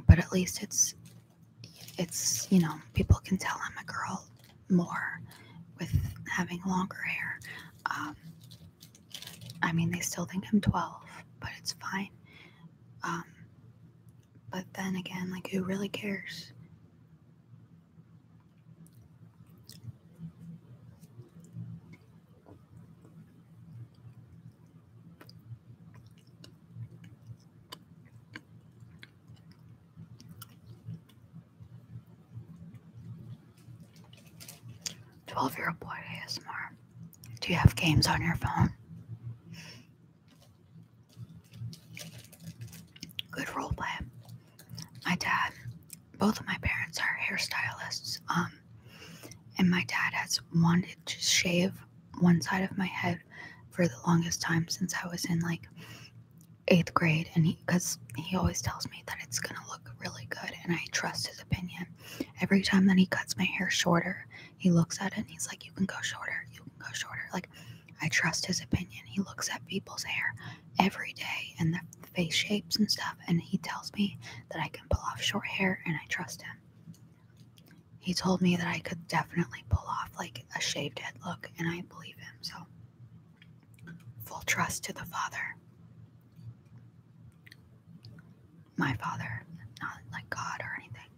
but at least it's people can tell I'm a girl more with having longer hair. I mean, they still think I'm 12, but it's fine. But then again, like, who really cares? "12-year-old boy ASMR. Do you have games on your phone?" Good roleplay. My dad, both of my parents are hairstylists, and my dad has wanted to shave one side of my head for the longest time since I was in like 8th grade, and because he always tells me that it's gonna look really good, and I trust his opinion. Every time that he cuts my hair shorter, he looks at it and he's like, "You can go shorter, you can go shorter." Like, I trust his opinion. He looks at people's hair every day and the face shapes and stuff, and he tells me that I can pull off short hair, and I trust him. He told me that I could definitely pull off like a shaved head look, and I believe him. So, full trust to the father. My father, not like God or anything.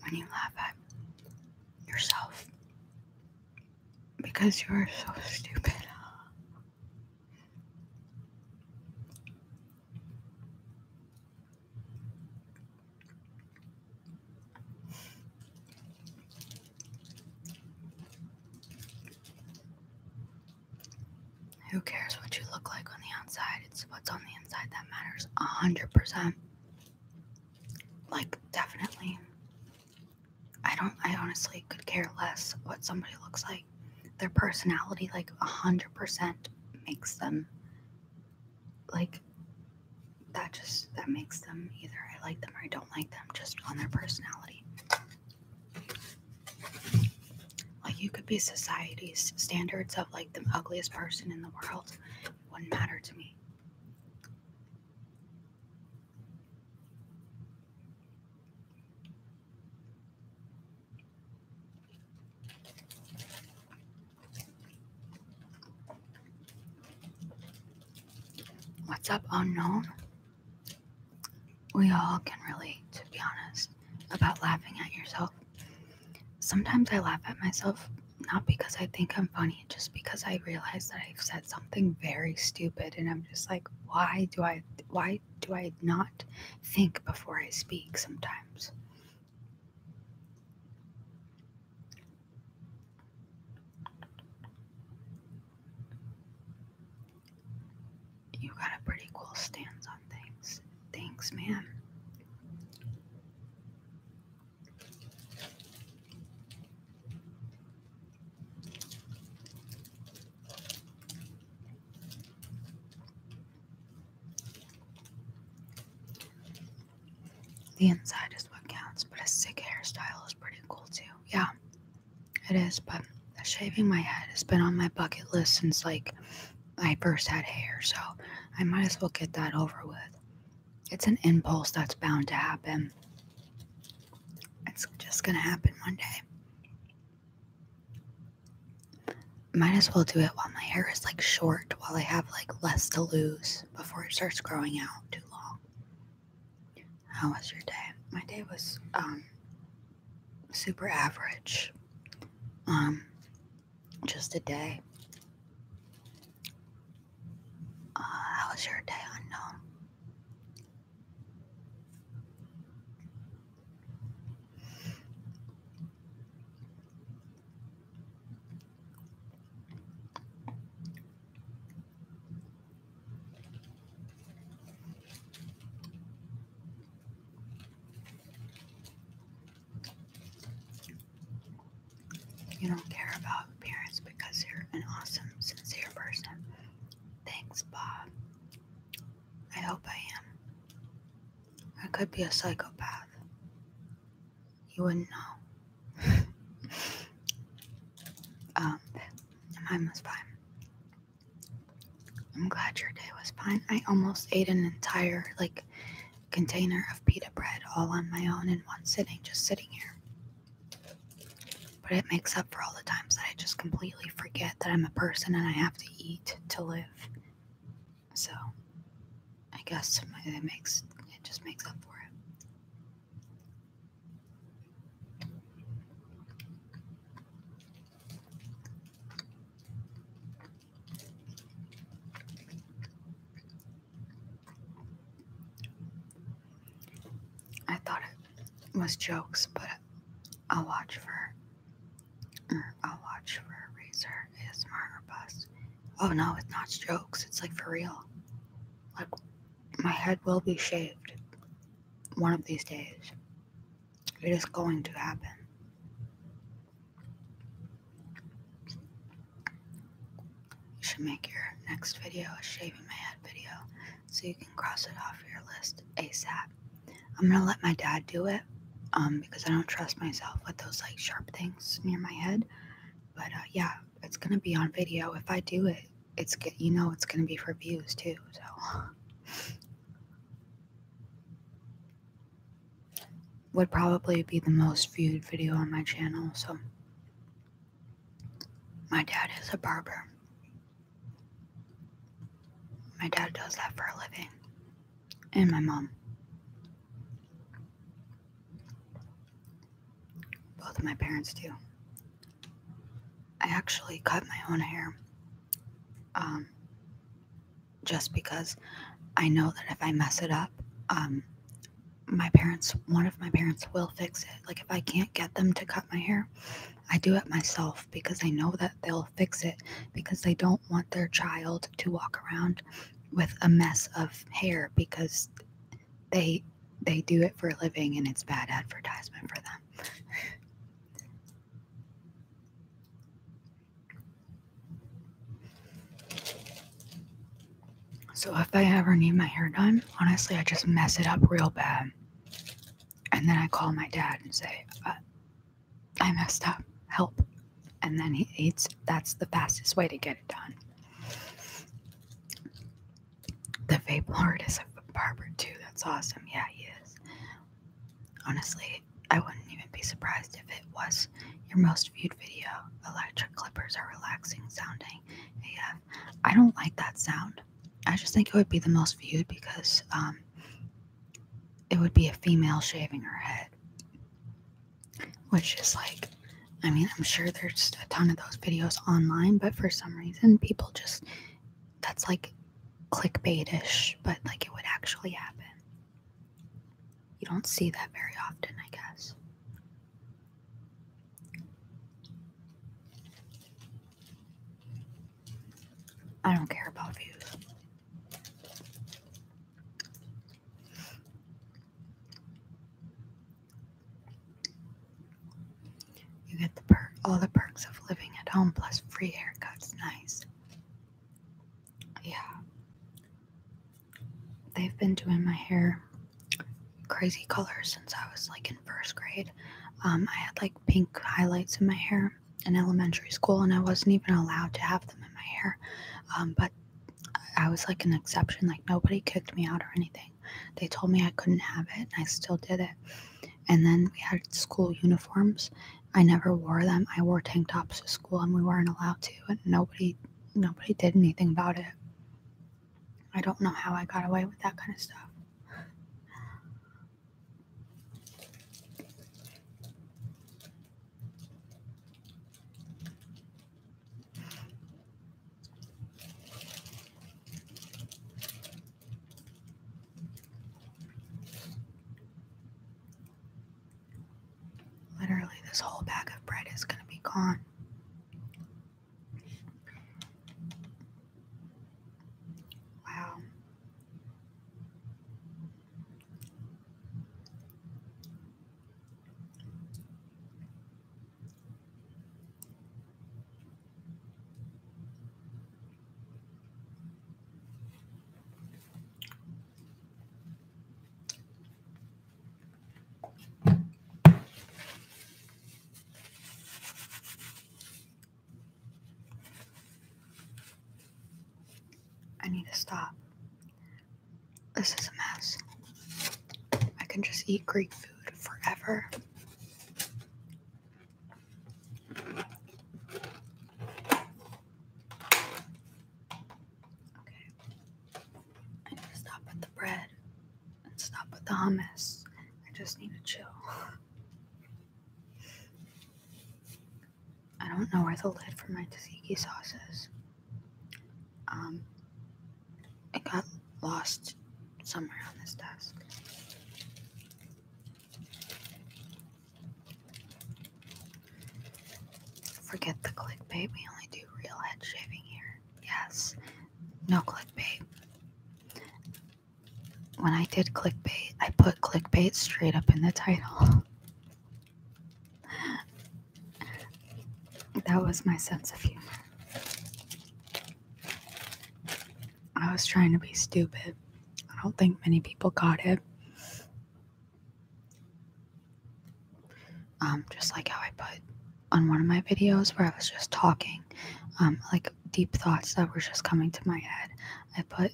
When you laugh at yourself because you are so stupid. Who cares what you look like on the outside? It's what's on the inside that matters. 100%. Like, definitely. I honestly could care less what somebody looks like. Their personality, like, 100% makes them, like, that makes them either I like them or I don't like them just on their personality. Like, you could be society's standards of, like, the ugliest person in the world. It wouldn't matter to me. What's up, unknown? We all can relate, to be honest, about laughing at yourself. Sometimes I laugh at myself, not because I think I'm funny, just because I realize that I've said something very stupid, and I'm just like, why do I not think before I speak sometimes? You got a pretty cool stance on things. Thanks, man. The inside is what counts, but a sick hairstyle is pretty cool too. Yeah, it is, but shaving my head has been on my bucket list since like I first had hair, so I might as well get that over with. It's an impulse that's bound to happen. It's just gonna happen one day. Might as well do it while my hair is like short, while I have like less to lose before it starts growing out too long. How was your day? My day was super average. Just a day. How was your day, unknown? You don't care about appearance because you're an awesome, sincere person. Thanks, Bob. I hope I am. I could be a psychopath. You wouldn't know. Mine was fine. I'm glad your day was fine. I almost ate an entire container of pita bread all on my own in one sitting, just sitting here. But it makes up for all the times that I just completely forget that I'm a person and I have to eat to live. So I guess it just makes up for it. I thought it was jokes, but I'll watch for Razor ASMR or Bust. Oh no, it's not jokes. It's like for real. Like my head will be shaved one of these days. It is going to happen. You should make your next video a shaving my head video so you can cross it off your list ASAP. I'm gonna let my dad do it because I don't trust myself with those sharp things near my head. But yeah, it's gonna be on video. If I do it, it's gonna be for views too. So would probably be the most viewed video on my channel. So my dad is a barber. My dad does that for a living, and my mom. Both of my parents do. I actually cut my own hair just because I know that if I mess it up, one of my parents will fix it. Like if I can't get them to cut my hair, I do it myself because I know that they'll fix it because they don't want their child to walk around with a mess of hair because they do it for a living and it's bad advertisement for them. So if I ever need my hair done, honestly, I just mess it up real bad. And then I call my dad and say, I messed up, help. And then that's the fastest way to get it done. The Vape Lord is a barber too. That's awesome. Yeah, he is. Honestly, I wouldn't even be surprised if it was your most viewed video. Electric clippers are relaxing sounding. AF. I don't like that sound. I just think it would be the most viewed because it would be a female shaving her head, which is like, I mean, I'm sure there's a ton of those videos online, but for some reason people just, that's like clickbaitish, but like it would actually happen. You don't see that very often, I guess. I don't care about views. You get all the perks of living at home plus free haircuts. Nice. Yeah. They've been doing my hair crazy colors since I was like in first grade. I had like pink highlights in my hair in elementary school, and I wasn't even allowed to have them in my hair. But I was like an exception. Like nobody kicked me out or anything. They told me I couldn't have it, and I still did it. And then we had school uniforms. I never wore them. I wore tank tops to school, and we weren't allowed to. And nobody did anything about it. I don't know how I got away with that kind of stuff. Literally, this whole bag of bread is going to be gone. Wow. I need to stop. This is a mess. I can just eat Greek food forever. Okay. I need to stop at the bread and stop with the hummus. I just need to chill. I don't know where the lid for my tzatziki sauce is. It got lost somewhere on this desk. Forget the clickbait. We only do real head shaving here. Yes. No clickbait. When I did clickbait, I put clickbait straight up in the title. That was my sense of humor. I was trying to be stupid. I don't think many people got it. Just like how I put on one of my videos where I was just talking, like deep thoughts that were just coming to my head. I put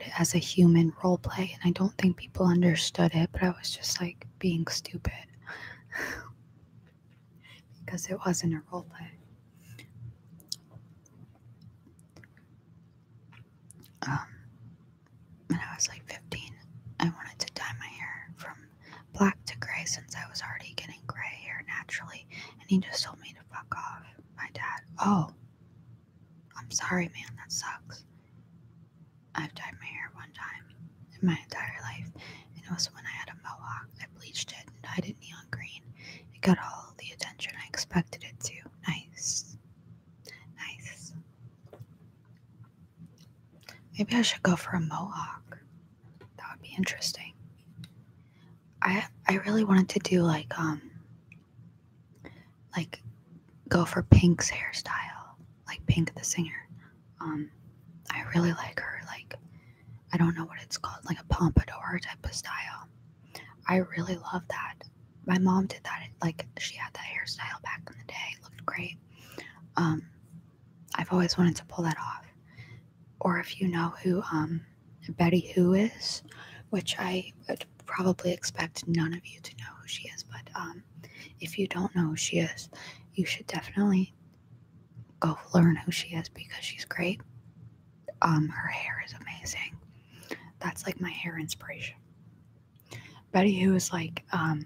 it as a human role play, and I don't think people understood it, but I was just like being stupid because it wasn't a role play. When I was like 15, I wanted to dye my hair from black to gray since I was already getting gray hair naturally, and he just told me to fuck off. My dad. Oh, I'm sorry, man, that sucks. I've dyed my hair one time in my entire life, and it was when I had a mohawk. I bleached it and dyed it neon green. It got all the attention I expected it to. Nice. Nice. Maybe I should go for a mohawk. That would be interesting. I really wanted to do like go for Pink's hairstyle, like Pink the singer. I really like her, like, I don't know what it's called, like a pompadour type of style. I really love that. My mom did that, like she had that hairstyle back in the day. It looked great. I've always wanted to pull that off. Or if you know who Betty Who is, which I would probably expect none of you to know who she is, but if you don't know who she is, you should definitely go learn who she is because she's great. Her hair is amazing. That's like my hair inspiration. Betty Who is like the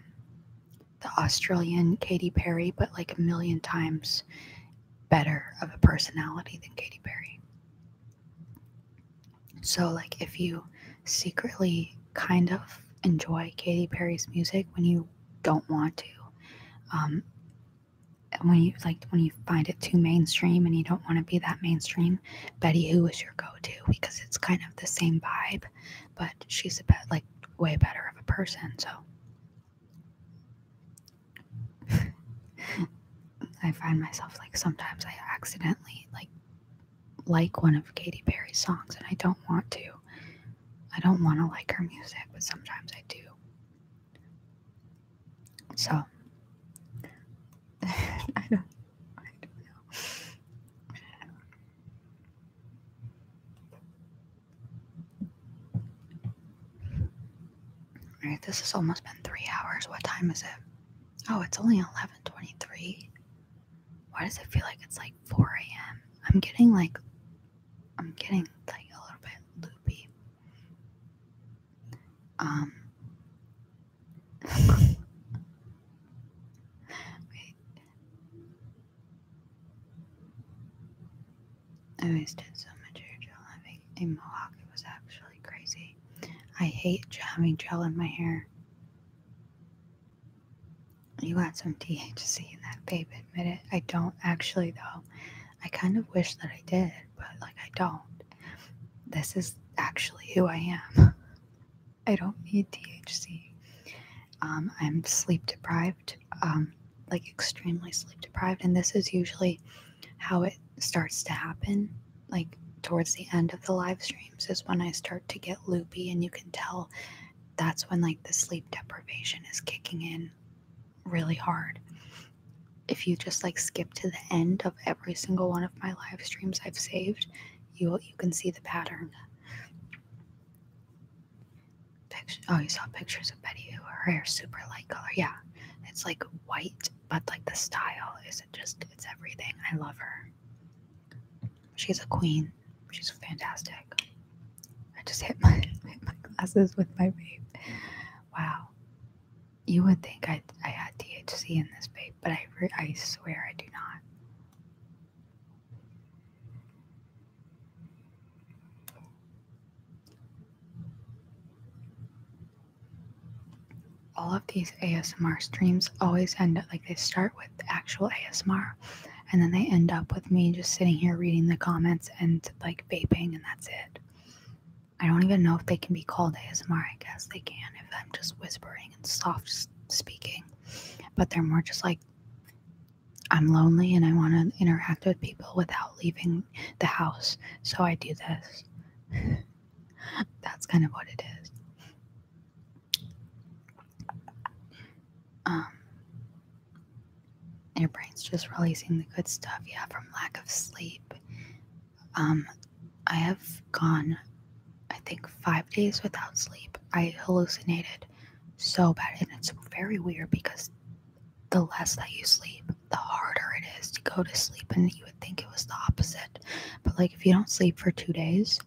Australian Katy Perry, but like a million times better of a personality than Katy Perry. So like if you secretly kind of enjoy Katy Perry's music when you don't want to, when you find it too mainstream and you don't want to be that mainstream, Betty Who is your go-to because it's kind of the same vibe, but she's like way better of a person. So I find myself like sometimes I accidentally like one of Katy Perry's songs and I don't want to. I don't want to like her music, but sometimes I do. So I don't know. All right, this has almost been 3 hours. What time is it? Oh, it's only 11:23. Why does it feel like it's like 4 a.m.? I'm getting like a little bit loopy. Wait. I wasted so much hair gel having a mohawk. It was actually crazy. I hate having gel in my hair. You got some THC in that, babe. Admit it. I don't actually, though. I kind of wish that I did, but like I don't. This is actually who I am. I don't need THC. I'm sleep deprived, like extremely sleep deprived, and this is usually how it starts to happen. Like towards the end of the live streams is when I start to get loopy, and you can tell that's when like the sleep deprivation is kicking in really hard. If you just like skip to the end of every single one of my live streams I've saved, you can see the pattern. Oh, you saw pictures of Betty Who. Her hair's super light color. Yeah, it's like white, but like the style isn't just, it's everything. I love her. She's a queen. She's fantastic. I just hit my glasses with my vape. Wow. You would think I had THC in this vape, but I swear I do not. All of these ASMR streams always end up like they start with actual ASMR and then they end up with me just sitting here reading the comments and like vaping, and that's it. I don't even know if they can be called ASMR. I guess they can if I'm just whispering and soft speaking, but they're more just like I'm lonely and I want to interact with people without leaving the house, so I do this. That's kind of what it is. Your brain's just releasing the good stuff, yeah, from lack of sleep. I have gone, I think, 5 days without sleep. I hallucinated so bad, and it's very weird because the less that you sleep, the harder it is to go to sleep, and you would think it was the opposite. But like if you don't sleep for 2 days,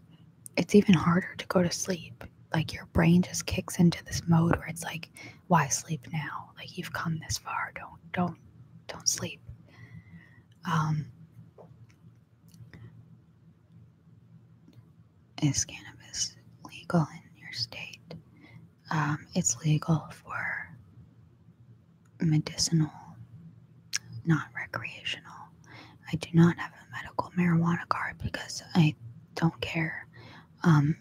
it's even harder to go to sleep. Like your brain just kicks into this mode where it's like, why sleep now? Like you've come this far. Don't sleep. Is cannabis legal in your state? It's legal for medicinal, not recreational. I do not have a medical marijuana card because I don't care. And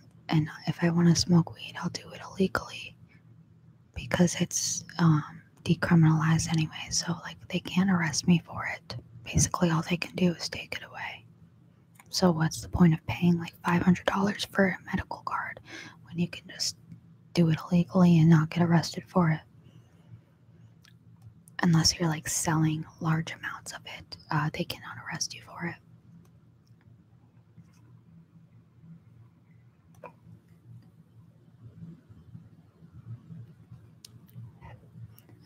if I want to smoke weed, I'll do it illegally because it's decriminalized anyway. So like they can't arrest me for it. Basically, all they can do is take it away. So what's the point of paying like $500 for a medical card when you can just do it illegally and not get arrested for it? Unless you're like selling large amounts of it, they cannot arrest you for it.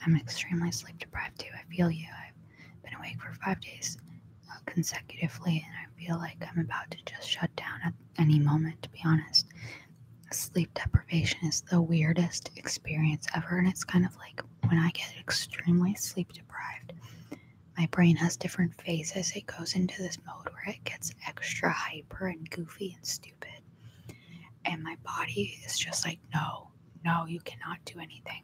I'm extremely sleep deprived too. I feel you. I've been awake for 5 days consecutively, and I feel like I'm about to just shut down any moment, to be honest. Sleep deprivation is the weirdest experience ever, and it's kind of like when I get extremely sleep deprived, my brain has different phases. It goes into this mode where it gets extra hyper and goofy and stupid, and my body is just like, no, you cannot do anything.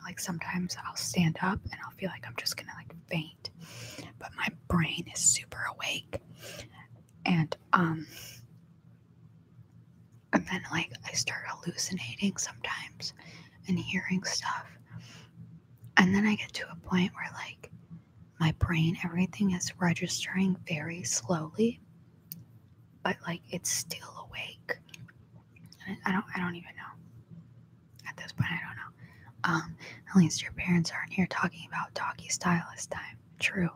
Like sometimes I'll stand up and I'll feel like I'm just gonna like faint, but my brain is super awake, and then like I start hallucinating sometimes and hearing stuff, and then I get to a point where like my brain, everything is registering very slowly, but like it's still awake. And I don't even know. At this point, I don't know. At least your parents aren't here talking about doggy style this time. True.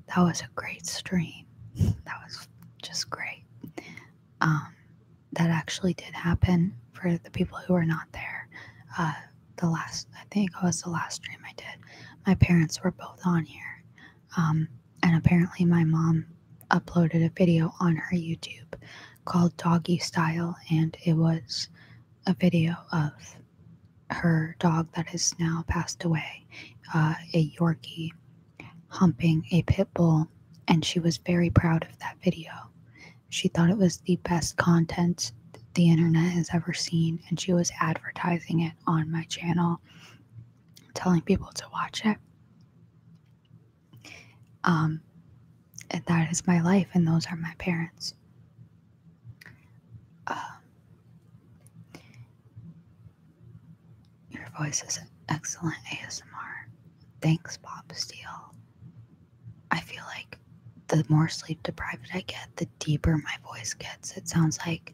That was a great stream. That was just great. That actually did happen for the people who were not there. I think it was the last stream I did. My parents were both on here. And apparently my mom uploaded a video on her YouTube called Doggy Style, and it was a video of her dog that has now passed away, a Yorkie, humping a pit bull, and she was very proud of that video. She thought it was the best content the internet has ever seen, and she was advertising it on my channel, telling people to watch it. And that is my life, and those are my parents. Your voice is excellent ASMR. Thanks, Bob Steele. I feel like the more sleep deprived I get, the deeper my voice gets. It sounds like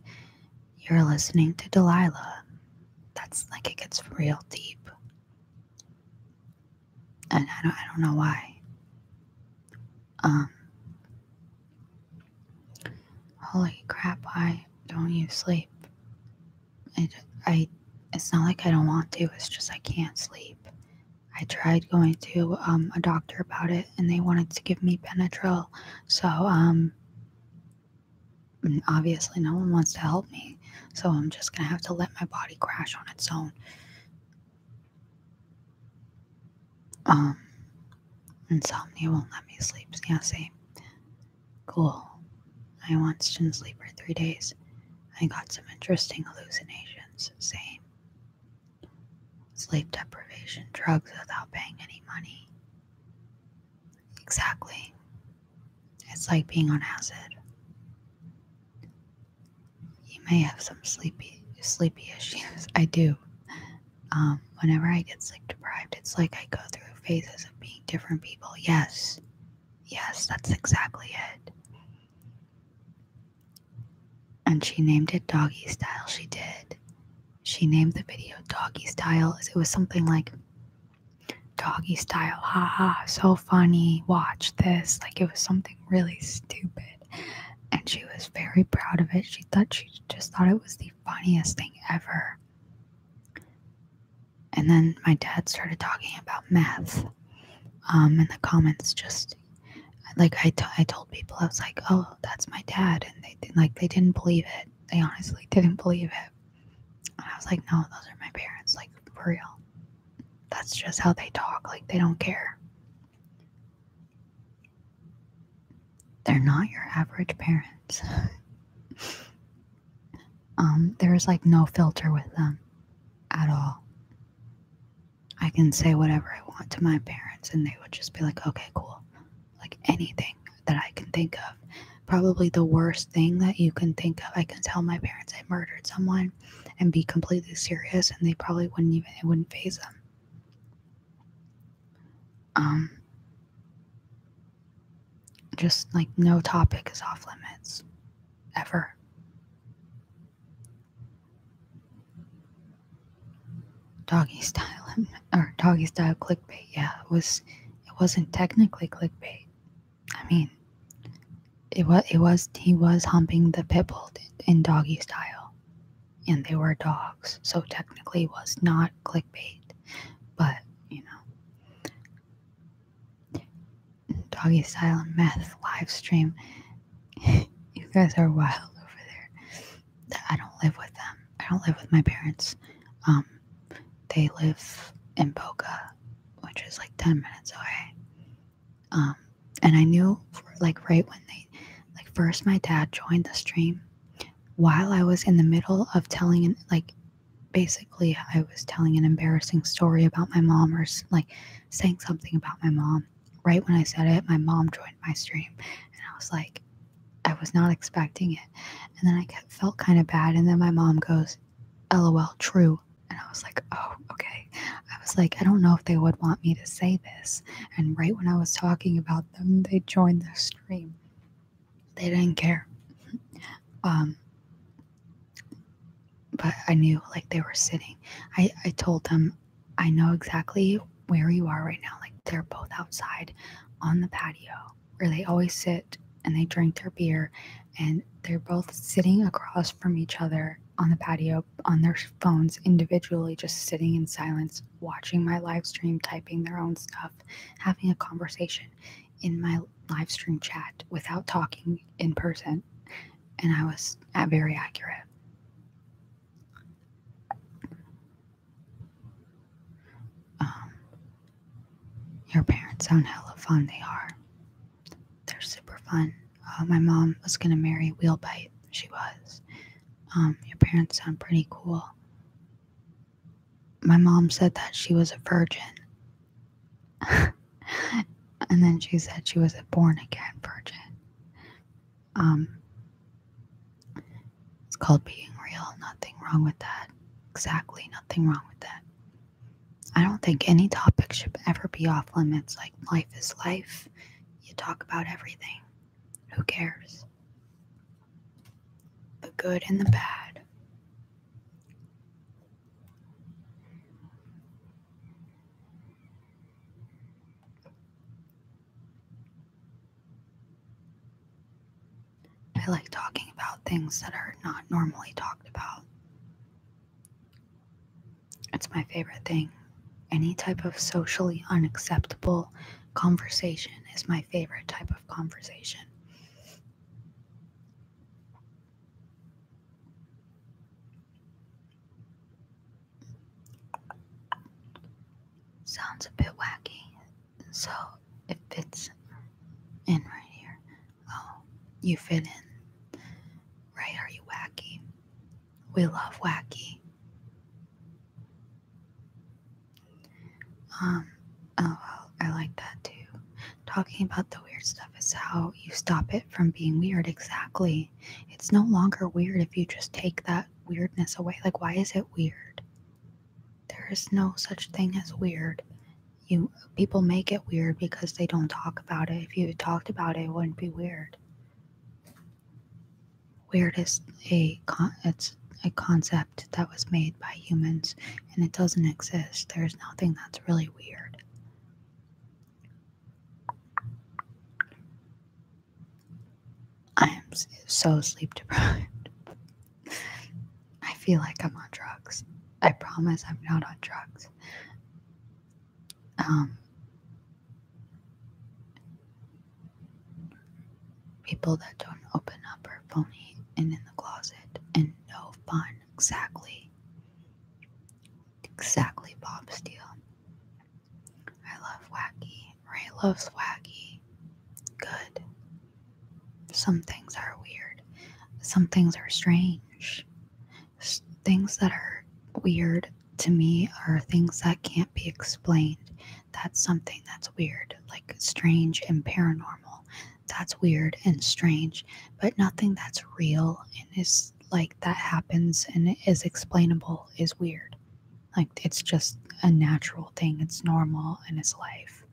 you're listening to Delilah. That's like it gets real deep. And I don't know why. Holy crap, why don't you sleep? It's not like I don't want to, it's just I can't sleep. I tried going to a doctor about it, and they wanted to give me Benadryl. So obviously no one wants to help me. So I'm just gonna have to let my body crash on its own. Insomnia won't let me sleep. Yeah, same. Cool. I once didn't sleep for 3 days. I got some interesting hallucinations. Same. Sleep deprivation, drugs without paying any money. Exactly. It's like being on acid. You may have some sleepy issues. I do. Whenever I get sleep deprived, it's like I go through phases of being different people. Yes, that's exactly it. And she named it Doggy Style. She did. She named the video Doggy Style. It was something like Doggy Style, haha, so funny, watch this. Like it was something really stupid. And she was very proud of it. She just thought it was the funniest thing ever. And then my dad started talking about meth. In the comments, just like I told people, I was like, oh, that's my dad, and they didn't believe it. They honestly didn't believe it. And I was like, no, those are my parents, like for real. That's just how they talk. Like they don't care. They're not your average parents. There's like no filter with them at all. I can say whatever I want to my parents, and they would just be like, okay, cool. Like anything that I can think of. Probably the worst thing that you can think of. I can tell my parents I murdered someone and be completely serious, and they probably it wouldn't faze them. Just like no topic is off limits. Ever. Doggy style clickbait. Yeah, it wasn't technically clickbait. I mean, he was humping the pit bull in doggy style, and they were dogs, so technically it was not clickbait. But you know, doggy style and meth live stream. You guys are wild over there. I don't live with them. I don't live with my parents. They live in Boca, which is like 10 minutes away. And I knew, like, right when first my dad joined the stream while I was in the middle of telling, basically I was telling an embarrassing story about my mom, or like saying something about my mom. Right when I said it, my mom joined my stream, and I was like, I was not expecting it. And then I felt kind of bad, and then my mom goes, LOL, true. And I was like, oh, okay. I was like, I don't know if they would want me to say this. And right when I was talking about them, they joined the stream. They didn't care. But I knew, like, they were sitting. I told them, I know exactly where you are right now. Like, they're both outside on the patio where they always sit and they drink their beer, and they're both sitting across from each other on the patio on their phones individually, just sitting in silence, watching my live stream, typing their own stuff, having a conversation in my live stream chat without talking in person. And I was very accurate. Your parents sound hella fun. They are. They're super fun. My mom was going to marry Wheelbite. She was. Your parents sound pretty cool. My mom said that she was a virgin. And then she said she was a born-again virgin. It's called being real. Nothing wrong with that. Exactly. Nothing wrong with that. I don't think any topic should ever be off limits. Like, life is life. You talk about everything. Who cares? The good and the bad. I like talking about things that are not normally talked about. It's my favorite thing. Any type of socially unacceptable conversation is my favorite type of conversation. Sounds a bit wacky. So it fits in right here. Oh, you fit in. Right, are you wacky? We love wacky. Oh well, I like that too. Talking about the weird stuff is how you stop it from being weird. Exactly. It's no longer weird if you just take that weirdness away. Like, why is it weird? There is no such thing as weird. People make it weird because they don't talk about it. If you talked about it, it wouldn't be weird. Weird is it's a concept that was made by humans, and it doesn't exist. There's nothing that's really weird. I am so sleep deprived. I feel like I'm on drugs. I promise I'm not on drugs. People that don't open up are phony and in the closet and no fun. Exactly, Bob Steele. I love wacky. Ray loves wacky. Good. Some things are weird. Some things are strange. Things that are weird to me are things that can't be explained. That's something that's weird, like strange and paranormal. That's weird and strange, but nothing that's real and is like that happens and is explainable is weird. Like, it's just a natural thing. It's normal and it's life.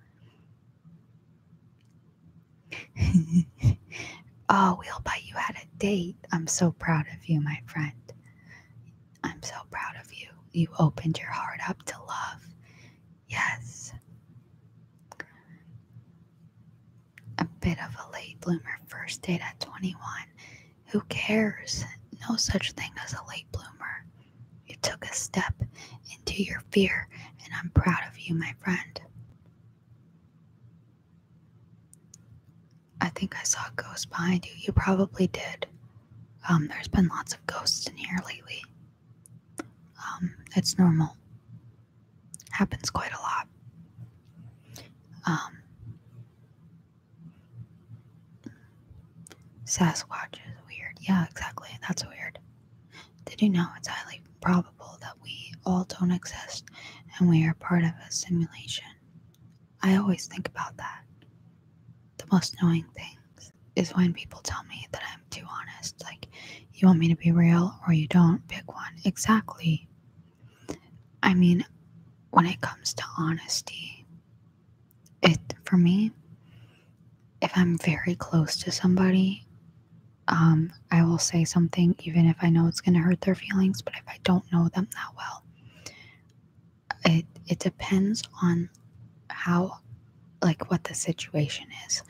Oh, Wheelbite, you had a date. I'm so proud of you, my friend. I'm so proud of you. You opened your heart up to love. Yes. A bit of a late bloomer. First date at 21. Who cares? No such thing as a late bloomer. You took a step into your fear, and I'm proud of you, my friend. I think I saw a ghost behind you. You probably did. There's been lots of ghosts in here lately. It's normal. Happens quite a lot. Sasquatch is weird. Yeah, exactly. That's weird. Did you know it's highly probable that we all don't exist and we are part of a simulation? I always think about that. The most annoying things is when people tell me that I'm too honest. Like, you want me to be real or you don't? Pick one. Exactly. I mean, when it comes to honesty, for me, if I'm very close to somebody, I will say something even if I know it's going to hurt their feelings. But if I don't know them that well, it depends on how, like, what the situation is.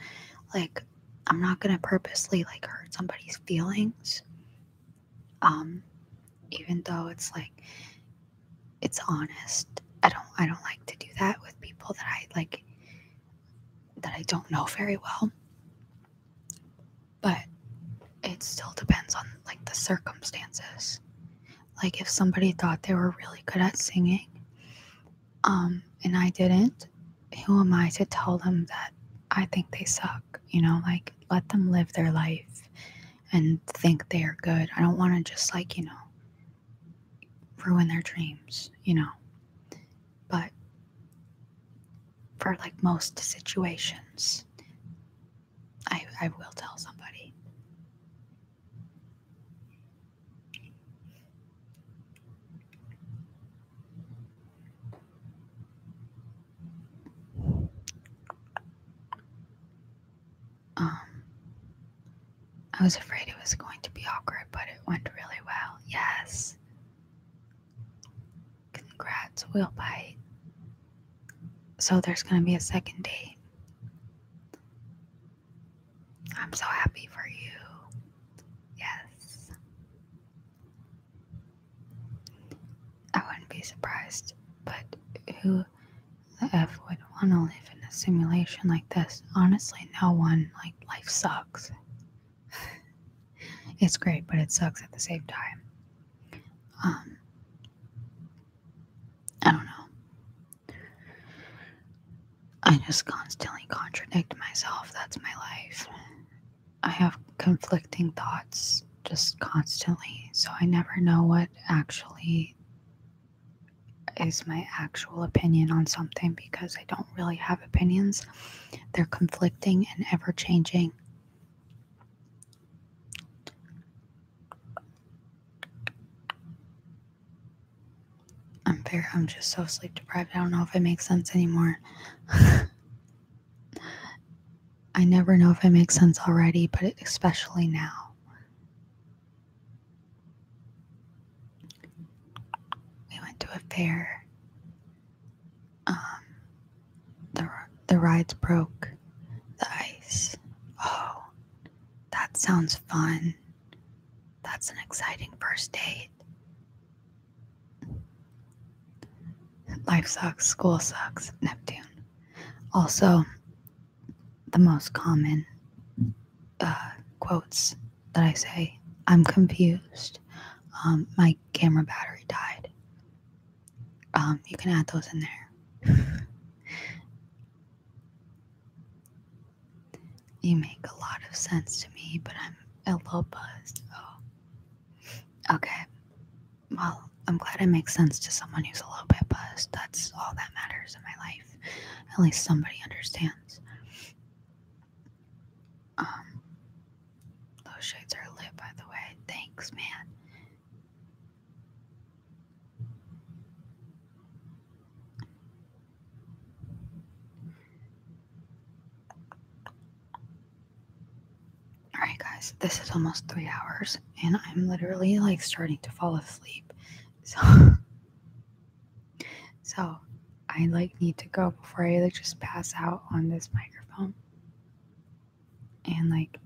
Like, I'm not going to purposely, like, hurt somebody's feelings, even though it's like, it's honest. I don't like to do that with people that I don't know very well. But it still depends on, like, the circumstances. Like, if somebody thought they were really good at singing, and I didn't, who am I to tell them that I think they suck? Like, let them live their life and think they are good. I don't want to just, like, ruin their dreams, But for, like, most situations, I will tell somebody. I was afraid it was going to be awkward, but it went really well. Yes. Congrats, we'll bite. So there's going to be a second date. I'm so happy for you. Yes. I wouldn't be surprised, but who the F would want to live in a simulation like this? Honestly, no one. Like, life sucks. It's great, but it sucks at the same time. I don't know. I just constantly contradict myself. That's my life. I have conflicting thoughts just constantly, so I never know what actually is my actual opinion on something because I don't really have opinions. They're conflicting and ever changing. I'm just so sleep deprived. I don't know if it makes sense anymore. I never know if it makes sense already, but especially now. We went to a fair. The rides broke the ice. Oh, that sounds fun. That's an exciting first date. Life sucks, school sucks, Neptune. Also, the most common quotes that I say, I'm confused. My camera battery died. You can add those in there. You make a lot of sense to me, but I'm a little buzzed. Oh. Okay. Well, I'm glad it makes sense to someone who's a little bit buzzed. That's all that matters in my life. At least somebody understands. Those shades are lit, by the way. Thanks, man. Alright, guys, this is almost 3 hours, and I'm literally, like, starting to fall asleep. So I, like, need to go before I, like, just pass out on this microphone. And, like,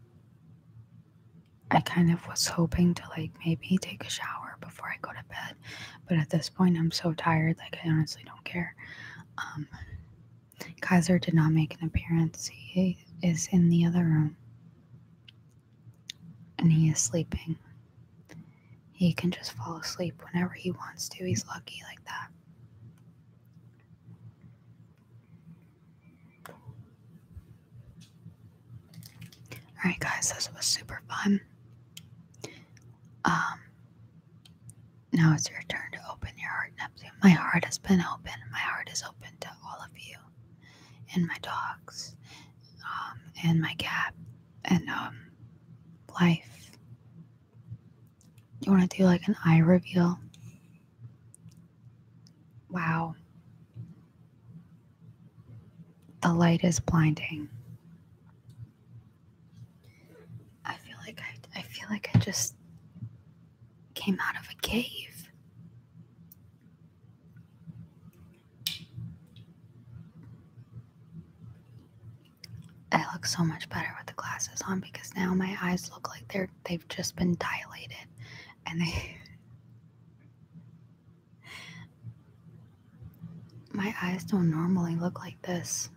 I kind of was hoping to, like, maybe take a shower before I go to bed, but at this point I'm so tired, like, I honestly don't care. Kaiser did not make an appearance. He is in the other room, and he is sleeping. He can just fall asleep whenever he wants to. He's lucky like that. Alright guys, this was super fun. Now it's your turn to open your heart, Neptune. My heart has been open. My heart is open to all of you. And my dogs. And my cat. And life. You want to do like an eye reveal? Wow. The light is blinding. I feel like I just came out of a cave. I look so much better with the glasses on because now my eyes look like they've just been dilated, and my eyes don't normally look like this.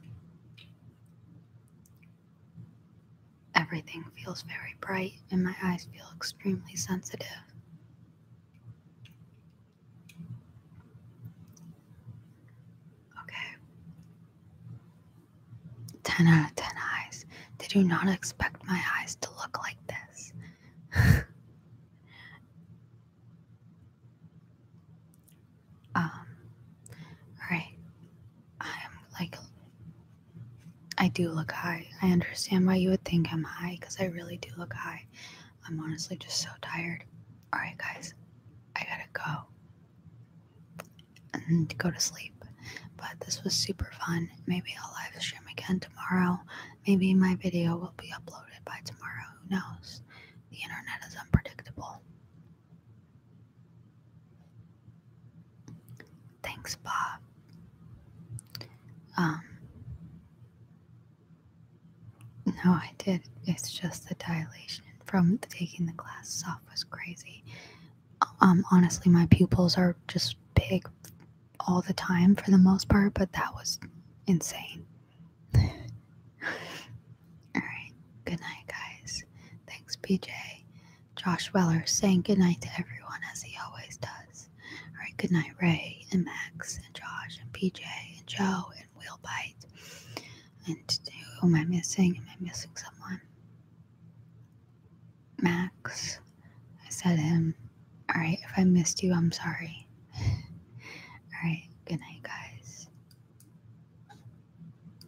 Everything feels very bright and my eyes feel extremely sensitive. Okay. 10 out of 10 eyes. Did you not expect my eyes to look like this? Alright. I do look high. I understand why you would think I'm high because I really do look high. I'm honestly just so tired. Alright, guys. I gotta go and go to sleep. But this was super fun. Maybe I'll live stream again tomorrow. Maybe my video will be uploaded by tomorrow. Who knows? The internet is unpredictable. Thanks, Bob. No, I did. It's just the dilation from taking the glasses off was crazy. Honestly, my pupils are just big all the time for the most part, but that was insane. Alright, good night, guys. Thanks, PJ. Josh Weller saying good night to everyone as he always does. Alright, good night, Ray and Max and Josh and PJ and Joe and Wheelbite. And who am I missing? Am I missing someone? Max. I said him. Alright, if I missed you, I'm sorry.